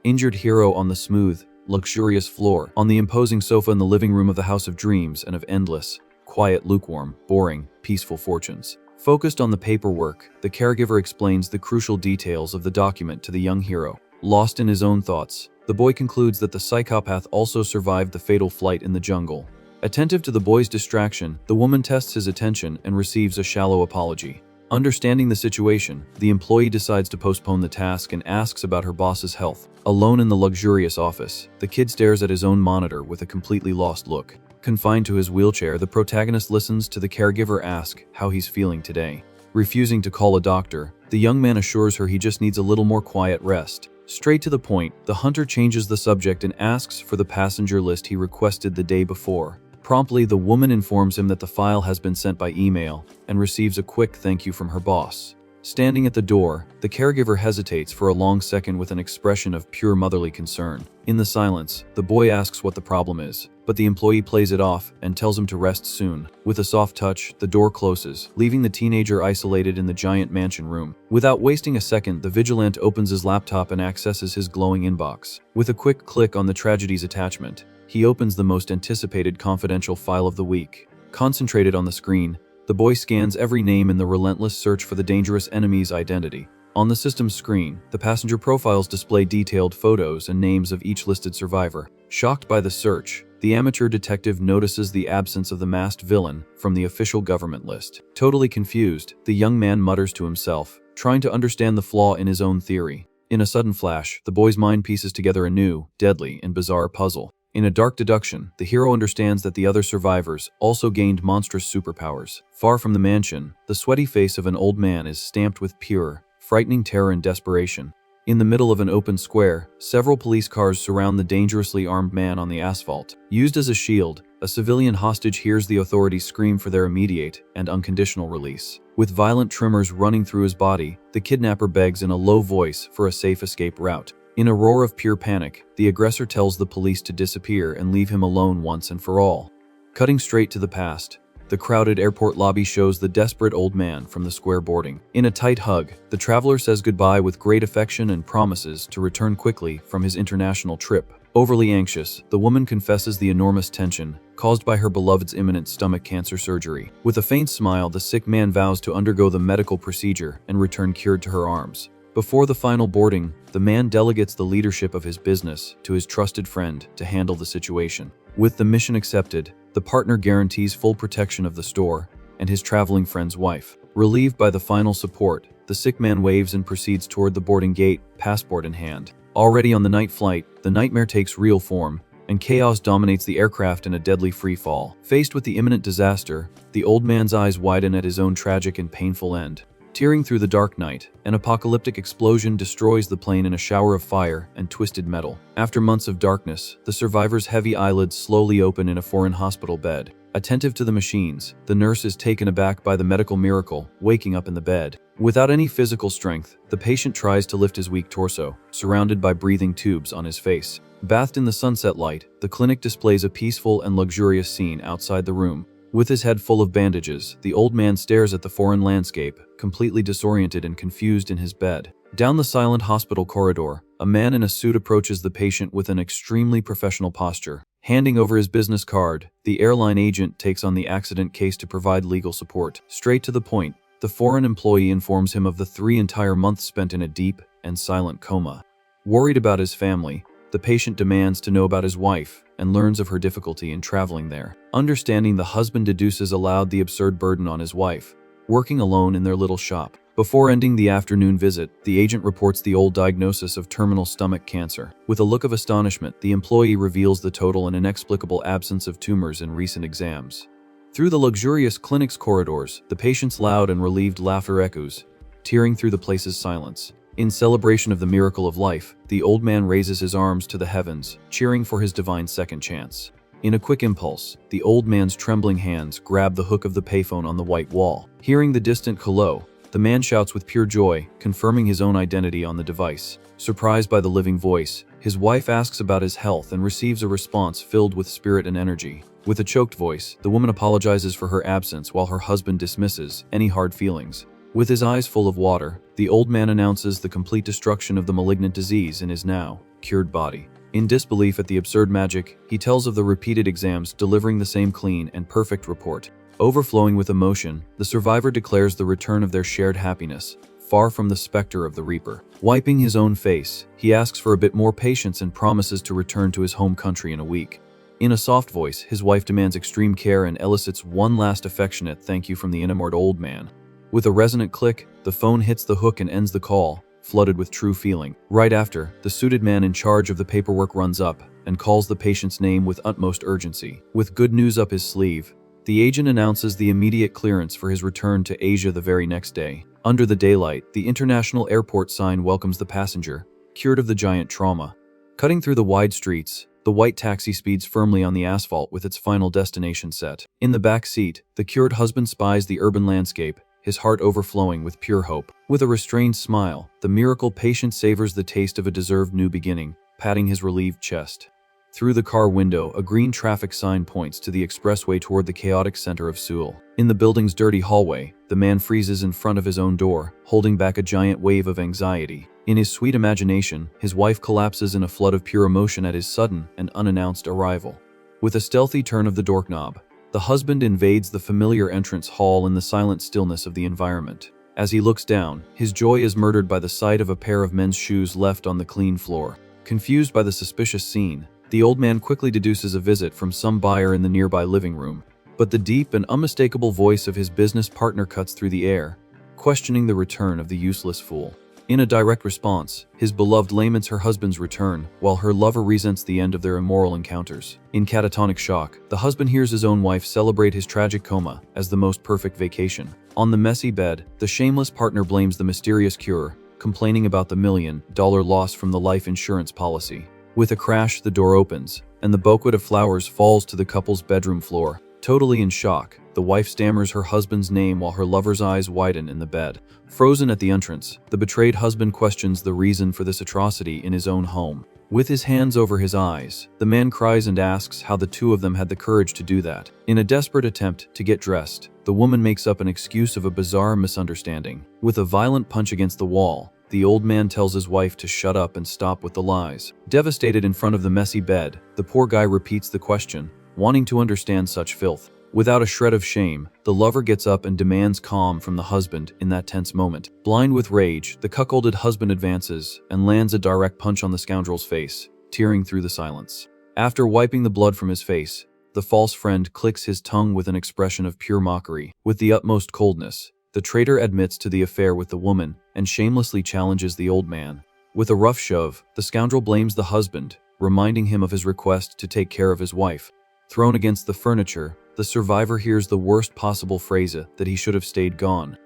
injured hero on the smooth, luxurious floor, on the imposing sofa in the living room of the house of dreams and of endless, quiet, lukewarm, boring, peaceful fortunes. Focused on the paperwork, the caregiver explains the crucial details of the document to the young hero. Lost in his own thoughts, the boy concludes that the psychopath also survived the fatal flight in the jungle. Attentive to the boy's distraction, the woman tests his attention and receives a shallow apology. Understanding the situation, the employee decides to postpone the task and asks about her boss's health. Alone in the luxurious office, the kid stares at his own monitor with a completely lost look. Confined to his wheelchair, the protagonist listens to the caregiver ask how he's feeling today. Refusing to call a doctor, the young man assures her he just needs a little more quiet rest. Straight to the point, the hunter changes the subject and asks for the passenger list he requested the day before. Promptly, the woman informs him that the file has been sent by email and receives a quick thank you from her boss. Standing at the door, the caregiver hesitates for a long second with an expression of pure motherly concern. In the silence, the boy asks what the problem is, but but the employee plays it off and tells him to rest soon. With a soft touch, the door closes, leaving the teenager isolated in the giant mansion room. Without wasting a second, the Vigilante opens his laptop and accesses his glowing inbox. With a quick click on the tragedy's attachment, he opens the most anticipated confidential file of the week. Concentrated on the screen, the boy scans every name in the relentless search for the dangerous enemy's identity. On the system's screen, the passenger profiles display detailed photos and names of each listed survivor. Shocked by the search, the amateur detective notices the absence of the masked villain from the official government list. Totally confused, the young man mutters to himself, trying to understand the flaw in his own theory. In a sudden flash, the boy's mind pieces together a new, deadly, and bizarre puzzle. In a dark deduction, the hero understands that the other survivors also gained monstrous superpowers. Far from the mansion, the sweaty face of an old man is stamped with pure, frightening terror and desperation. In the middle of an open square, several police cars surround the dangerously armed man on the asphalt. Used as a shield, a civilian hostage hears the authorities scream for their immediate and unconditional release. With violent tremors running through his body, the kidnapper begs in a low voice for a safe escape route. In a roar of pure panic, the aggressor tells the police to disappear and leave him alone once and for all. Cutting straight to the past, the crowded airport lobby shows the desperate old man from the square boarding. In a tight hug, the traveler says goodbye with great affection and promises to return quickly from his international trip. Overly anxious, the woman confesses the enormous tension caused by her beloved's imminent stomach cancer surgery. With a faint smile, the sick man vows to undergo the medical procedure and return cured to her arms. Before the final boarding, the man delegates the leadership of his business to his trusted friend to handle the situation. With the mission accepted, the partner guarantees full protection of the store and his traveling friend's wife. Relieved by the final support, the sick man waves and proceeds toward the boarding gate, passport in hand. Already on the night flight, the nightmare takes real form, and chaos dominates the aircraft in a deadly free fall. Faced with the imminent disaster, the old man's eyes widen at his own tragic and painful end. Tearing through the dark night, an apocalyptic explosion destroys the plane in a shower of fire and twisted metal. After months of darkness, the survivor's heavy eyelids slowly open in a foreign hospital bed. Attentive to the machines, the nurse is taken aback by the medical miracle, waking up in the bed. Without any physical strength, the patient tries to lift his weak torso, surrounded by breathing tubes on his face. Bathed in the sunset light, the clinic displays a peaceful and luxurious scene outside the room. With his head full of bandages, the old man stares at the foreign landscape, completely disoriented and confused in his bed. Down the silent hospital corridor, a man in a suit approaches the patient with an extremely professional posture. Handing over his business card, the airline agent takes on the accident case to provide legal support. Straight to the point, the foreign employee informs him of the 3 entire months spent in a deep and silent coma. Worried about his family, the patient demands to know about his wife and learns of her difficulty in traveling there. Understanding, the husband deduces aloud the absurd burden on his wife, working alone in their little shop. Before ending the afternoon visit, the agent reports the old diagnosis of terminal stomach cancer. With a look of astonishment, the employee reveals the total and inexplicable absence of tumors in recent exams. Through the luxurious clinic's corridors, the patient's loud and relieved laughter echoes, tearing through the place's silence. In celebration of the miracle of life, the old man raises his arms to the heavens, cheering for his divine second chance. In a quick impulse, the old man's trembling hands grab the hook of the payphone on the white wall. Hearing the distant hello, the man shouts with pure joy, confirming his own identity on the device. Surprised by the living voice, his wife asks about his health and receives a response filled with spirit and energy. With a choked voice, the woman apologizes for her absence while her husband dismisses any hard feelings. With his eyes full of water, the old man announces the complete destruction of the malignant disease in his now cured body. In disbelief at the absurd magic, he tells of the repeated exams delivering the same clean and perfect report. Overflowing with emotion, the survivor declares the return of their shared happiness, far from the specter of the Reaper. Wiping his own face, he asks for a bit more patience and promises to return to his home country in a week. In a soft voice, his wife demands extreme care and elicits one last affectionate thank you from the enamored old man. With a resonant click, the phone hits the hook and ends the call, flooded with true feeling. Right after, the suited man in charge of the paperwork runs up and calls the patient's name with utmost urgency. With good news up his sleeve, the agent announces the immediate clearance for his return to Asia the very next day. Under the daylight, the international airport sign welcomes the passenger, cured of the giant trauma. Cutting through the wide streets, the white taxi speeds firmly on the asphalt with its final destination set. In the back seat, the cured husband spies the urban landscape, his heart overflowing with pure hope. With a restrained smile, the miracle patient savors the taste of a deserved new beginning, patting his relieved chest. Through the car window, a green traffic sign points to the expressway toward the chaotic center of Seoul. In the building's dirty hallway, the man freezes in front of his own door, holding back a giant wave of anxiety. In his sweet imagination, his wife collapses in a flood of pure emotion at his sudden and unannounced arrival. With a stealthy turn of the doorknob, the husband invades the familiar entrance hall in the silent stillness of the environment. As he looks down, his joy is murdered by the sight of a pair of men's shoes left on the clean floor. Confused by the suspicious scene, the old man quickly deduces a visit from some buyer in the nearby living room. But the deep and unmistakable voice of his business partner cuts through the air, questioning the return of the useless fool. In a direct response, his beloved laments her husband's return, while her lover resents the end of their immoral encounters. In catatonic shock, the husband hears his own wife celebrate his tragic coma as the most perfect vacation. On the messy bed, the shameless partner blames the mysterious cure, complaining about the $1 million loss from the life insurance policy. With a crash, the door opens, and the bouquet of flowers falls to the couple's bedroom floor. Totally in shock, the wife stammers her husband's name while her lover's eyes widen in the bed. Frozen at the entrance, the betrayed husband questions the reason for this atrocity in his own home. With his hands over his eyes, the man cries and asks how the two of them had the courage to do that. In a desperate attempt to get dressed, the woman makes up an excuse of a bizarre misunderstanding. With a violent punch against the wall, the old man tells his wife to shut up and stop with the lies. Devastated in front of the messy bed, the poor guy repeats the question, wanting to understand such filth. Without a shred of shame, the lover gets up and demands calm from the husband in that tense moment. Blind with rage, the cuckolded husband advances and lands a direct punch on the scoundrel's face, tearing through the silence. After wiping the blood from his face, the false friend clicks his tongue with an expression of pure mockery. With the utmost coldness, the traitor admits to the affair with the woman and shamelessly challenges the old man. With a rough shove, the scoundrel blames the husband, reminding him of his request to take care of his wife. Thrown against the furniture, the survivor hears the worst possible phrase that he should have stayed gone.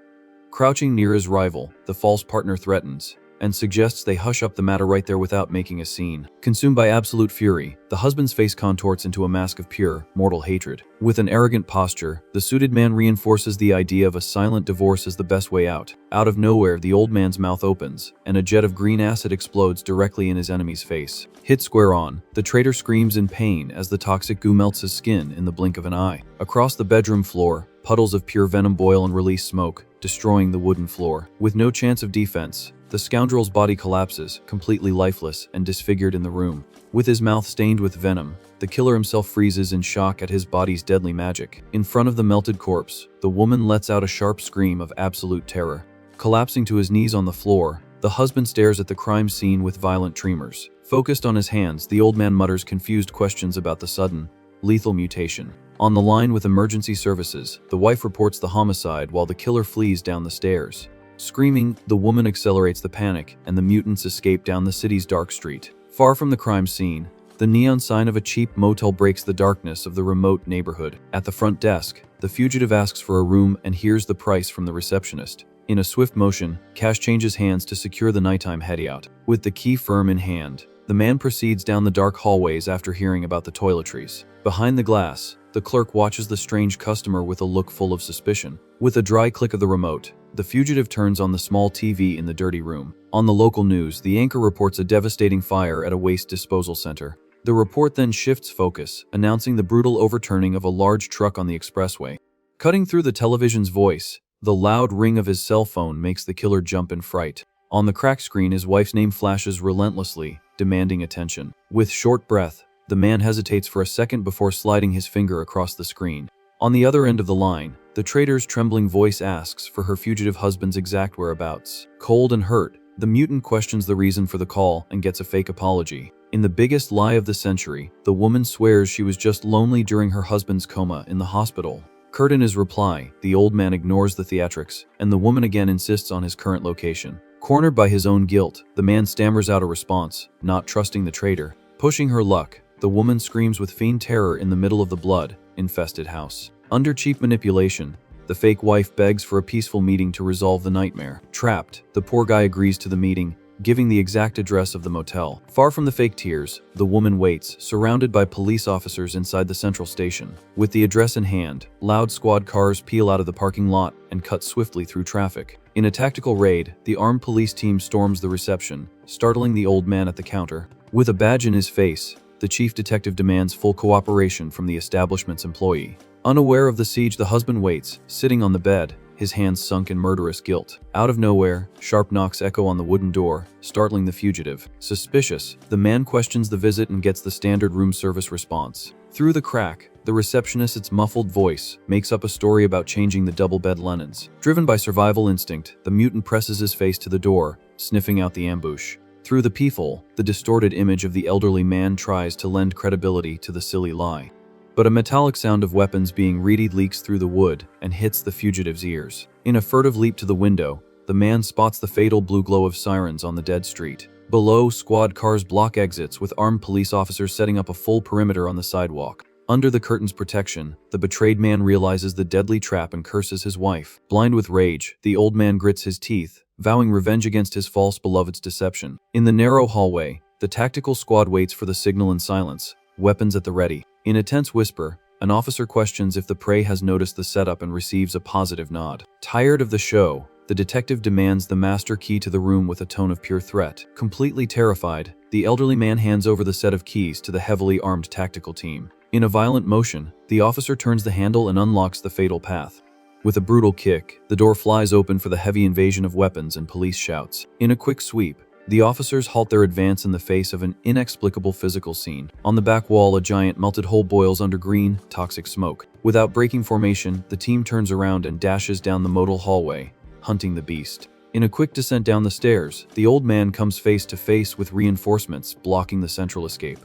Crouching near his rival, the false partner threatens and suggests they hush up the matter right there without making a scene. Consumed by absolute fury, the husband's face contorts into a mask of pure, mortal hatred. With an arrogant posture, the suited man reinforces the idea of a silent divorce as the best way out. Out of nowhere, the old man's mouth opens, and a jet of green acid explodes directly in his enemy's face. Hit square on, the traitor screams in pain as the toxic goo melts his skin in the blink of an eye. Across the bedroom floor, puddles of pure venom boil and release smoke, destroying the wooden floor. With no chance of defense, the scoundrel's body collapses, completely lifeless and disfigured in the room. With his mouth stained with venom, the killer himself freezes in shock at his body's deadly magic. In front of the melted corpse, the woman lets out a sharp scream of absolute terror. Collapsing to his knees on the floor, the husband stares at the crime scene with violent tremors. Focused on his hands, the old man mutters confused questions about the sudden, lethal mutation. On the line with emergency services, the wife reports the homicide while the killer flees down the stairs. Screaming, the woman accelerates the panic, and the mutants escape down the city's dark street. Far from the crime scene, the neon sign of a cheap motel breaks the darkness of the remote neighborhood. At the front desk, the fugitive asks for a room and hears the price from the receptionist. In a swift motion, Cash changes hands to secure the nighttime heady-out. With the key firm in hand, the man proceeds down the dark hallways after hearing about the toiletries. Behind the glass, the clerk watches the strange customer with a look full of suspicion. With a dry click of the remote, the fugitive turns on the small TV in the dirty room. On the local news, the anchor reports a devastating fire at a waste disposal center. The report then shifts focus, announcing the brutal overturning of a large truck on the expressway. Cutting through the television's voice, the loud ring of his cell phone makes the killer jump in fright. On the cracked screen, his wife's name flashes relentlessly, demanding attention. With short breath, the man hesitates for a second before sliding his finger across the screen. On the other end of the line, the traitor's trembling voice asks for her fugitive husband's exact whereabouts. Cold and hurt, the mutant questions the reason for the call and gets a fake apology. In the biggest lie of the century, the woman swears she was just lonely during her husband's coma in the hospital. Curt in his reply, the old man ignores the theatrics, and the woman again insists on his current location. Cornered by his own guilt, the man stammers out a response, not trusting the traitor. Pushing her luck, the woman screams with fiend terror in the middle of the blood-infested house. Under cheap manipulation, the fake wife begs for a peaceful meeting to resolve the nightmare. Trapped, the poor guy agrees to the meeting, giving the exact address of the motel. Far from the fake tears, the woman waits, surrounded by police officers inside the central station. With the address in hand, loud squad cars peel out of the parking lot and cut swiftly through traffic. In a tactical raid, the armed police team storms the reception, startling the old man at the counter. With a badge in his face, the chief detective demands full cooperation from the establishment's employee. Unaware of the siege, the husband waits, sitting on the bed, his hands sunk in murderous guilt. Out of nowhere, sharp knocks echo on the wooden door, startling the fugitive. Suspicious, the man questions the visit and gets the standard room service response. Through the crack, the receptionist's muffled voice makes up a story about changing the double bed linens. Driven by survival instinct, the mutant presses his face to the door, sniffing out the ambush. Through the peephole, the distorted image of the elderly man tries to lend credibility to the silly lie. But a metallic sound of weapons being readied leaks through the wood and hits the fugitive's ears. In a furtive leap to the window, the man spots the fatal blue glow of sirens on the dead street. Below, squad cars block exits with armed police officers setting up a full perimeter on the sidewalk. Under the curtain's protection, the betrayed man realizes the deadly trap and curses his wife. Blind with rage, the old man grits his teeth, vowing revenge against his false beloved's deception. In the narrow hallway, the tactical squad waits for the signal in silence, weapons at the ready. In a tense whisper, an officer questions if the prey has noticed the setup and receives a positive nod. Tired of the show, the detective demands the master key to the room with a tone of pure threat. Completely terrified, the elderly man hands over the set of keys to the heavily armed tactical team. In a violent motion, the officer turns the handle and unlocks the fatal path. With a brutal kick, the door flies open for the heavy invasion of weapons and police shouts. In a quick sweep, the officers halt their advance in the face of an inexplicable physical scene. On the back wall, a giant melted hole boils under green, toxic smoke. Without breaking formation, the team turns around and dashes down the modal hallway, hunting the beast. In a quick descent down the stairs, the old man comes face to face with reinforcements blocking the central escape.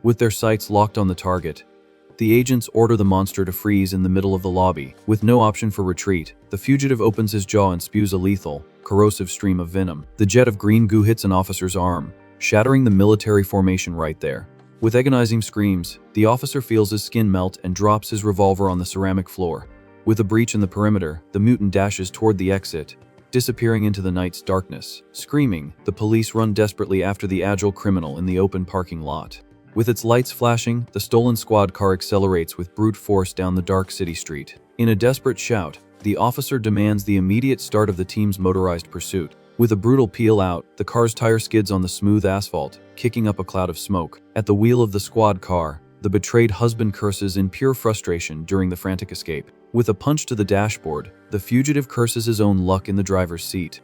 With their sights locked on the target, the agents order the monster to freeze in the middle of the lobby. With no option for retreat, the fugitive opens his jaw and spews a lethal, corrosive stream of venom. The jet of green goo hits an officer's arm, shattering the military formation right there. With agonizing screams, the officer feels his skin melt and drops his revolver on the ceramic floor. With a breach in the perimeter, the mutant dashes toward the exit, disappearing into the night's darkness. Screaming, the police run desperately after the agile criminal in the open parking lot. With its lights flashing, the stolen squad car accelerates with brute force down the dark city street. In a desperate shout, the officer demands the immediate start of the team's motorized pursuit. With a brutal peel out, the car's tire skids on the smooth asphalt, kicking up a cloud of smoke. At the wheel of the squad car, the betrayed husband curses in pure frustration during the frantic escape. With a punch to the dashboard, the fugitive curses his own luck in the driver's seat.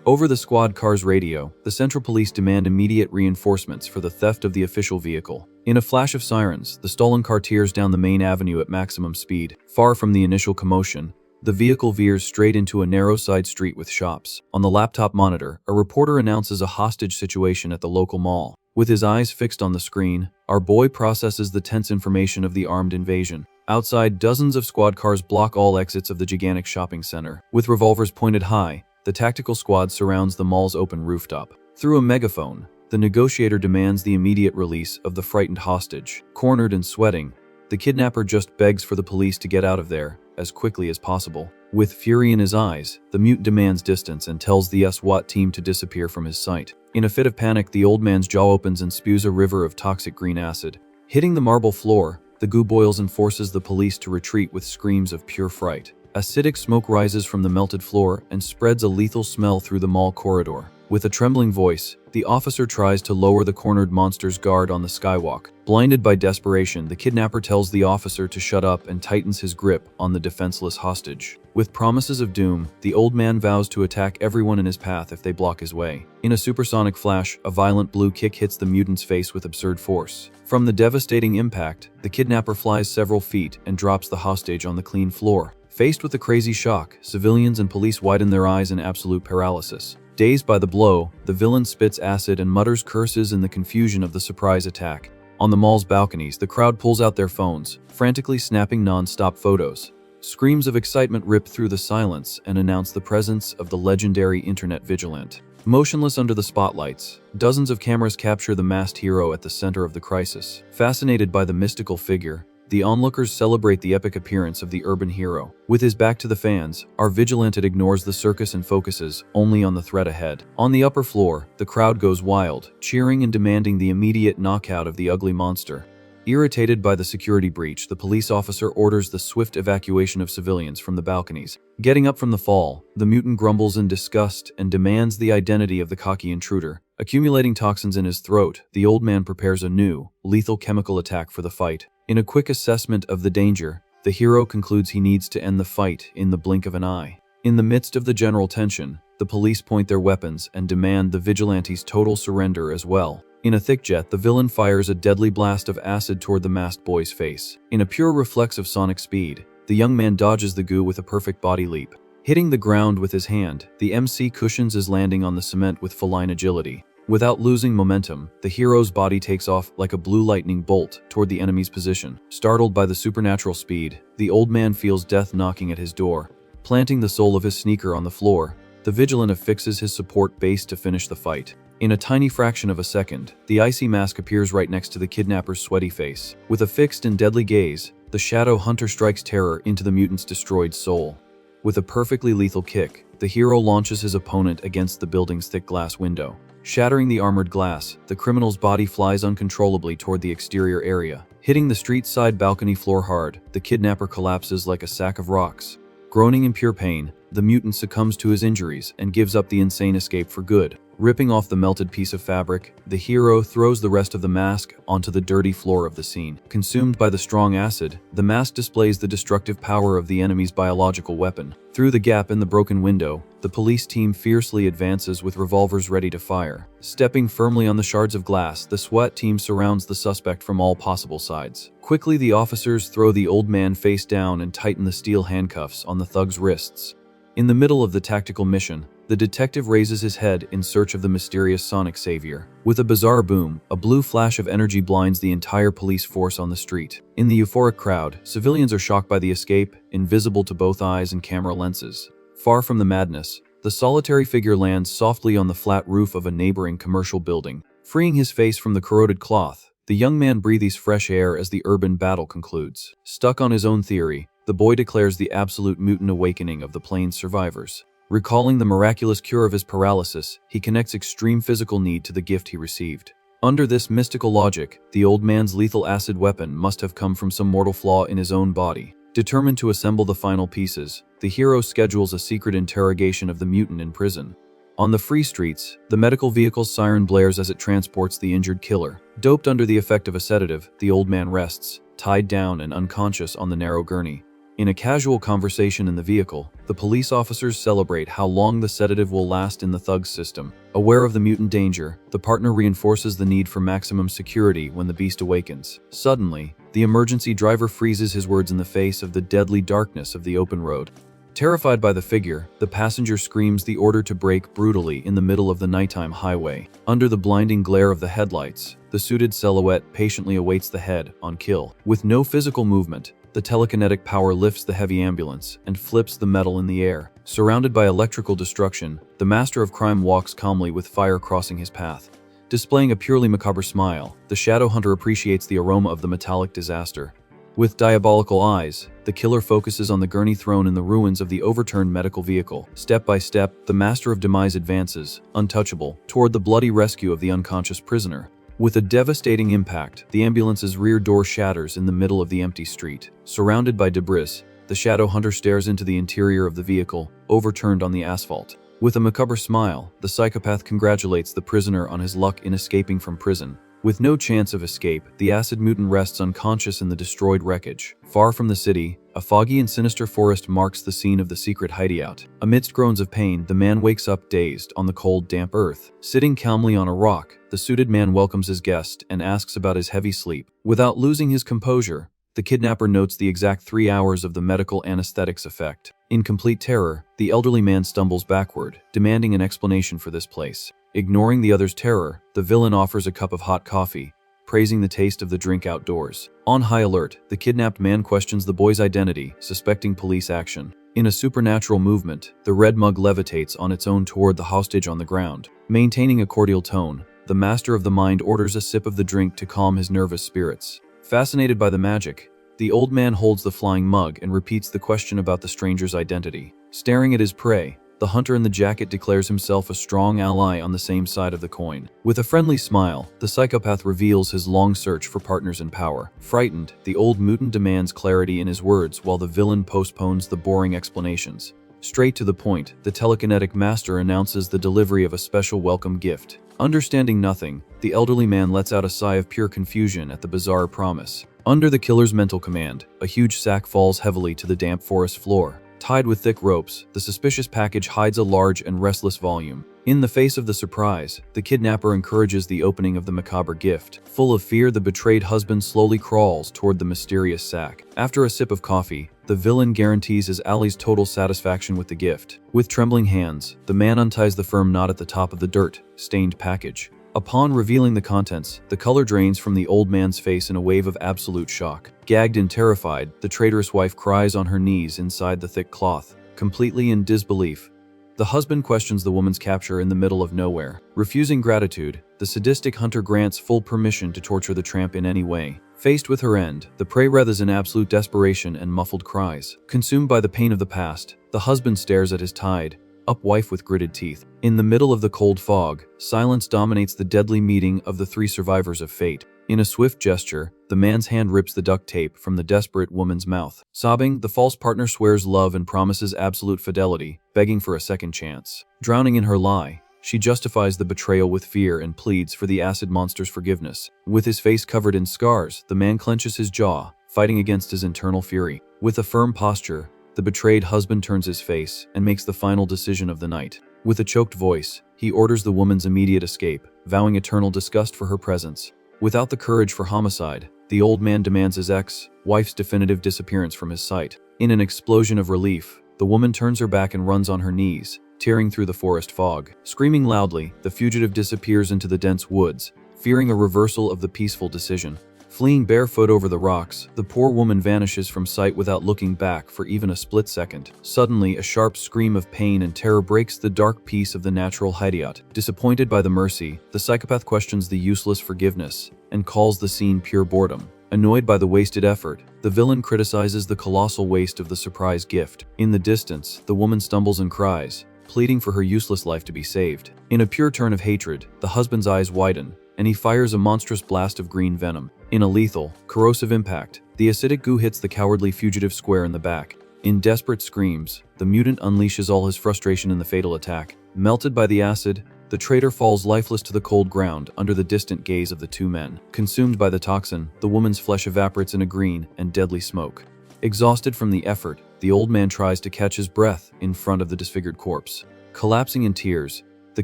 Over the squad car's radio, the Central Police demand immediate reinforcements for the theft of the official vehicle. In a flash of sirens, the stolen car tears down the main avenue at maximum speed. Far from the initial commotion, the vehicle veers straight into a narrow side street with shops. On the laptop monitor, a reporter announces a hostage situation at the local mall. With his eyes fixed on the screen, our boy processes the tense information of the armed invasion. Outside, dozens of squad cars block all exits of the gigantic shopping center. With revolvers pointed high, the tactical squad surrounds the mall's open rooftop. Through a megaphone, the negotiator demands the immediate release of the frightened hostage. Cornered and sweating, the kidnapper just begs for the police to get out of there as quickly as possible. With fury in his eyes, the mutant demands distance and tells the SWAT team to disappear from his sight. In a fit of panic, the old man's jaw opens and spews a river of toxic green acid. Hitting the marble floor, the goo boils and forces the police to retreat with screams of pure fright. Acidic smoke rises from the melted floor and spreads a lethal smell through the mall corridor. With a trembling voice, the officer tries to lower the cornered monster's guard on the skywalk. Blinded by desperation, the kidnapper tells the officer to shut up and tightens his grip on the defenseless hostage. With promises of doom, the old man vows to attack everyone in his path if they block his way. In a supersonic flash, a violent blue kick hits the mutant's face with absurd force. From the devastating impact, the kidnapper flies several feet and drops the hostage on the clean floor. Faced with the crazy shock, civilians and police widen their eyes in absolute paralysis. Dazed by the blow, the villain spits acid and mutters curses in the confusion of the surprise attack. On the mall's balconies, the crowd pulls out their phones, frantically snapping non-stop photos. Screams of excitement rip through the silence and announce the presence of the legendary internet Vigilante. Motionless under the spotlights, dozens of cameras capture the masked hero at the center of the crisis. Fascinated by the mystical figure, the onlookers celebrate the epic appearance of the urban hero. With his back to the fans, our Vigilante ignores the circus and focuses only on the threat ahead. On the upper floor, the crowd goes wild, cheering and demanding the immediate knockout of the ugly monster. Irritated by the security breach, the police officer orders the swift evacuation of civilians from the balconies. Getting up from the fall, the mutant grumbles in disgust and demands the identity of the cocky intruder. Accumulating toxins in his throat, the old man prepares a new, lethal chemical attack for the fight. In a quick assessment of the danger, the hero concludes he needs to end the fight in the blink of an eye. In the midst of the general tension, the police point their weapons and demand the Vigilante's total surrender as well. In a thick jet, the villain fires a deadly blast of acid toward the masked boy's face. In a pure reflex of sonic speed, the young man dodges the goo with a perfect body leap. Hitting the ground with his hand, the MC cushions his landing on the cement with feline agility. Without losing momentum, the hero's body takes off like a blue lightning bolt toward the enemy's position. Startled by the supernatural speed, the old man feels death knocking at his door. Planting the sole of his sneaker on the floor, the Vigilante affixes his support base to finish the fight. In a tiny fraction of a second, the icy mask appears right next to the kidnapper's sweaty face. With a fixed and deadly gaze, the Shadow Hunter strikes terror into the mutant's destroyed soul. With a perfectly lethal kick, the hero launches his opponent against the building's thick glass window. Shattering the armored glass, the criminal's body flies uncontrollably toward the exterior area. Hitting the street-side balcony floor hard, the kidnapper collapses like a sack of rocks. Groaning in pure pain, the mutant succumbs to his injuries and gives up the insane escape for good. Ripping off the melted piece of fabric, the hero throws the rest of the mask onto the dirty floor of the scene. Consumed by the strong acid, the mask displays the destructive power of the enemy's biological weapon. Through the gap in the broken window, the police team fiercely advances with revolvers ready to fire. Stepping firmly on the shards of glass, the SWAT team surrounds the suspect from all possible sides. Quickly, the officers throw the old man face down and tighten the steel handcuffs on the thug's wrists. In the middle of the tactical mission, the detective raises his head in search of the mysterious sonic savior. With a bizarre boom, a blue flash of energy blinds the entire police force on the street. In the euphoric crowd, civilians are shocked by the escape, invisible to both eyes and camera lenses. Far from the madness, the solitary figure lands softly on the flat roof of a neighboring commercial building. Freeing his face from the corroded cloth, the young man breathes fresh air as the urban battle concludes. Stuck on his own theory, the boy declares the absolute mutant awakening of the plane's survivors. Recalling the miraculous cure of his paralysis, he connects extreme physical need to the gift he received. Under this mystical logic, the old man's lethal acid weapon must have come from some mortal flaw in his own body. Determined to assemble the final pieces, the hero schedules a secret interrogation of the mutant in prison. On the free streets, the medical vehicle's siren blares as it transports the injured killer. Doped under the effect of a sedative, the old man rests, tied down and unconscious on the narrow gurney. In a casual conversation in the vehicle, the police officers celebrate how long the sedative will last in the thug's system. Aware of the mutant danger, the partner reinforces the need for maximum security when the beast awakens. Suddenly, the emergency driver freezes his words in the face of the deadly darkness of the open road. Terrified by the figure, the passenger screams the order to brake brutally in the middle of the nighttime highway. Under the blinding glare of the headlights, the suited silhouette patiently awaits the head on kill. With no physical movement, the telekinetic power lifts the heavy ambulance and flips the metal in the air. Surrounded by electrical destruction, the master of crime walks calmly with fire crossing his path. Displaying a purely macabre smile, the shadow hunter appreciates the aroma of the metallic disaster. With diabolical eyes, the killer focuses on the gurney thrown in the ruins of the overturned medical vehicle. Step by step, the master of demise advances, untouchable, toward the bloody rescue of the unconscious prisoner. With a devastating impact, the ambulance's rear door shatters in the middle of the empty street. Surrounded by debris, the shadow hunter stares into the interior of the vehicle, overturned on the asphalt. With a macabre smile, the psychopath congratulates the prisoner on his luck in escaping from prison. With no chance of escape, the acid mutant rests unconscious in the destroyed wreckage. Far from the city, a foggy and sinister forest marks the scene of the secret hideout. Amidst groans of pain, the man wakes up dazed on the cold, damp earth. Sitting calmly on a rock, the suited man welcomes his guest and asks about his heavy sleep. Without losing his composure, the kidnapper notes the exact 3 hours of the medical anesthetic's effect. In complete terror, the elderly man stumbles backward, demanding an explanation for this place. Ignoring the other's terror, the villain offers a cup of hot coffee, praising the taste of the drink outdoors. On high alert, the kidnapped man questions the boy's identity, suspecting police action. In a supernatural movement, the red mug levitates on its own toward the hostage on the ground. Maintaining a cordial tone, the master of the mind orders a sip of the drink to calm his nervous spirits. Fascinated by the magic, the old man holds the flying mug and repeats the question about the stranger's identity. Staring at his prey, the hunter in the jacket declares himself a strong ally on the same side of the coin. With a friendly smile, the psychopath reveals his long search for partners in power. Frightened, the old mutant demands clarity in his words while the villain postpones the boring explanations. Straight to the point, the telekinetic master announces the delivery of a special welcome gift. Understanding nothing, the elderly man lets out a sigh of pure confusion at the bizarre promise. Under the killer's mental command, a huge sack falls heavily to the damp forest floor. Tied with thick ropes, the suspicious package hides a large and restless volume. In the face of the surprise, the kidnapper encourages the opening of the macabre gift. Full of fear, the betrayed husband slowly crawls toward the mysterious sack. After a sip of coffee, the villain guarantees his ally's total satisfaction with the gift. With trembling hands, the man unties the firm knot at the top of the dirt-stained package. Upon revealing the contents, the color drains from the old man's face in a wave of absolute shock. Gagged and terrified, the traitorous wife cries on her knees inside the thick cloth, completely in disbelief. The husband questions the woman's capture in the middle of nowhere. Refusing gratitude, the sadistic hunter grants full permission to torture the tramp in any way. Faced with her end, the prey writhes in absolute desperation and muffled cries. Consumed by the pain of the past, the husband stares at his tied-up wife with gritted teeth. In the middle of the cold fog, silence dominates the deadly meeting of the three survivors of fate. In a swift gesture, the man's hand rips the duct tape from the desperate woman's mouth. Sobbing, the false partner swears love and promises absolute fidelity, begging for a second chance. Drowning in her lie, she justifies the betrayal with fear and pleads for the acid monster's forgiveness. With his face covered in scars, the man clenches his jaw, fighting against his internal fury. With a firm posture, the betrayed husband turns his face and makes the final decision of the night. With a choked voice, he orders the woman's immediate escape, vowing eternal disgust for her presence. Without the courage for homicide, the old man demands his ex-wife's definitive disappearance from his sight. In an explosion of relief, the woman turns her back and runs on her knees, tearing through the forest fog. Screaming loudly, the fugitive disappears into the dense woods, fearing a reversal of the peaceful decision. Fleeing barefoot over the rocks, the poor woman vanishes from sight without looking back for even a split second. Suddenly, a sharp scream of pain and terror breaks the dark peace of the natural hideout. Disappointed by the mercy, the psychopath questions the useless forgiveness and calls the scene pure boredom. Annoyed by the wasted effort, the villain criticizes the colossal waste of the surprise gift. In the distance, the woman stumbles and cries, pleading for her useless life to be saved. In a pure turn of hatred, the husband's eyes widen, and he fires a monstrous blast of green venom. In a lethal, corrosive impact, the acidic goo hits the cowardly fugitive square in the back. In desperate screams, the mutant unleashes all his frustration in the fatal attack. Melted by the acid, the traitor falls lifeless to the cold ground under the distant gaze of the two men. Consumed by the toxin, the woman's flesh evaporates in a green and deadly smoke. Exhausted from the effort, the old man tries to catch his breath in front of the disfigured corpse. Collapsing in tears, the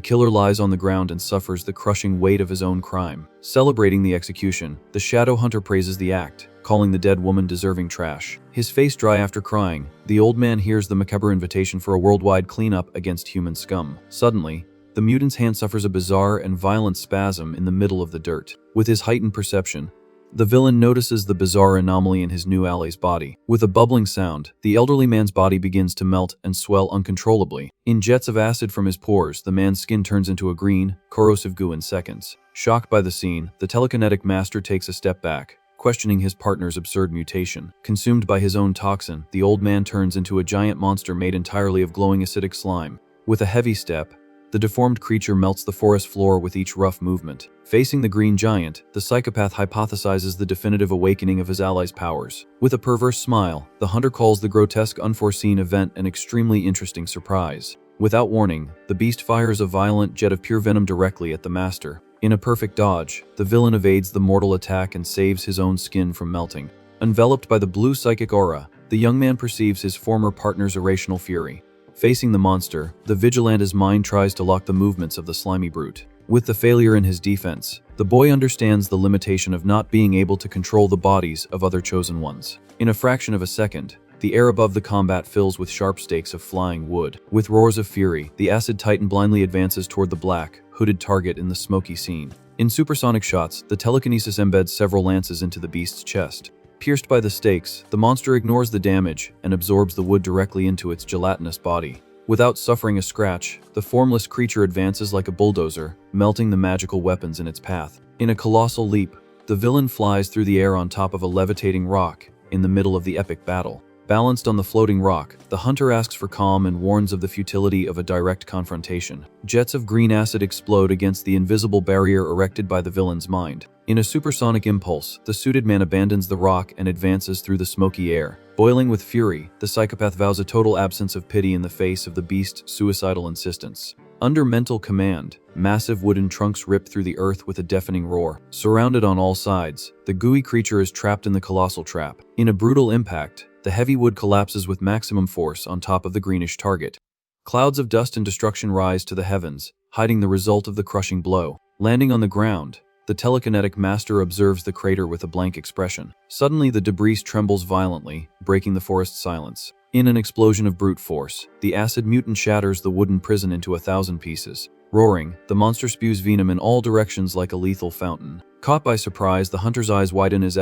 killer lies on the ground and suffers the crushing weight of his own crime. Celebrating the execution, the shadow hunter praises the act, calling the dead woman deserving trash. His face dry after crying, the old man hears the macabre invitation for a worldwide cleanup against human scum. Suddenly, the mutant's hand suffers a bizarre and violent spasm in the middle of the dirt. With his heightened perception, the villain notices the bizarre anomaly in his new ally's body. With a bubbling sound, the elderly man's body begins to melt and swell uncontrollably. In jets of acid from his pores, the man's skin turns into a green, corrosive goo in seconds. Shocked by the scene, the telekinetic master takes a step back, questioning his partner's absurd mutation. Consumed by his own toxin, the old man turns into a giant monster made entirely of glowing acidic slime. With a heavy step, the deformed creature melts the forest floor with each rough movement. Facing the green giant, the psychopath hypothesizes the definitive awakening of his ally's powers. With a perverse smile, the hunter calls the grotesque unforeseen event an extremely interesting surprise. Without warning, the beast fires a violent jet of pure venom directly at the master. In a perfect dodge, the villain evades the mortal attack and saves his own skin from melting. Enveloped by the blue psychic aura, the young man perceives his former partner's irrational fury. Facing the monster, the Vigilante's mind tries to lock the movements of the slimy brute. With the failure in his defense, the boy understands the limitation of not being able to control the bodies of other chosen ones. In a fraction of a second, the air above the combat fills with sharp stakes of flying wood. With roars of fury, the acid titan blindly advances toward the black, hooded target in the smoky scene. In supersonic shots, the telekinesis embeds several lances into the beast's chest. Pierced by the stakes, the monster ignores the damage and absorbs the wood directly into its gelatinous body. Without suffering a scratch, the formless creature advances like a bulldozer, melting the magical weapons in its path. In a colossal leap, the villain flies through the air on top of a levitating rock in the middle of the epic battle. Balanced on the floating rock, the hunter asks for calm and warns of the futility of a direct confrontation. Jets of green acid explode against the invisible barrier erected by the villain's mind. In a supersonic impulse, the suited man abandons the rock and advances through the smoky air. Boiling with fury, the psychopath vows a total absence of pity in the face of the beast's suicidal insistence. Under mental command, massive wooden trunks rip through the earth with a deafening roar. Surrounded on all sides, the gooey creature is trapped in the colossal trap. In a brutal impact, the heavy wood collapses with maximum force on top of the greenish target. Clouds of dust and destruction rise to the heavens, hiding the result of the crushing blow. Landing on the ground, the telekinetic master observes the crater with a blank expression. Suddenly, the debris trembles violently, breaking the forest's silence. In an explosion of brute force, the acid mutant shatters the wooden prison into 1,000 pieces. Roaring, the monster spews venom in all directions like a lethal fountain. Caught by surprise, the hunter's eyes widen as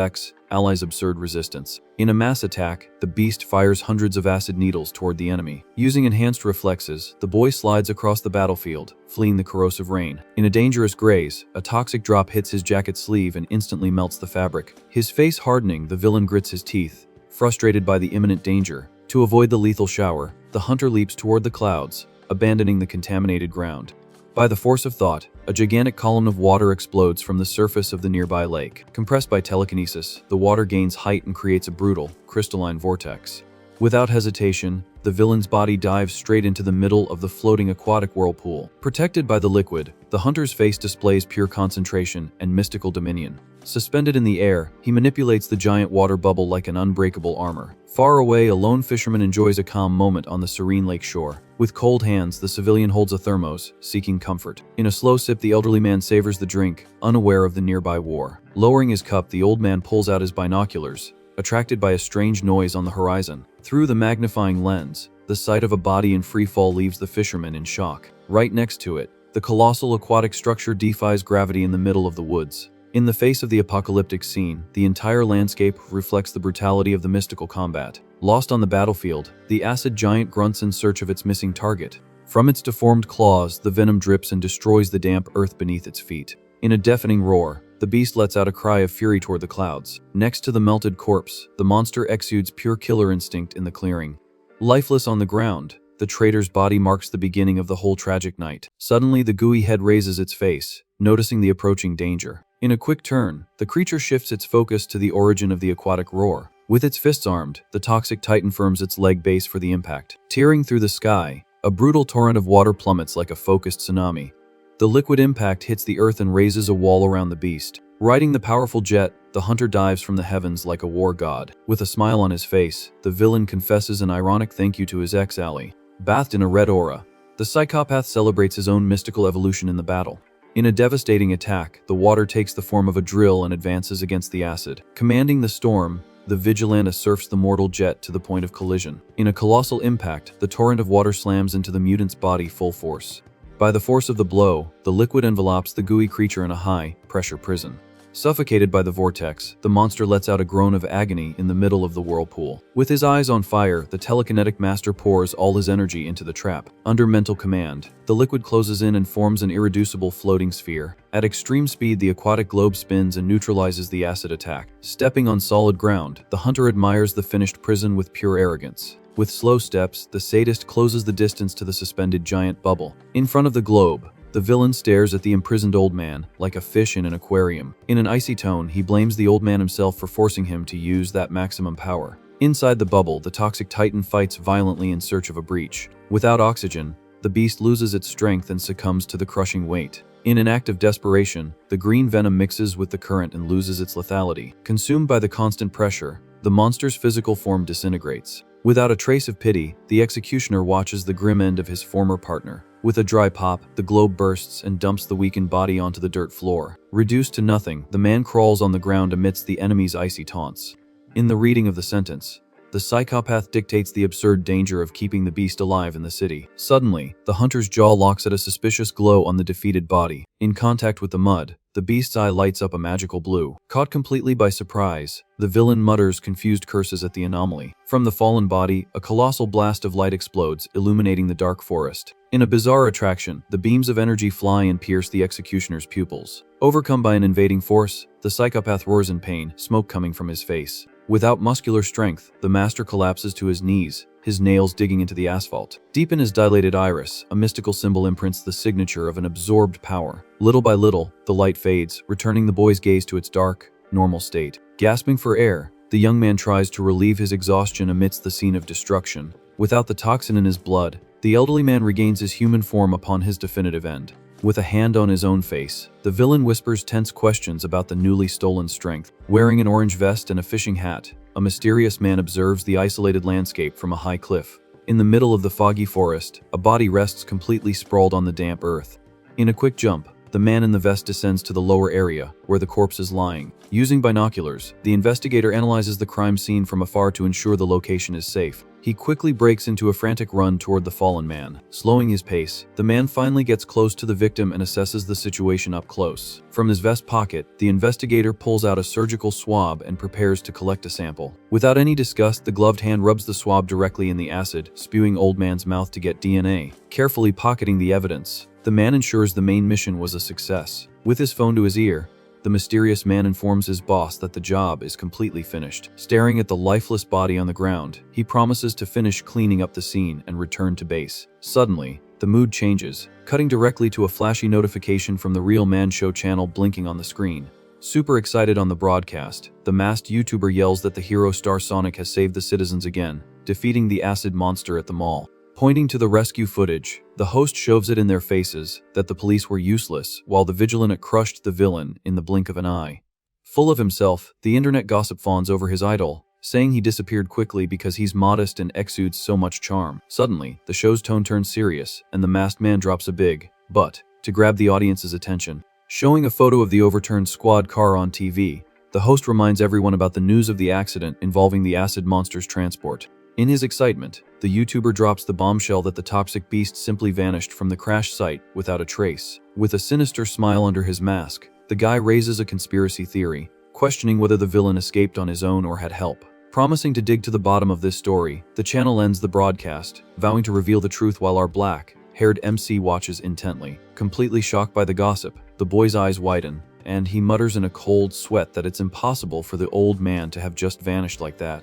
allies' absurd resistance. In a mass attack, the beast fires hundreds of acid needles toward the enemy. Using enhanced reflexes, the boy slides across the battlefield, fleeing the corrosive rain. In a dangerous graze, a toxic drop hits his jacket sleeve and instantly melts the fabric. His face hardening, the villain grits his teeth, frustrated by the imminent danger. To avoid the lethal shower, the hunter leaps toward the clouds, abandoning the contaminated ground. By the force of thought, a gigantic column of water explodes from the surface of the nearby lake. Compressed by telekinesis, the water gains height and creates a brutal, crystalline vortex. Without hesitation, the villain's body dives straight into the middle of the floating aquatic whirlpool. Protected by the liquid, the hunter's face displays pure concentration and mystical dominion. Suspended in the air, he manipulates the giant water bubble like an unbreakable armor. Far away, a lone fisherman enjoys a calm moment on the serene lake shore. With cold hands, the civilian holds a thermos, seeking comfort. In a slow sip, the elderly man savors the drink, unaware of the nearby war. Lowering his cup, the old man pulls out his binoculars, attracted by a strange noise on the horizon. Through the magnifying lens, the sight of a body in free fall leaves the fisherman in shock. Right next to it, the colossal aquatic structure defies gravity in the middle of the woods. In the face of the apocalyptic scene, the entire landscape reflects the brutality of the mystical combat. Lost on the battlefield, the acid giant grunts in search of its missing target. From its deformed claws, the venom drips and destroys the damp earth beneath its feet. In a deafening roar, the beast lets out a cry of fury toward the clouds. Next to the melted corpse, the monster exudes pure killer instinct in the clearing. Lifeless on the ground, the traitor's body marks the beginning of the whole tragic night. Suddenly, the gooey head raises its face, noticing the approaching danger. In a quick turn, the creature shifts its focus to the origin of the aquatic roar. With its fists armed, the toxic titan firms its leg base for the impact. Tearing through the sky, a brutal torrent of water plummets like a focused tsunami. The liquid impact hits the earth and raises a wall around the beast. Riding the powerful jet, the hunter dives from the heavens like a war god. With a smile on his face, the villain confesses an ironic thank you to his ex-ally. Bathed in a red aura, the psychopath celebrates his own mystical evolution in the battle. In a devastating attack, the water takes the form of a drill and advances against the acid. Commanding the storm, the Vigilante surfs the mortal jet to the point of collision. In a colossal impact, the torrent of water slams into the mutant's body full force. By the force of the blow, the liquid envelopes the gooey creature in a high-pressure prison. Suffocated by the vortex, the monster lets out a groan of agony in the middle of the whirlpool. With his eyes on fire, the telekinetic master pours all his energy into the trap. Under mental command, the liquid closes in and forms an irreducible floating sphere. At extreme speed, the aquatic globe spins and neutralizes the acid attack. Stepping on solid ground, the hunter admires the finished prison with pure arrogance. With slow steps, the sadist closes the distance to the suspended giant bubble. In front of the globe, the villain stares at the imprisoned old man, like a fish in an aquarium. In an icy tone, he blames the old man himself for forcing him to use that maximum power. Inside the bubble, the toxic titan fights violently in search of a breach. Without oxygen, the beast loses its strength and succumbs to the crushing weight. In an act of desperation, the green venom mixes with the current and loses its lethality. Consumed by the constant pressure, the monster's physical form disintegrates. Without a trace of pity, the executioner watches the grim end of his former partner. With a dry pop, the globe bursts and dumps the weakened body onto the dirt floor. Reduced to nothing, the man crawls on the ground amidst the enemy's icy taunts. In the reading of the sentence, the psychopath dictates the absurd danger of keeping the beast alive in the city. Suddenly, the hunter's jaw locks at a suspicious glow on the defeated body. In contact with the mud, the beast's eye lights up a magical blue. Caught completely by surprise, the villain mutters confused curses at the anomaly. From the fallen body, a colossal blast of light explodes, illuminating the dark forest. In a bizarre attraction, the beams of energy fly and pierce the executioner's pupils. Overcome by an invading force, the psychopath roars in pain, smoke coming from his face. Without muscular strength, the master collapses to his knees, his nails digging into the asphalt. Deep in his dilated iris, a mystical symbol imprints the signature of an absorbed power. Little by little, the light fades, returning the boy's gaze to its dark, normal state. Gasping for air, the young man tries to relieve his exhaustion amidst the scene of destruction. Without the toxin in his blood, the elderly man regains his human form upon his definitive end. With a hand on his own face, the villain whispers tense questions about the newly stolen strength. Wearing an orange vest and a fishing hat, a mysterious man observes the isolated landscape from a high cliff. In the middle of the foggy forest, a body rests completely sprawled on the damp earth. In a quick jump, the man in the vest descends to the lower area, where the corpse is lying. Using binoculars, the investigator analyzes the crime scene from afar to ensure the location is safe. He quickly breaks into a frantic run toward the fallen man. Slowing his pace, the man finally gets close to the victim and assesses the situation up close. From his vest pocket, the investigator pulls out a surgical swab and prepares to collect a sample. Without any disgust, the gloved hand rubs the swab directly in the acid, spewing old man's mouth to get DNA. Carefully pocketing the evidence, the man ensures the main mission was a success. With his phone to his ear, the mysterious man informs his boss that the job is completely finished. Staring at the lifeless body on the ground, he promises to finish cleaning up the scene and return to base. Suddenly, the mood changes, cutting directly to a flashy notification from the Real Man Show channel blinking on the screen. Super excited on the broadcast, the masked YouTuber yells that the hero star Sonic has saved the citizens again, defeating the acid monster at the mall. Pointing to the rescue footage, the host shoves it in their faces that the police were useless, while the Vigilante crushed the villain in the blink of an eye. Full of himself, the internet gossip fawns over his idol, saying he disappeared quickly because he's modest and exudes so much charm. Suddenly, the show's tone turns serious, and the masked man drops a big "but" to grab the audience's attention. Showing a photo of the overturned squad car on TV, the host reminds everyone about the news of the accident involving the acid monster's transport. In his excitement, the YouTuber drops the bombshell that the toxic beast simply vanished from the crash site without a trace. With a sinister smile under his mask, the guy raises a conspiracy theory, questioning whether the villain escaped on his own or had help. Promising to dig to the bottom of this story, the channel ends the broadcast, vowing to reveal the truth while our black-haired MC watches intently. Completely shocked by the gossip, the boy's eyes widen, and he mutters in a cold sweat that it's impossible for the old man to have just vanished like that.